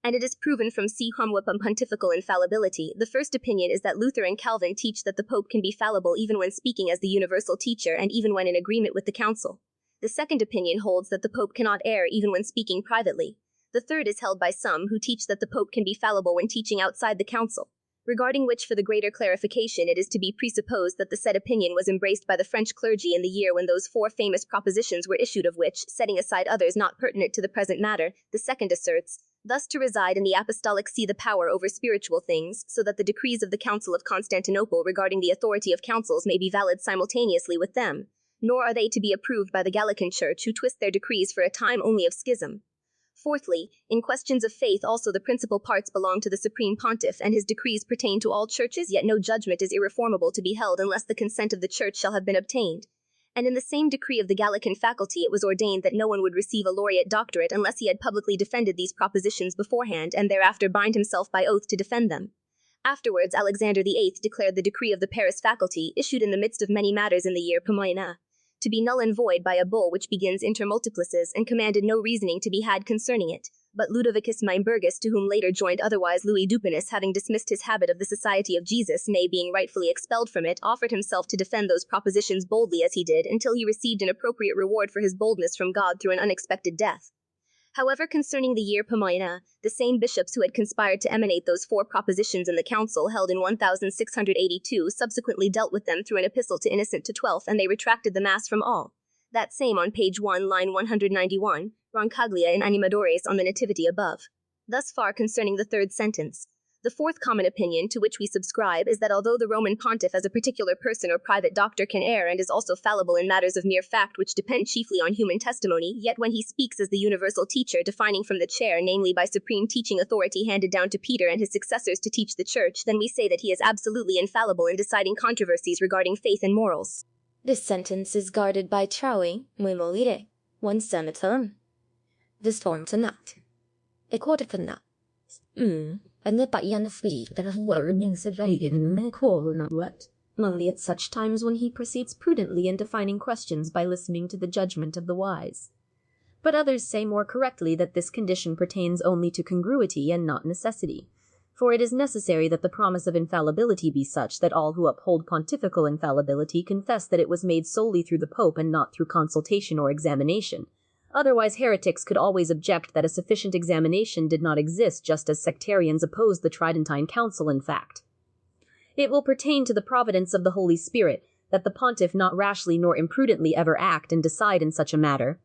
And it is proven from C. Humwepum pontifical infallibility. The first opinion is that Luther and Calvin teach that the Pope can be fallible even when speaking as the universal teacher and even when in agreement with the council. The second opinion holds that the Pope cannot err even when speaking privately. The third is held by some who teach that the Pope can be fallible when teaching outside the council, regarding which for the greater clarification it is to be presupposed that the said opinion was embraced by the French clergy in the year when those 4 famous propositions were issued, of which, setting aside others not pertinent to the present matter, the second asserts, thus to reside in the apostolic see the power over spiritual things, so that the decrees of the Council of Constantinople regarding the authority of councils may be valid simultaneously with them, nor are they to be approved by the Gallican Church, who twist their decrees for a time only of schism. Fourthly, in questions of faith also the principal parts belong to the Supreme Pontiff, and his decrees pertain to all churches, yet no judgment is irreformable to be held unless the consent of the Church shall have been obtained. And in the same decree of the Gallican faculty it was ordained that no one would receive a laureate doctorate unless he had publicly defended these propositions beforehand, and thereafter bind himself by oath to defend them. Afterwards Alexander VIII declared the decree of the Paris faculty, issued in the midst of many matters in the year Pomoina, to be null and void by a bull which begins inter multiplices, and commanded no reasoning to be had concerning it. But Ludovicus Meinbergus, to whom later joined otherwise Louis Dupenus, having dismissed his habit of the Society of Jesus, nay, being rightfully expelled from it, offered himself to defend those propositions boldly as he did, until he received an appropriate reward for his boldness from God through an unexpected death. However, concerning the year Pomoina, the same bishops who had conspired to emanate those 4 propositions in the council held in 1682 subsequently dealt with them through an epistle to Innocent XII, and they retracted the Mass from all. That same on page 1, line 191, Roncaglia in Animadores on the Nativity above. Thus far concerning the third sentence. The fourth common opinion to which we subscribe is that although the Roman pontiff as a particular person or private doctor can err and is also fallible in matters of mere fact which depend chiefly on human testimony, yet when he speaks as the universal teacher, defining from the chair, namely by supreme teaching authority handed down to Peter and his successors to teach the Church, then we say that he is absolutely infallible in deciding controversies regarding faith and morals. This sentence is guarded by Traui, muy molire, one senatum. This form to not. A quarter to not. And the Bayan free that word means a call not what. Only at such times when he proceeds prudently in defining questions by listening to the judgment of the wise. But others say more correctly that this condition pertains only to congruity and not necessity. For it is necessary that the promise of infallibility be such that all who uphold pontifical infallibility confess that it was made solely through the Pope and not through consultation or examination. Otherwise heretics could always object that a sufficient examination did not exist, just as sectarians opposed the Tridentine Council in fact. It will pertain to the providence of the Holy Spirit that the pontiff not rashly nor imprudently ever act and decide in such a matter.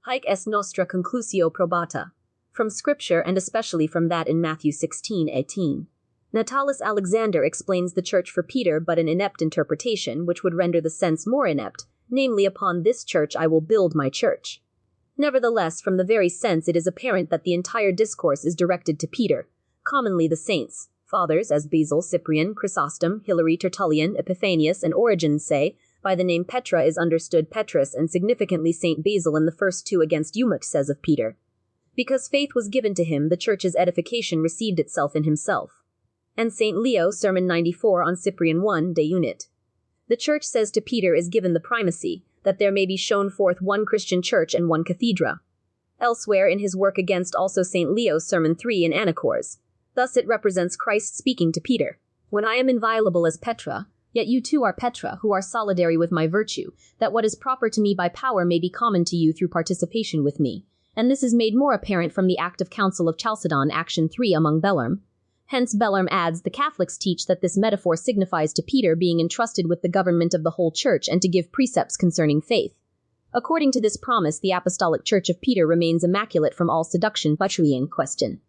Haec est nostra conclusio probata. From Scripture, and especially from that in Matthew 16:18. Natalis Alexander explains the Church for Peter but an inept interpretation, which would render the sense more inept, namely, upon this church I will build my church. Nevertheless, from the very sense it is apparent that the entire discourse is directed to Peter, commonly the saints, fathers, as Basil, Cyprian, Chrysostom, Hilary, Tertullian, Epiphanius, and Origen say. By the name Petra is understood Petrus, and significantly Saint Basil in the first 2 against Eunuch says of Peter. Because faith was given to him, the Church's edification received itself in himself. and St. Leo, Sermon 94 on Cyprian 1 de Unit. The Church says to Peter is given the primacy, that there may be shown forth one Christian Church and one cathedra. Elsewhere in his work against also St. Leo's Sermon 3 in Anacores. Thus it represents Christ speaking to Peter. When I am inviolable as Petra, yet you too are Petra, who are solidary with my virtue, that what is proper to me by power may be common to you through participation with me. And this is made more apparent from the Act of Council of Chalcedon, Action 3 among Bellarme. Hence Bellarme adds, the Catholics teach that this metaphor signifies to Peter being entrusted with the government of the whole Church and to give precepts concerning faith. According to this promise, the Apostolic Church of Peter remains immaculate from all seduction. Butcherian question.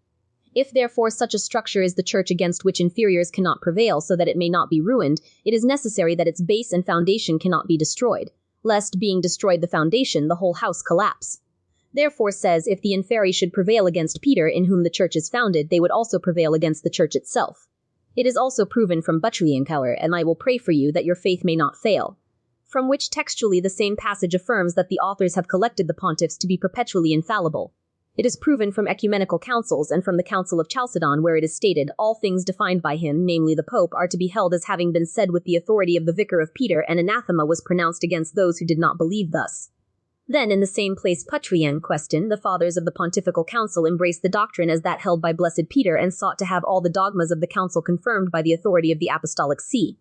If therefore such a structure is the Church against which inferiors cannot prevail so that it may not be ruined, it is necessary that its base and foundation cannot be destroyed, lest being destroyed the foundation, the whole house collapse. Therefore says, if the inferi should prevail against Peter, in whom the Church is founded, they would also prevail against the Church itself. It is also proven from Butcherian, and I will pray for you that your faith may not fail. From which textually the same passage affirms that the authors have collected the pontiffs to be perpetually infallible. It is proven from ecumenical councils and from the Council of Chalcedon, where it is stated, all things defined by him, namely the Pope, are to be held as having been said with the authority of the Vicar of Peter, and anathema was pronounced against those who did not believe thus. Then in the same place Butcherian question, the fathers of the Pontifical Council embraced the doctrine as that held by Blessed Peter and sought to have all the dogmas of the council confirmed by the authority of the Apostolic See.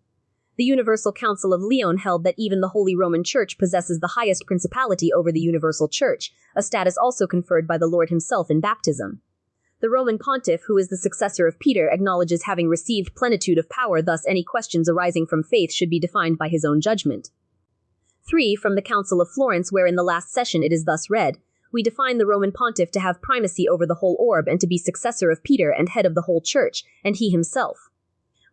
The Universal Council of Lyon held that even the Holy Roman Church possesses the highest principality over the Universal Church, a status also conferred by the Lord himself in baptism. The Roman Pontiff, who is the successor of Peter, acknowledges having received plenitude of power, thus any questions arising from faith should be defined by his own judgment. 3. From the Council of Florence, where in the last session it is thus read, we define the Roman Pontiff to have primacy over the whole orb and to be successor of Peter and head of the whole Church, and he himself.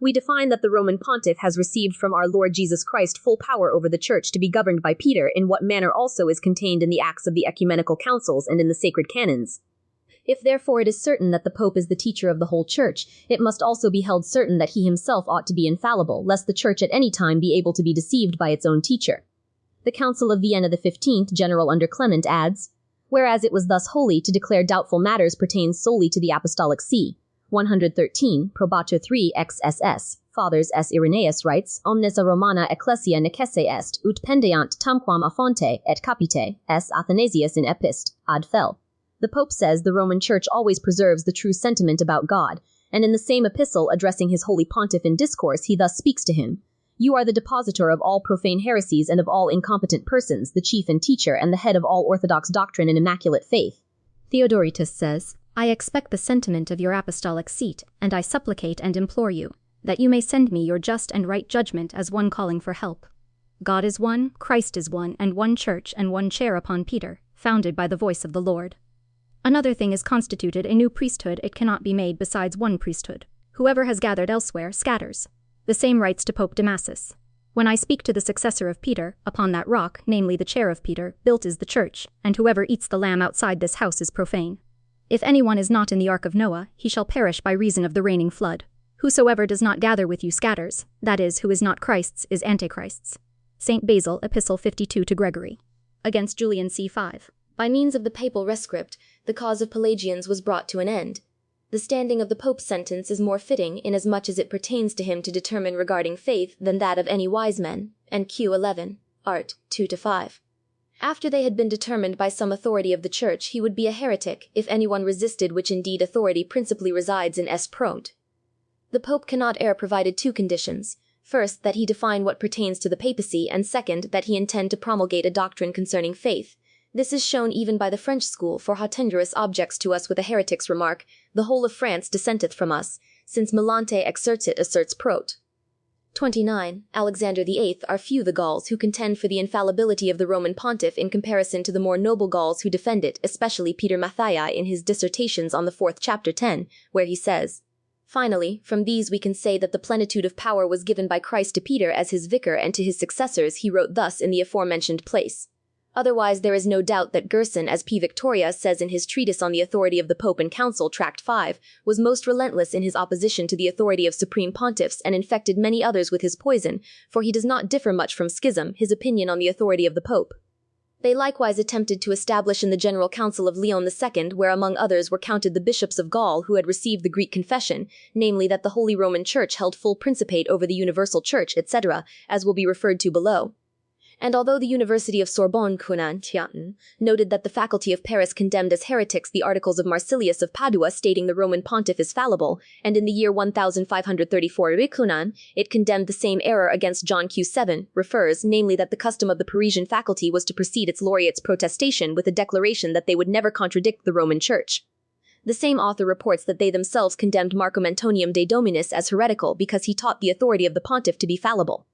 We define that the Roman Pontiff has received from our Lord Jesus Christ full power over the Church to be governed by Peter, in what manner also is contained in the Acts of the Ecumenical Councils and in the sacred canons. If therefore it is certain that the Pope is the teacher of the whole Church, it must also be held certain that he himself ought to be infallible, lest the Church at any time be able to be deceived by its own teacher. The Council of Vienna the 15th, General under Clement, adds, whereas it was thus holy to declare doubtful matters pertains solely to the Apostolic See. 113, Probatur 3 XSS, Fathers S. Irenaeus writes, omnes a Romana ecclesia necesse est, ut pendeant tamquam a fonte, et capite, S. Athanasius in Epist. Ad fel. The Pope says the Roman Church always preserves the true sentiment about God, and in the same epistle addressing his Holy Pontiff in discourse he thus speaks to him, you are the depositor of all profane heresies and of all incompetent persons, the chief and teacher and the head of all orthodox doctrine and immaculate faith. Theodoretus says, I expect the sentiment of your apostolic seat, and I supplicate and implore you, that you may send me your just and right judgment as one calling for help. God is one, Christ is one, and one church and one chair upon Peter, founded by the voice of the Lord. Another thing is constituted a new priesthood, it cannot be made besides one priesthood. Whoever has gathered elsewhere scatters. The same writes to Pope Damasus. When I speak to the successor of Peter, upon that rock, namely the chair of Peter, built is the church, and whoever eats the lamb outside this house is profane. If anyone is not in the ark of Noah, he shall perish by reason of the reigning flood. Whosoever does not gather with you scatters, that is, who is not Christ's, is Antichrist's. St. Basil, Epistle 52 to Gregory. Against Julian c. 5. By means of the papal rescript, the cause of Pelagians was brought to an end. The standing of the Pope's sentence is more fitting, inasmuch as it pertains to him to determine regarding faith than that of any wise men, and Q. 11, art. 2-5. After they had been determined by some authority of the Church, he would be a heretic, if anyone resisted, which indeed authority principally resides in S. Pront. The Pope cannot err provided two conditions. First, that he define what pertains to the papacy, and second, that he intend to promulgate a doctrine concerning faith. This is shown even by the French school, for Hotendrus objects to us with a heretic's remark, the whole of France dissenteth from us, since Melante exerts it asserts Prot. 29. Alexander VIII are few the Gauls who contend for the infallibility of the Roman pontiff in comparison to the more noble Gauls who defend it, especially Peter Matthai in his Dissertations on the 4th chapter 10, where he says, finally, from these we can say that the plenitude of power was given by Christ to Peter as his vicar, and to his successors he wrote thus in the aforementioned place. Otherwise there is no doubt that Gerson, as P. Victoria says in his treatise on the authority of the Pope and Council, Tract 5, was most relentless in his opposition to the authority of supreme pontiffs, and infected many others with his poison, for he does not differ much from Schism, his opinion on the authority of the Pope. They likewise attempted to establish in the General Council of Leon II, where among others were counted the bishops of Gaul who had received the Greek confession, namely that the Holy Roman Church held full principate over the universal Church, etc., as will be referred to below. And although the University of Sorbonne noted that the faculty of Paris condemned as heretics the articles of Marsilius of Padua stating the Roman pontiff is fallible, and in the year 1534 it condemned the same error against John Q7, refers, namely that the custom of the Parisian faculty was to precede its laureate's protestation with a declaration that they would never contradict the Roman Church. The same author reports that they themselves condemned Marcum Antonium de Dominis as heretical because he taught the authority of the pontiff to be fallible.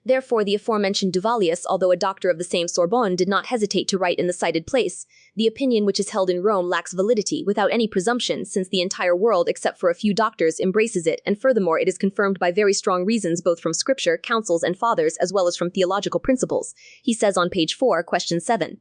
Therefore, the aforementioned Duvalius, although a doctor of the same Sorbonne, did not hesitate to write in the cited place, "The opinion which is held in Rome lacks validity, without any presumption, since the entire world, except for a few doctors, embraces it, and furthermore it is confirmed by very strong reasons both from Scripture, councils, and fathers, as well as from theological principles," he says on page 4, question 7.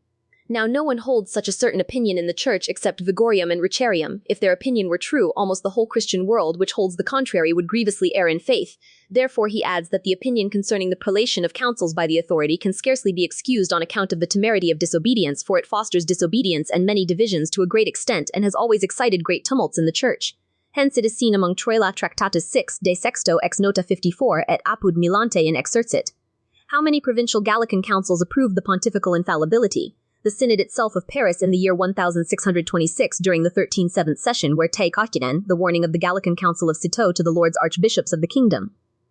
Now no one holds such a certain opinion in the Church except Vigorium and Richerium. If their opinion were true, almost the whole Christian world which holds the contrary would grievously err in faith. Therefore he adds that the opinion concerning the prelation of councils by the authority can scarcely be excused on account of the temerity of disobedience, for it fosters disobedience and many divisions to a great extent and has always excited great tumults in the Church. Hence it is seen among Troila Tractatus 6 de Sexto ex nota 54 et apud Milante in exercit. How many provincial Gallican councils approved the pontifical infallibility? The Synod itself of Paris in the year 1626 during the 13th session, where te Kakinen, the warning of the Gallican Council of Citeaux to the Lords Archbishops of the Kingdom.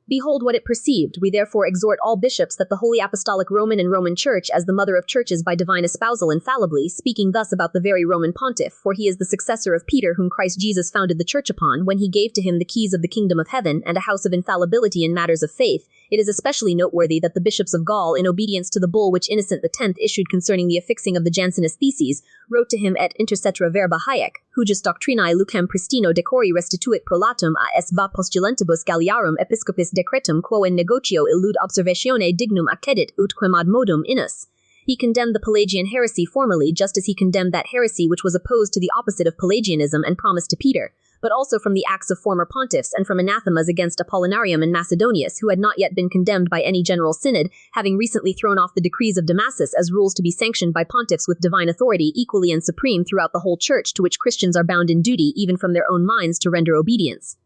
Behold what it perceived. We therefore exhort all bishops that the Holy Apostolic Roman and Roman Church, as the mother of churches by divine espousal infallibly, speaking thus about the very Roman pontiff, for he is the successor of Peter whom Christ Jesus founded the Church upon, when he gave to him the keys of the kingdom of heaven, and a house of infallibility in matters of faith. It is especially noteworthy that the bishops of Gaul, in obedience to the bull which Innocent X issued concerning the affixing of the Jansenist theses, wrote to him et intercetra verba haec, hujus doctrinae lucem pristino decori restituit prolatum a es va postulentibus Galliarum episcopis decretum quo in negotio illud observatione dignum accedit ut quem ad modum inus. He condemned the Pelagian heresy formerly, just as he condemned that heresy which was opposed to the opposite of Pelagianism and promised to Peter, but also from the acts of former pontiffs and from anathemas against Apollinarium and Macedonius, who had not yet been condemned by any general synod, having recently thrown off the decrees of Damasus as rules to be sanctioned by pontiffs with divine authority equally and supreme throughout the whole Church, to which Christians are bound in duty even from their own minds to render obedience.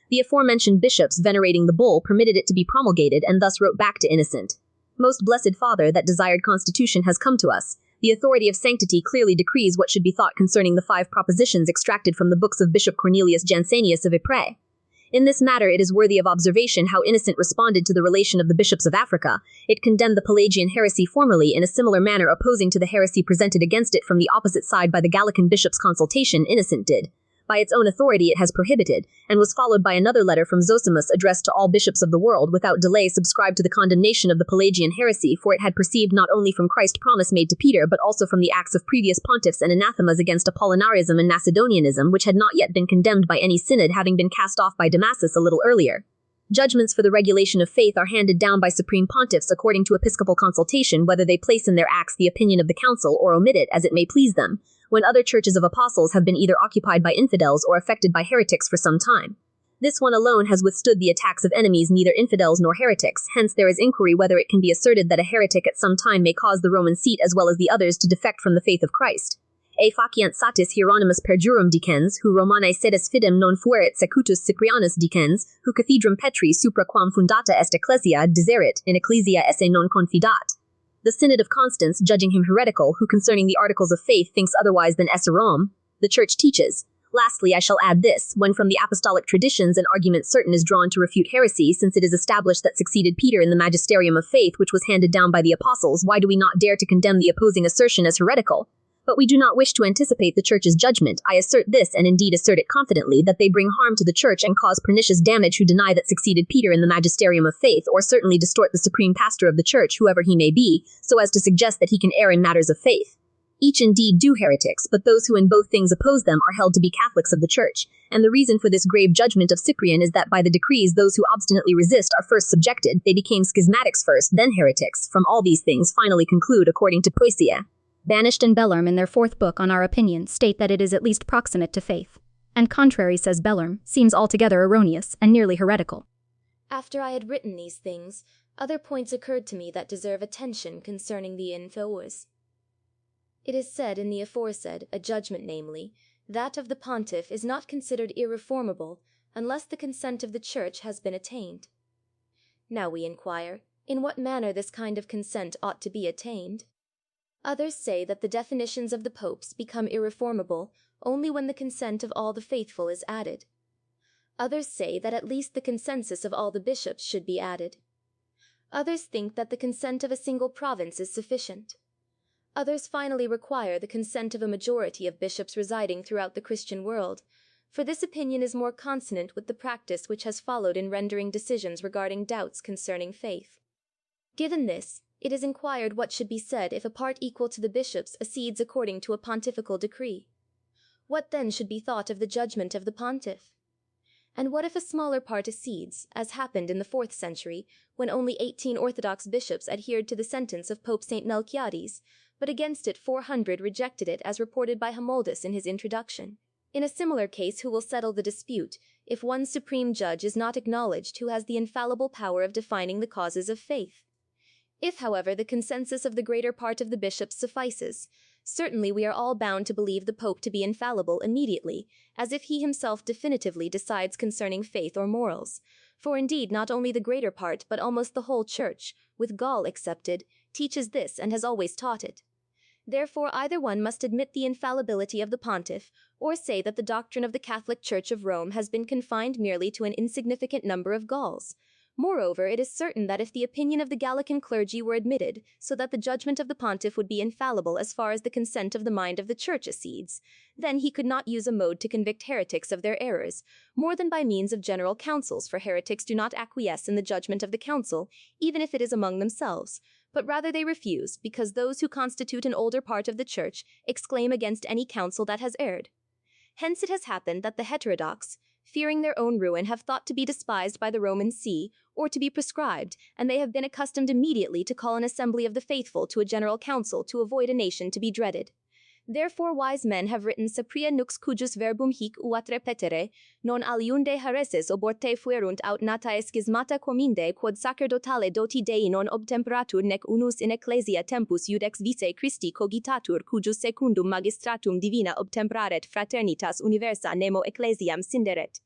The aforementioned bishops, venerating the bull, permitted it to be promulgated and thus wrote back to Innocent: "Most blessed Father, that desired constitution has come to us. The authority of sanctity clearly decrees what should be thought concerning the 5 propositions extracted from the books of Bishop Cornelius Jansenius of Ypres. In this matter it is worthy of observation how Innocent responded to the relation of the bishops of Africa. It condemned the Pelagian heresy formerly in a similar manner, opposing to the heresy presented against it from the opposite side by the Gallican bishops' consultation. Innocent did. By its own authority it has prohibited, and was followed by another letter from Zosimus addressed to all bishops of the world, without delay subscribed to the condemnation of the Pelagian heresy, for it had perceived not only from Christ's promise made to Peter, but also from the acts of previous pontiffs and anathemas against Apollinarism and Macedonianism, which had not yet been condemned by any synod, having been cast off by Damasus a little earlier. Judgments for the regulation of faith are handed down by supreme pontiffs according to episcopal consultation, whether they place in their acts the opinion of the council or omit it as it may please them, when other churches of apostles have been either occupied by infidels or affected by heretics for some time. This one alone has withstood the attacks of enemies, neither infidels nor heretics. Hence there is inquiry whether it can be asserted that a heretic at some time may cause the Roman seat as well as the others to defect from the faith of Christ. E faciant satis Hieronymus perjurum dicens, who Romanae sedes fidem non fuerit secutus Cyprianus dicens, who cathedram Petri supra quam fundata est ecclesia deserit, in ecclesia esse non confidat. The Synod of Constance, judging him heretical, who concerning the articles of faith thinks otherwise than esse Rome, the Church teaches. Lastly, I shall add this: when from the apostolic traditions an argument certain is drawn to refute heresy, since it is established that succeeded Peter in the magisterium of faith which was handed down by the apostles, why do we not dare to condemn the opposing assertion as heretical? But we do not wish to anticipate the Church's judgment. I assert this, and indeed assert it confidently, that they bring harm to the Church and cause pernicious damage who deny that succeeded Peter in the magisterium of faith, or certainly distort the supreme pastor of the Church, whoever he may be, so as to suggest that he can err in matters of faith. Each indeed do heretics, but those who in both things oppose them are held to be Catholics of the Church, and the reason for this grave judgment of Cyprian is that by the decrees those who obstinately resist are first subjected, they became schismatics first, then heretics. From all these things finally conclude according to Poesia. Banished and Bellarme in their 4th book on our opinion state that it is at least proximate to faith, and contrary, says Bellarme, seems altogether erroneous and nearly heretical. After I had written these things, other points occurred to me that deserve attention concerning the infos. It is said in the aforesaid, a judgment namely, that of the pontiff is not considered irreformable unless the consent of the Church has been attained. Now we inquire, in what manner this kind of consent ought to be attained? Others say that the definitions of the popes become irreformable only when the consent of all the faithful is added. Others say that at least the consensus of all the bishops should be added. Others think that the consent of a single province is sufficient. Others finally require the consent of a majority of bishops residing throughout the Christian world, for this opinion is more consonant with the practice which has followed in rendering decisions regarding doubts concerning faith. Given this, it is inquired what should be said if a part equal to the bishops accedes according to a pontifical decree. What then should be thought of the judgment of the pontiff? And what if a smaller part accedes, as happened in the 4th century, when only 18 Orthodox bishops adhered to the sentence of Pope St. Melchiades, but against it 400 rejected it, as reported by Hamoldus in his introduction? In a similar case, who will settle the dispute, if one supreme judge is not acknowledged who has the infallible power of defining the causes of faith? If, however, the consensus of the greater part of the bishops suffices, certainly we are all bound to believe the Pope to be infallible immediately, as if he himself definitively decides concerning faith or morals. For indeed not only the greater part, but almost the whole Church, with Gaul excepted, teaches this and has always taught it. Therefore either one must admit the infallibility of the pontiff, or say that the doctrine of the Catholic Church of Rome has been confined merely to an insignificant number of Gauls. Moreover, it is certain that if the opinion of the Gallican clergy were admitted, so that the judgment of the pontiff would be infallible as far as the consent of the mind of the Church accedes, then he could not use a mode to convict heretics of their errors, more than by means of general councils, for heretics do not acquiesce in the judgment of the council, even if it is among themselves, but rather they refuse, because those who constitute an older part of the Church exclaim against any council that has erred. Hence it has happened that the heterodox, fearing their own ruin, have thought to be despised by the Roman See, or to be proscribed, and they have been accustomed immediately to call an assembly of the faithful to a general council to avoid a nation to be dreaded. Therefore wise men have written sapria nux cujus verbum hic uat repetere, non aliunde hareses oborte fuerunt aut natae schismata quaminde quod sacerdotale doti Dei non obtemperatur nec unus in ecclesia tempus iudex vice Christi cogitatur cujus secundum magistratum divina obtemperaret fraternitas universa nemo ecclesiam sinderet.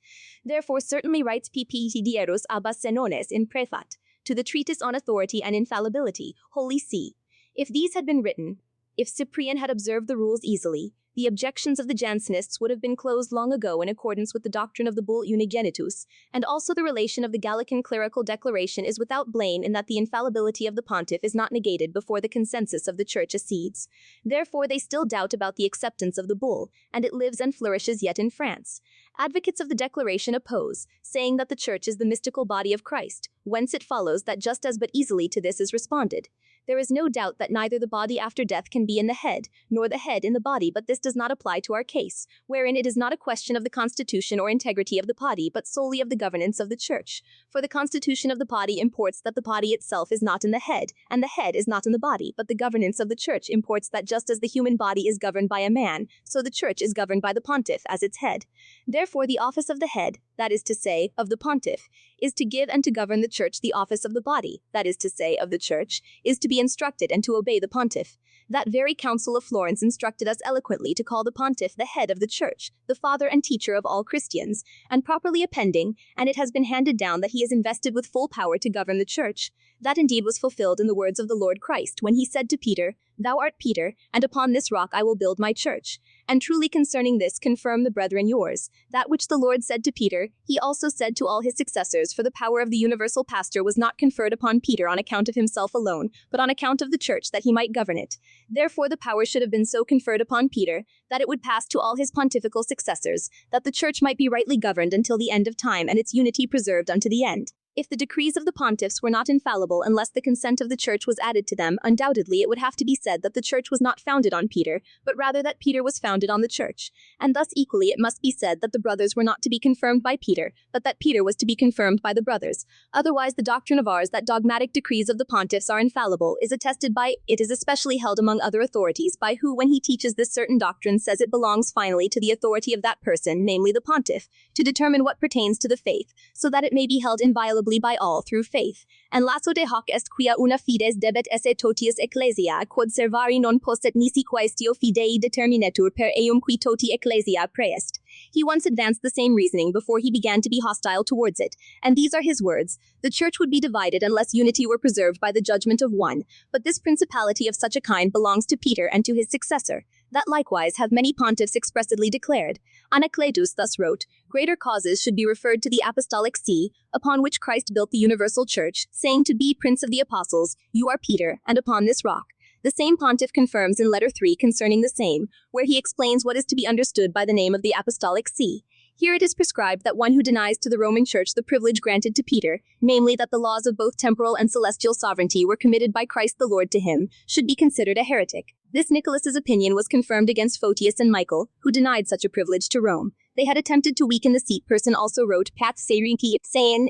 Therefore certainly writes Pp. Dierus Abbas Senones in Prefat, to the treatise on authority and infallibility, Holy See. If these had been written, if Cyprian had observed the rules easily, the objections of the Jansenists would have been closed long ago in accordance with the doctrine of the bull Unigenitus, and also the relation of the Gallican clerical declaration is without blame in that the infallibility of the pontiff is not negated before the consensus of the Church accedes. Therefore they still doubt about the acceptance of the bull, and it lives and flourishes yet in France. Advocates of the declaration oppose, saying that the Church is the mystical body of Christ, whence it follows that just as but easily to this is responded. There is no doubt that neither the body after death can be in the head, nor the head in the body, but this does not apply to our case, wherein it is not a question of the constitution or integrity of the body, but solely of the governance of the Church. For the constitution of the body imports that the body itself is not in the head, and the head is not in the body, but the governance of the Church imports that just as the human body is governed by a man, so the Church is governed by the pontiff as its head. Therefore the office of the head, that is to say, of the pontiff, is to give and to govern the Church. The office of the body, that is to say, of the Church, is to be instructed and to obey the pontiff. That very Council of Florence instructed us eloquently to call the pontiff the head of the Church, the father and teacher of all Christians, and properly appending, and it has been handed down that he is invested with full power to govern the Church. That indeed was fulfilled in the words of the Lord Christ, when he said to Peter, "Thou art Peter, and upon this rock I will build my Church." And truly concerning this confirm the brethren yours, that which the Lord said to Peter, he also said to all his successors, for the power of the universal pastor was not conferred upon Peter on account of himself alone, but on account of the Church, that he might govern it. Therefore the power should have been so conferred upon Peter, that it would pass to all his pontifical successors, that the Church might be rightly governed until the end of time, and its unity preserved unto the end. If the decrees of the pontiffs were not infallible unless the consent of the Church was added to them, undoubtedly it would have to be said that the Church was not founded on Peter, but rather that Peter was founded on the Church. And thus equally it must be said that the brothers were not to be confirmed by Peter, but that Peter was to be confirmed by the brothers. Otherwise the doctrine of ours that dogmatic decrees of the pontiffs are infallible is attested by, it is especially held among other authorities, by who when he teaches this certain doctrine says it belongs finally to the authority of that person, namely the pontiff, to determine what pertains to the faith, so that it may be held inviolable inviolably by all through faith. And lasso de hoc est quia una fides debet esse totius ecclesia quod servari non posset nisi quaestio fidei determinetur per eum qui toti ecclesia praest. He once advanced the same reasoning before he began to be hostile towards it, and these are his words: the church would be divided unless unity were preserved by the judgment of one, but this principality of such a kind belongs to Peter and to his successor. That likewise have many pontiffs expressly declared. Anacletus thus wrote, greater causes should be referred to the apostolic see, upon which Christ built the universal church, saying to be Prince of the Apostles, you are Peter, and upon this rock. The same pontiff confirms in letter 3 concerning the same, where he explains what is to be understood by the name of the apostolic see. Here it is prescribed that one who denies to the Roman Church the privilege granted to Peter, namely that the laws of both temporal and celestial sovereignty were committed by Christ the Lord to him, should be considered a heretic. This Nicholas's opinion was confirmed against Photius and Michael, who denied such a privilege to Rome. They had attempted to weaken the seat person also wrote Pat Serinki saying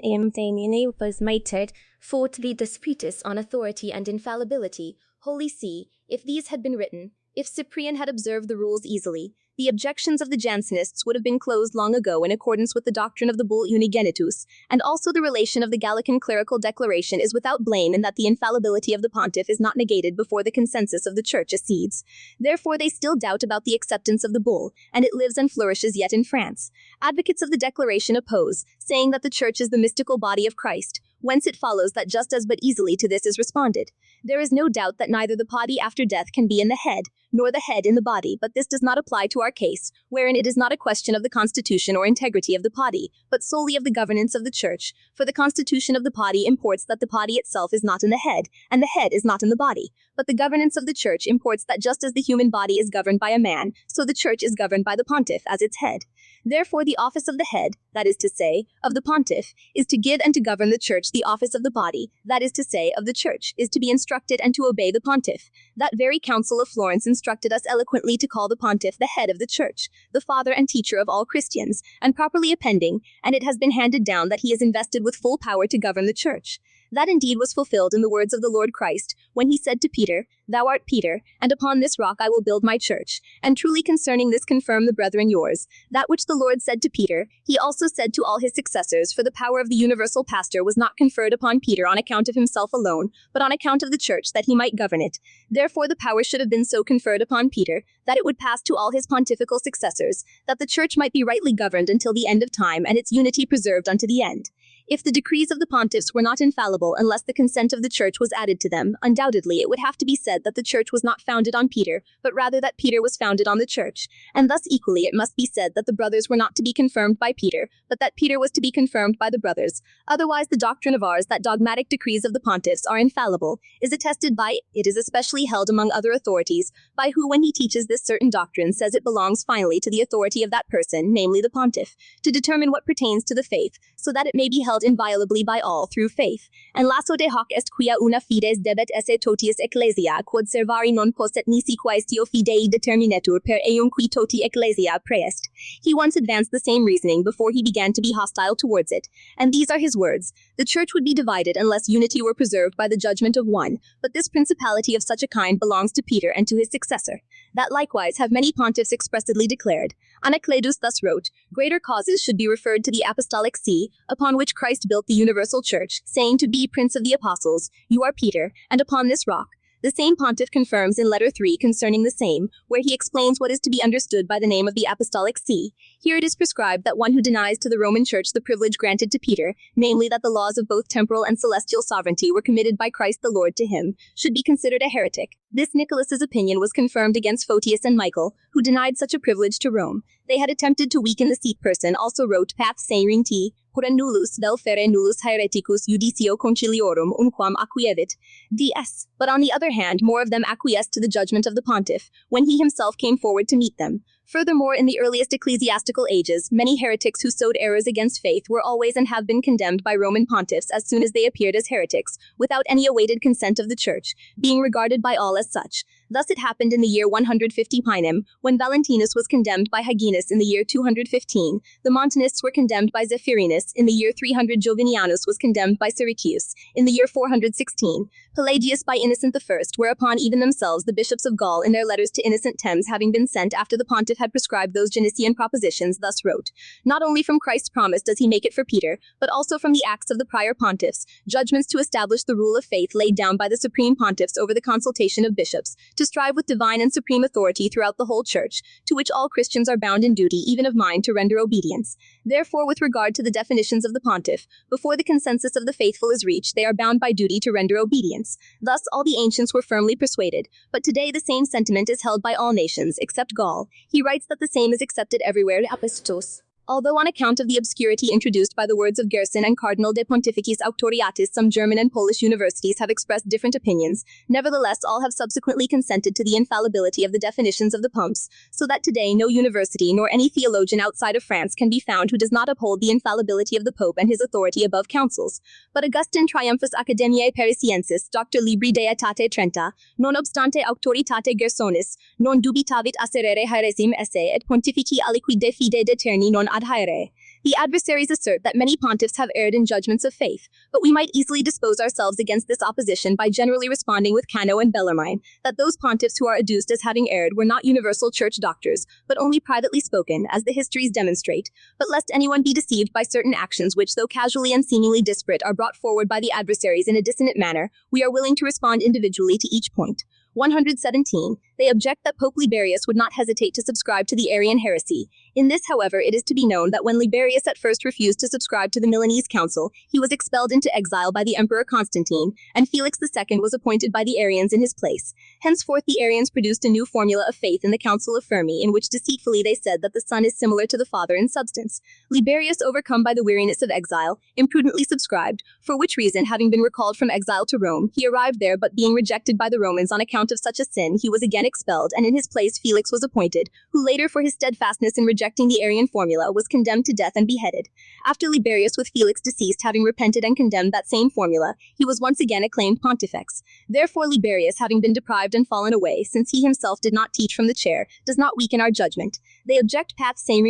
was mitred, fort the disputus on authority and infallibility, Holy See, if these had been written, if Cyprian had observed the rules easily, the objections of the Jansenists would have been closed long ago in accordance with the doctrine of the bull Unigenitus, and also the relation of the Gallican clerical declaration is without blame in that the infallibility of the pontiff is not negated before the consensus of the church accedes. Therefore they still doubt about the acceptance of the bull, and it lives and flourishes yet in France. Advocates of the declaration oppose, saying that the church is the mystical body of Christ, whence it follows that just as but easily to this is responded. There is no doubt that neither the body after death can be in the head, nor the head in the body, but this does not apply to our case, wherein it is not a question of the constitution or integrity of the body, but solely of the governance of the church, for the constitution of the body imports that the body itself is not in the head, and the head is not in the body, but the governance of the church imports that just as the human body is governed by a man, so the church is governed by the pontiff as its head. Therefore the office of the head, that is to say, of the pontiff, is to give and to govern the church. The office of the body, that is to say, of the church, is to be instructed and to obey the pontiff. That very council of Florence instructed us eloquently to call the pontiff the head of the church, the father and teacher of all Christians, and properly appending, and it has been handed down that he is invested with full power to govern the church. That indeed was fulfilled in the words of the Lord Christ, when he said to Peter, Thou art Peter, and upon this rock I will build my church. And truly concerning this confirm the brethren yours, that which the Lord said to Peter, he also said to all his successors, for the power of the universal pastor was not conferred upon Peter on account of himself alone, but on account of the church, that he might govern it. Therefore the power should have been so conferred upon Peter, that it would pass to all his pontifical successors, that the church might be rightly governed until the end of time, and its unity preserved unto the end. If the decrees of the pontiffs were not infallible unless the consent of the church was added to them, undoubtedly it would have to be said that the church was not founded on Peter, but rather that Peter was founded on the church. And thus equally it must be said that the brothers were not to be confirmed by Peter, but that Peter was to be confirmed by the brothers. Otherwise the doctrine of ours that dogmatic decrees of the pontiffs are infallible is attested by it is especially held among other authorities, by who when he teaches this certain doctrine says it belongs finally to the authority of that person, namely the pontiff, to determine what pertains to the faith, so that it may be held inviolably by all through faith. And lasso de hoc est quia una fides debet esse totius ecclesia quod servari non posset nisi quaestio fidei determinetur per eum qui toti ecclesia praest. He once advanced the same reasoning before he began to be hostile towards it, and these are his words: the church would be divided unless unity were preserved by the judgment of one, but this principality of such a kind belongs to Peter and to his successor. That likewise have many pontiffs expressly declared. Anacletus thus wrote, greater causes should be referred to the apostolic see, upon which Christ built the universal church, saying to be Prince of the Apostles, you are Peter, and upon this rock. The same pontiff confirms in letter 3 concerning the same, where he explains what is to be understood by the name of the apostolic see. Here it is prescribed that one who denies to the Roman Church the privilege granted to Peter, namely that the laws of both temporal and celestial sovereignty were committed by Christ the Lord to him, should be considered a heretic. This Nicholas's opinion was confirmed against Photius and Michael, who denied such a privilege to Rome. They had attempted to weaken the seat person also wrote Path Serinti, Pura nullus del fere nullus haereticus judicio conciliorum unquam acquievit, ds. But on the other hand, more of them acquiesced to the judgment of the pontiff, when he himself came forward to meet them. Furthermore, in the earliest ecclesiastical ages, many heretics who sowed errors against faith were always and have been condemned by Roman pontiffs as soon as they appeared as heretics, without any awaited consent of the church, being regarded by all as such. Thus it happened in the year 150 Panem, when Valentinus was condemned by Hyginus in the year 215, the Montanists were condemned by Zephyrinus, in the year 300 Jovinianus was condemned by Syricius, in the year 416, Pelagius by Innocent I, whereupon even themselves the bishops of Gaul in their letters to Innocent Thames having been sent after the pontiff had prescribed those Genesian propositions, thus wrote, "Not only from Christ's promise does he make it for Peter, but also from the acts of the prior pontiffs, judgments to establish the rule of faith laid down by the supreme pontiffs over the consultation of bishops, to strive with divine and supreme authority throughout the whole church, to which all Christians are bound in duty, even of mind, to render obedience. Therefore, with regard to the definitions of the pontiff, before the consensus of the faithful is reached, they are bound by duty to render obedience. Thus all the ancients were firmly persuaded, but today the same sentiment is held by all nations, except Gaul. He writes that the same is accepted everywhere, apostos. Although on account of the obscurity introduced by the words of Gerson and Cardinal de Pontificis Auctoriatis, some German and Polish universities have expressed different opinions, nevertheless all have subsequently consented to the infallibility of the definitions of the popes, so that today no university nor any theologian outside of France can be found who does not uphold the infallibility of the Pope and his authority above councils. But Augustine Triumphus Academiae Parisiensis, Dr. Libri Deatate Trenta, non obstante auctoritate Gersonis, non dubitavit asserere haeresim esse et pontifici aliquid de fide deterni non adhaere. The adversaries assert that many pontiffs have erred in judgments of faith, but we might easily dispose ourselves against this opposition by generally responding with Cano and Bellarmine, that those pontiffs who are adduced as having erred were not universal church doctors, but only privately spoken, as the histories demonstrate. But lest anyone be deceived by certain actions which, though casually and seemingly disparate, are brought forward by the adversaries in a dissonant manner, we are willing to respond individually to each point. 117. They object that Pope Liberius would not hesitate to subscribe to the Arian heresy. In this, however, it is to be known that when Liberius at first refused to subscribe to the Milanese Council, he was expelled into exile by the Emperor Constantine, and Felix II was appointed by the Arians in his place. Henceforth the Arians produced a new formula of faith in the Council of Fermi, in which deceitfully they said that the Son is similar to the Father in substance. Liberius, overcome by the weariness of exile, imprudently subscribed, for which reason, having been recalled from exile to Rome, he arrived there, but being rejected by the Romans on account of such a sin, he was again expelled, and in his place Felix was appointed, who later, for his steadfastness in rejecting the Arian formula, was condemned to death and beheaded. After Liberius, with Felix deceased, having repented and condemned that same formula, he was once again acclaimed pontifex. Therefore Liberius, having been deprived and fallen away, since he himself did not teach from the chair, does not weaken our judgment. They object path saying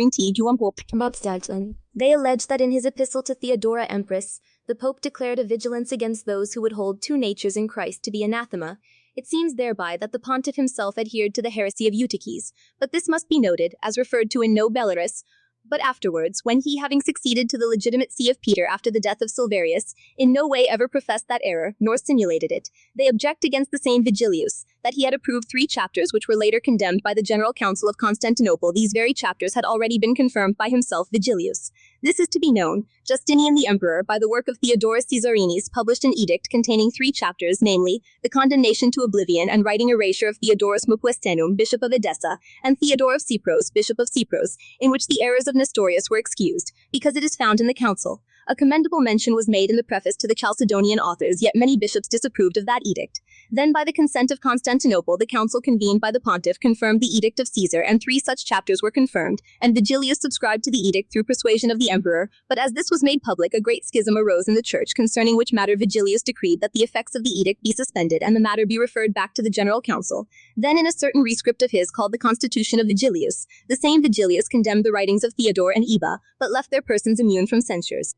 They allege that in his epistle to Theodora Empress, the Pope declared a vigilance against those who would hold two natures in Christ to be anathema. It seems thereby that the pontiff himself adhered to the heresy of Eutyches, but this must be noted, as referred to in No Belarus, but afterwards, when he, having succeeded to the legitimate see of Peter after the death of Silverius, in no way ever professed that error, nor simulated it. They object against the same Vigilius, that he had approved 3 chapters which were later condemned by the General Council of Constantinople. These very chapters had already been confirmed by himself, Vigilius. This is to be known, Justinian the Emperor, by the work of Theodorus Caesarinis, published an edict containing 3 chapters, namely, the condemnation to oblivion and writing erasure of Theodorus Mupuestenum, Bishop of Edessa, and Theodore of Cypros, Bishop of Cypros, in which the errors of Nestorius were excused, because it is found in the council. A commendable mention was made in the preface to the Chalcedonian authors, yet many bishops disapproved of that edict. Then by the consent of Constantinople, the council convened by the pontiff confirmed the edict of Caesar, and 3 such chapters were confirmed, and Vigilius subscribed to the edict through persuasion of the emperor. But as this was made public, a great schism arose in the church, concerning which matter Vigilius decreed that the effects of the edict be suspended, and the matter be referred back to the general council. Then in a certain rescript of his called the Constitution of Vigilius, the same Vigilius condemned the writings of Theodore and Eba, but left their persons immune from censures.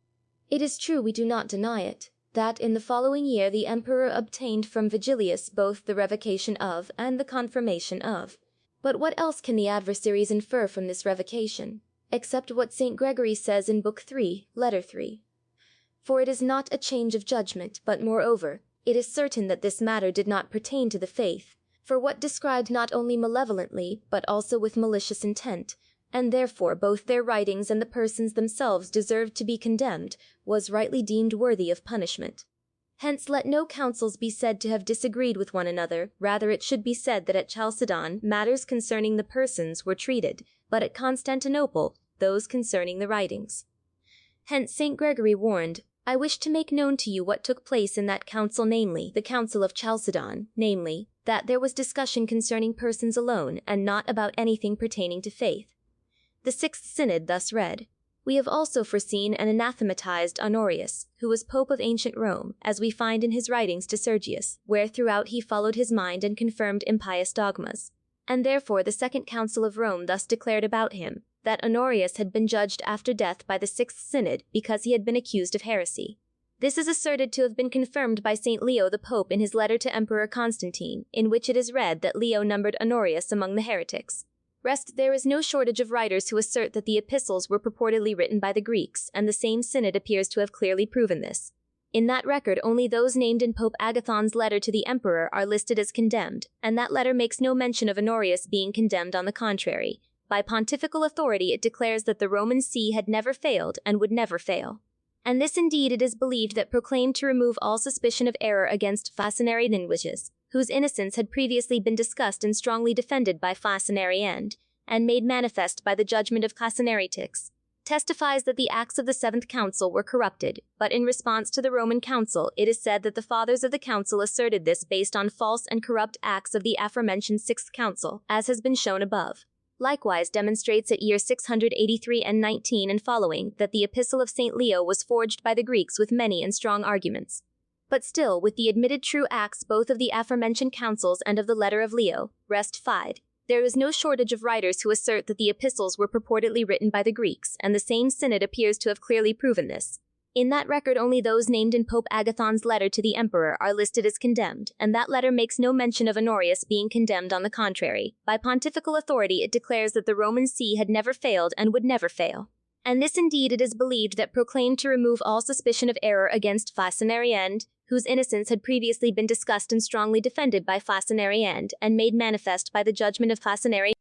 It is true, we do not deny it, that in the following year the emperor obtained from Vigilius both the revocation of and the confirmation of. But what else can the adversaries infer from this revocation, except what St. Gregory says in Book 3, Letter 3? For it is not a change of judgment, but moreover, it is certain that this matter did not pertain to the faith, for what described not only malevolently, but also with malicious intent, and therefore both their writings and the persons themselves deserved to be condemned, was rightly deemed worthy of punishment. Hence let no councils be said to have disagreed with one another, rather it should be said that at Chalcedon matters concerning the persons were treated, but at Constantinople those concerning the writings. Hence St. Gregory warned, I wish to make known to you what took place in that council, namely, the Council of Chalcedon, namely, that there was discussion concerning persons alone, and not about anything pertaining to faith. The 6th Synod thus read, We have also foreseen and anathematized Honorius, who was Pope of ancient Rome, as we find in his writings to Sergius, where throughout he followed his mind and confirmed impious dogmas. And therefore the 2nd Council of Rome thus declared about him, that Honorius had been judged after death by the 6th Synod because he had been accused of heresy. This is asserted to have been confirmed by St. Leo the Pope in his letter to Emperor Constantine, in which it is read that Leo numbered Honorius among the heretics. Rest, there is no shortage of writers who assert that the epistles were purportedly written by the Greeks, and the same synod appears to have clearly proven this. In that record, only those named in Pope Agathon's letter to the emperor are listed as condemned, and that letter makes no mention of Honorius being condemned. On the contrary, by pontifical authority it declares that the Roman see had never failed and would never fail. And this indeed it is believed that proclaimed to remove all suspicion of error against Facinari languages, whose innocence had previously been discussed and strongly defended by Facinari and made manifest by the judgment of Facinaritics, testifies that the acts of the Seventh Council were corrupted, but in response to the Roman Council it is said that the fathers of the Council asserted this based on false and corrupt acts of the aforementioned Sixth Council, as has been shown above. Likewise demonstrates at year 683 and 19 and following that the Epistle of St. Leo was forged by the Greeks with many and strong arguments. But still, with the admitted true acts both of the aforementioned councils and of the letter of Leo, rest fide, there is no shortage of writers who assert that the epistles were purportedly written by the Greeks, and the same synod appears to have clearly proven this. In that record only those named in Pope Agathon's letter to the emperor are listed as condemned, and that letter makes no mention of Honorius being condemned. On the contrary, by pontifical authority it declares that the Roman see had never failed and would never fail. And this indeed it is believed that proclaimed to remove all suspicion of error against Facinari whose innocence had previously been discussed and strongly defended by Facinari and made manifest by the judgment of Facinari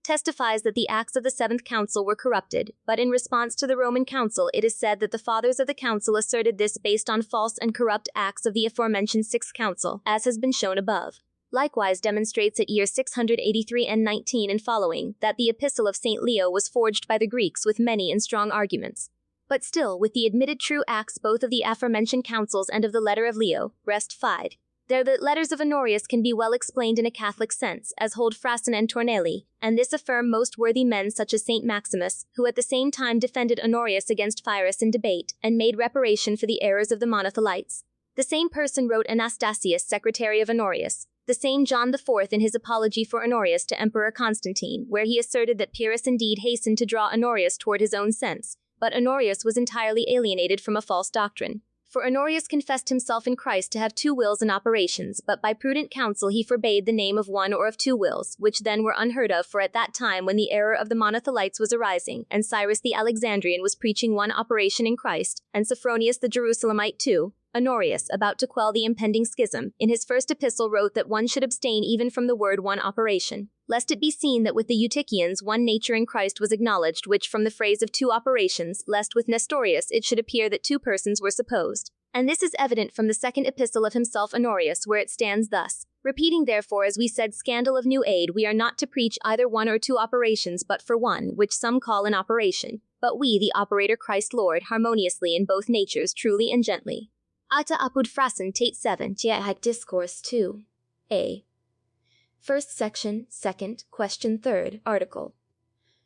testifies that the acts of the Seventh Council were corrupted, but in response to the Roman Council it is said that the fathers of the Council asserted this based on false and corrupt acts of the aforementioned Sixth Council, as has been shown above. Likewise demonstrates at year 683 and 19 and following that the Epistle of St. Leo was forged by the Greeks with many and strong arguments. But still, with the admitted true acts both of the aforementioned councils and of the letter of Leo, rest fide, there the letters of Honorius can be well explained in a Catholic sense, as hold Frasin and Tornelli, and this affirm most worthy men such as St. Maximus, who at the same time defended Honorius against Pyrrhus in debate, and made reparation for the errors of the Monothelites. The same person wrote Anastasius, secretary of Honorius, the same John IV in his apology for Honorius to Emperor Constantine, where he asserted that Pyrrhus indeed hastened to draw Honorius toward his own sense, but Honorius was entirely alienated from a false doctrine. For Honorius confessed himself in Christ to have two wills and operations, but by prudent counsel he forbade the name of one or of two wills, which then were unheard of, for at that time when the error of the Monothelites was arising, and Cyrus the Alexandrian was preaching one operation in Christ, and Sophronius the Jerusalemite two, Honorius, about to quell the impending schism, in his first epistle wrote that one should abstain even from the word one operation, lest it be seen that with the Eutychians one nature in Christ was acknowledged, which from the phrase of two operations, lest with Nestorius it should appear that two persons were supposed. And this is evident from the second epistle of himself Honorius, where it stands thus, repeating therefore as we said scandal of new aid, we are not to preach either one or two operations, but for one, which some call an operation, but we the operator Christ Lord, harmoniously in both natures, truly and gently. Ata apud frasen tate 7, Haec Discourse 2. A. First section, second, question 3rd, article.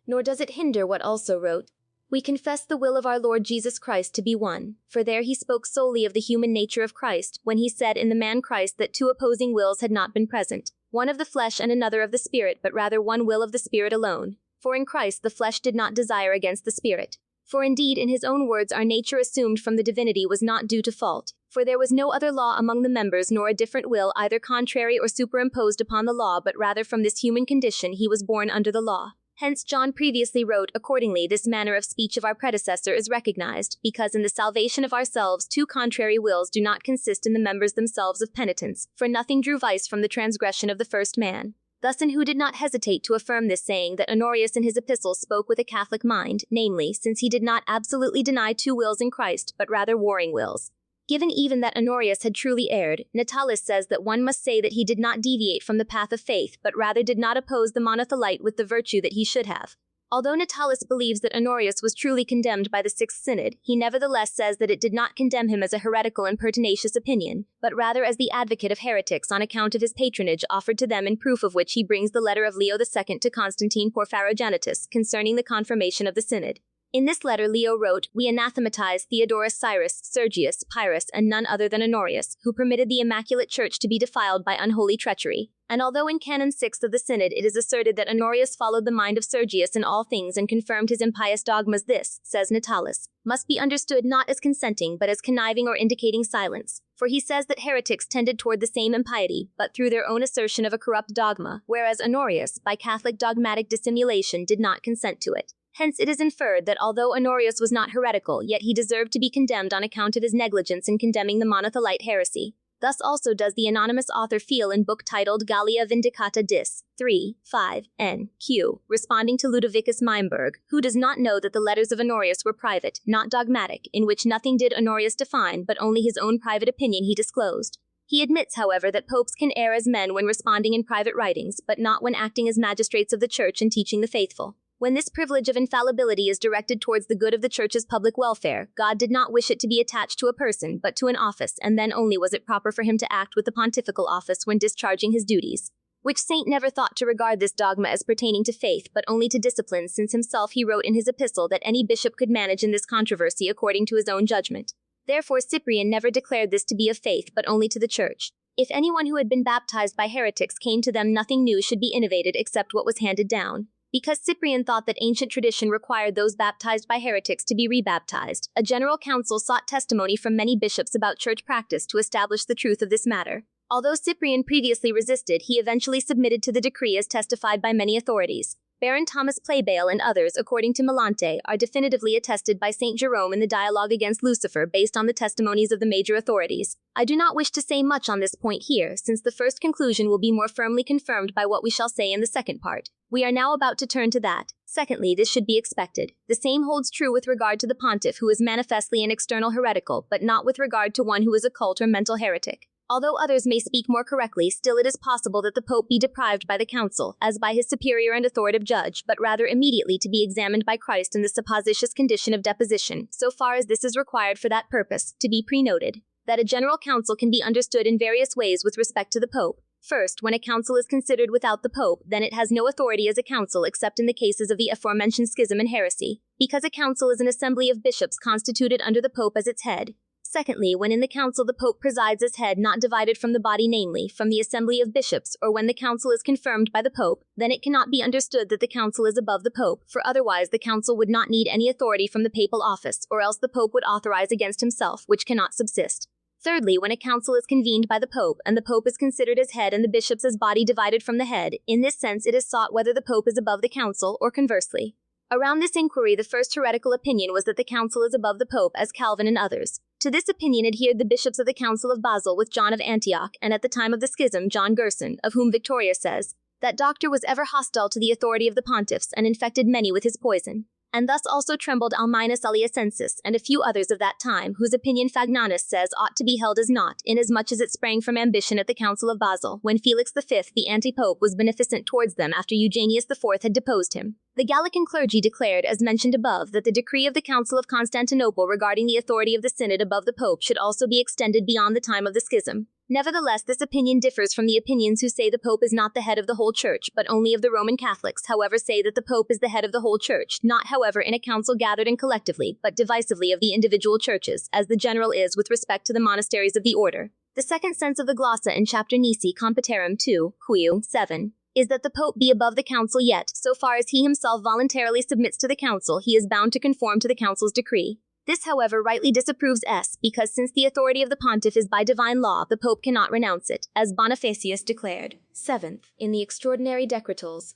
Nor does it hinder what also wrote, we confess the will of our Lord Jesus Christ to be one, for there he spoke solely of the human nature of Christ, when he said in the man Christ that two opposing wills had not been present, one of the flesh and another of the Spirit, but rather one will of the Spirit alone. For in Christ the flesh did not desire against the Spirit. For indeed in his own words our nature assumed from the divinity was not due to fault, for there was no other law among the members nor a different will either contrary or superimposed upon the law, but rather from this human condition he was born under the law. Hence John previously wrote, accordingly this manner of speech of our predecessor is recognized, because in the salvation of ourselves two contrary wills do not consist in the members themselves of penitence, for nothing drew vice from the transgression of the first man. Thus in who did not hesitate to affirm this, saying that Honorius in his epistle spoke with a Catholic mind, namely, since he did not absolutely deny two wills in Christ, but rather warring wills. Given even that Honorius had truly erred, Natalis says that one must say that he did not deviate from the path of faith, but rather did not oppose the Monothelite with the virtue that he should have. Although Natalis believes that Honorius was truly condemned by the Sixth Synod, he nevertheless says that it did not condemn him as a heretical and pertinacious opinion, but rather as the advocate of heretics on account of his patronage offered to them, in proof of which he brings the letter of Leo II to Constantine Porphyrogenitus concerning the confirmation of the Synod. In this letter Leo wrote, we anathematize Theodorus Cyrus, Sergius, Pyrrhus, and none other than Honorius, who permitted the Immaculate Church to be defiled by unholy treachery. And although in Canon 6 of the Synod it is asserted that Honorius followed the mind of Sergius in all things and confirmed his impious dogmas, this, says Natalis, must be understood not as consenting but as conniving or indicating silence. for he says that heretics tended toward the same impiety, but through their own assertion of a corrupt dogma, whereas Honorius, by Catholic dogmatic dissimulation, did not consent to it. Hence it is inferred that although Honorius was not heretical, yet he deserved to be condemned on account of his negligence in condemning the Monothelite heresy. Thus also does the anonymous author feel in book titled Gallia Vindicata Dis. 3, 5, N.Q., responding to Ludovicus Meimberg, who does not know that the letters of Honorius were private, not dogmatic, in which nothing did Honorius define, but only his own private opinion he disclosed. He admits, however, that popes can err as men when responding in private writings, but not when acting as magistrates of the Church and teaching the faithful. When this privilege of infallibility is directed towards the good of the Church's public welfare, God did not wish it to be attached to a person, but to an office, and then only was it proper for him to act with the pontifical office when discharging his duties. Which saint never thought to regard this dogma as pertaining to faith, but only to discipline, since himself he wrote in his epistle that any bishop could manage in this controversy according to his own judgment. Therefore Cyprian never declared this to be of faith, but only to the Church. If anyone who had been baptized by heretics came to them, nothing new should be innovated except what was handed down. Because Cyprian thought that ancient tradition required those baptized by heretics to be rebaptized, a general council sought testimony from many bishops about church practice to establish the truth of this matter. Although Cyprian previously resisted, he eventually submitted to the decree as testified by many authorities. Baron Thomas Playbale and others, according to Melante, are definitively attested by St. Jerome in the Dialogue against Lucifer based on the testimonies of the major authorities. I do not wish to say much on this point here, since the first conclusion will be more firmly confirmed by what we shall say in the second part. We are now about to turn to that. Secondly, this should be expected. The same holds true with regard to the pontiff, who is manifestly an external heretical, but not with regard to one who is a cult or mental heretic. Although others may speak more correctly, still it is possible that the Pope be deprived by the council, as by his superior and authoritative judge, but rather immediately to be examined by Christ in the supposititious condition of deposition, so far as this is required for that purpose, to be prenoted. That a general council can be understood in various ways with respect to the Pope. First, when a council is considered without the Pope, then it has no authority as a council except in the cases of the aforementioned schism and heresy, because a council is an assembly of bishops constituted under the Pope as its head. Secondly, when in the council the Pope presides as head, not divided from the body, namely, from the assembly of bishops, or when the council is confirmed by the Pope, then it cannot be understood that the council is above the Pope, for otherwise the council would not need any authority from the papal office, or else the Pope would authorize against himself, which cannot subsist. Thirdly, when a council is convened by the Pope, and the Pope is considered as head and the bishops as body divided from the head, in this sense it is sought whether the Pope is above the council, or conversely. Around this inquiry the first heretical opinion was that the council is above the Pope, as Calvin and others. To this opinion adhered the bishops of the Council of Basel with John of Antioch, and at the time of the schism John Gerson, of whom Victoria says, "That doctor was ever hostile to the authority of the pontiffs, and infected many with his poison." And thus also trembled Alminus Aliacensis, and a few others of that time, whose opinion Fagnanus says ought to be held as naught, inasmuch as it sprang from ambition at the Council of Basel, when Felix V, the anti-pope, was beneficent towards them after Eugenius IV had deposed him. The Gallican clergy declared, as mentioned above, that the decree of the Council of Constantinople regarding the authority of the synod above the Pope should also be extended beyond the time of the schism. Nevertheless, this opinion differs from the opinions who say the Pope is not the head of the whole Church, but only of the Roman Catholics, however say that the Pope is the head of the whole Church, not however in a council gathered and collectively, but divisively of the individual churches, as the general is with respect to the monasteries of the order. The second sense of the glossa in chapter Nisi Compiterum 2, Q. 7, is that the Pope be above the council, yet, so far as he himself voluntarily submits to the council, he is bound to conform to the council's decree. This, however, rightly disapproves S, because since the authority of the pontiff is by divine law, the Pope cannot renounce it, as Bonifacius declared. 7th, in the extraordinary decretals,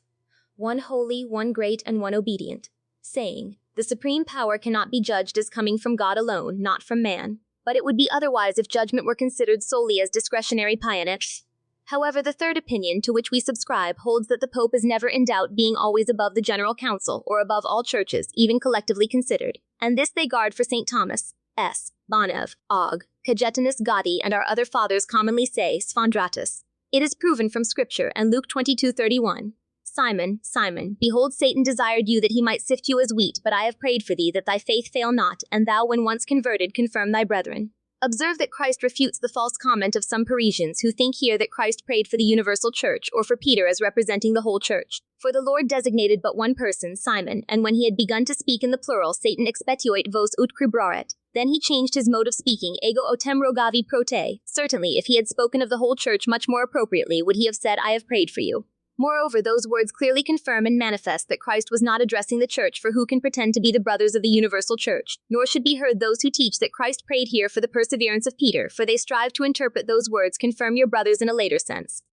one holy, one great, and one obedient, saying, the supreme power cannot be judged as coming from God alone, not from man, but it would be otherwise if judgment were considered solely as discretionary pianets. However, the third opinion, to which we subscribe, holds that the Pope is never in doubt being always above the general council, or above all churches, even collectively considered, and this they guard for St. Thomas, S. Bonev, Og, Cajetanus Gatti, and our other fathers commonly say, Sfondratus. It is proven from Scripture, and Luke 22:31. Simon, Simon, behold Satan desired you that he might sift you as wheat, but I have prayed for thee that thy faith fail not, and thou when once converted confirm thy brethren. Observe that Christ refutes the false comment of some Parisians who think here that Christ prayed for the universal church, or for Peter as representing the whole church. For the Lord designated but one person, Simon, and when he had begun to speak in the plural, Satan expetioit vos ut cribraret. Then he changed his mode of speaking, ego otem rogavi pro te. Certainly, if he had spoken of the whole church much more appropriately, would he have said, I have prayed for you. Moreover, those words clearly confirm and manifest that Christ was not addressing the church, for who can pretend to be the brothers of the universal church? Nor should be heard those who teach that Christ prayed here for the perseverance of Peter, for they strive to interpret those words, confirm your brothers, in a later sense.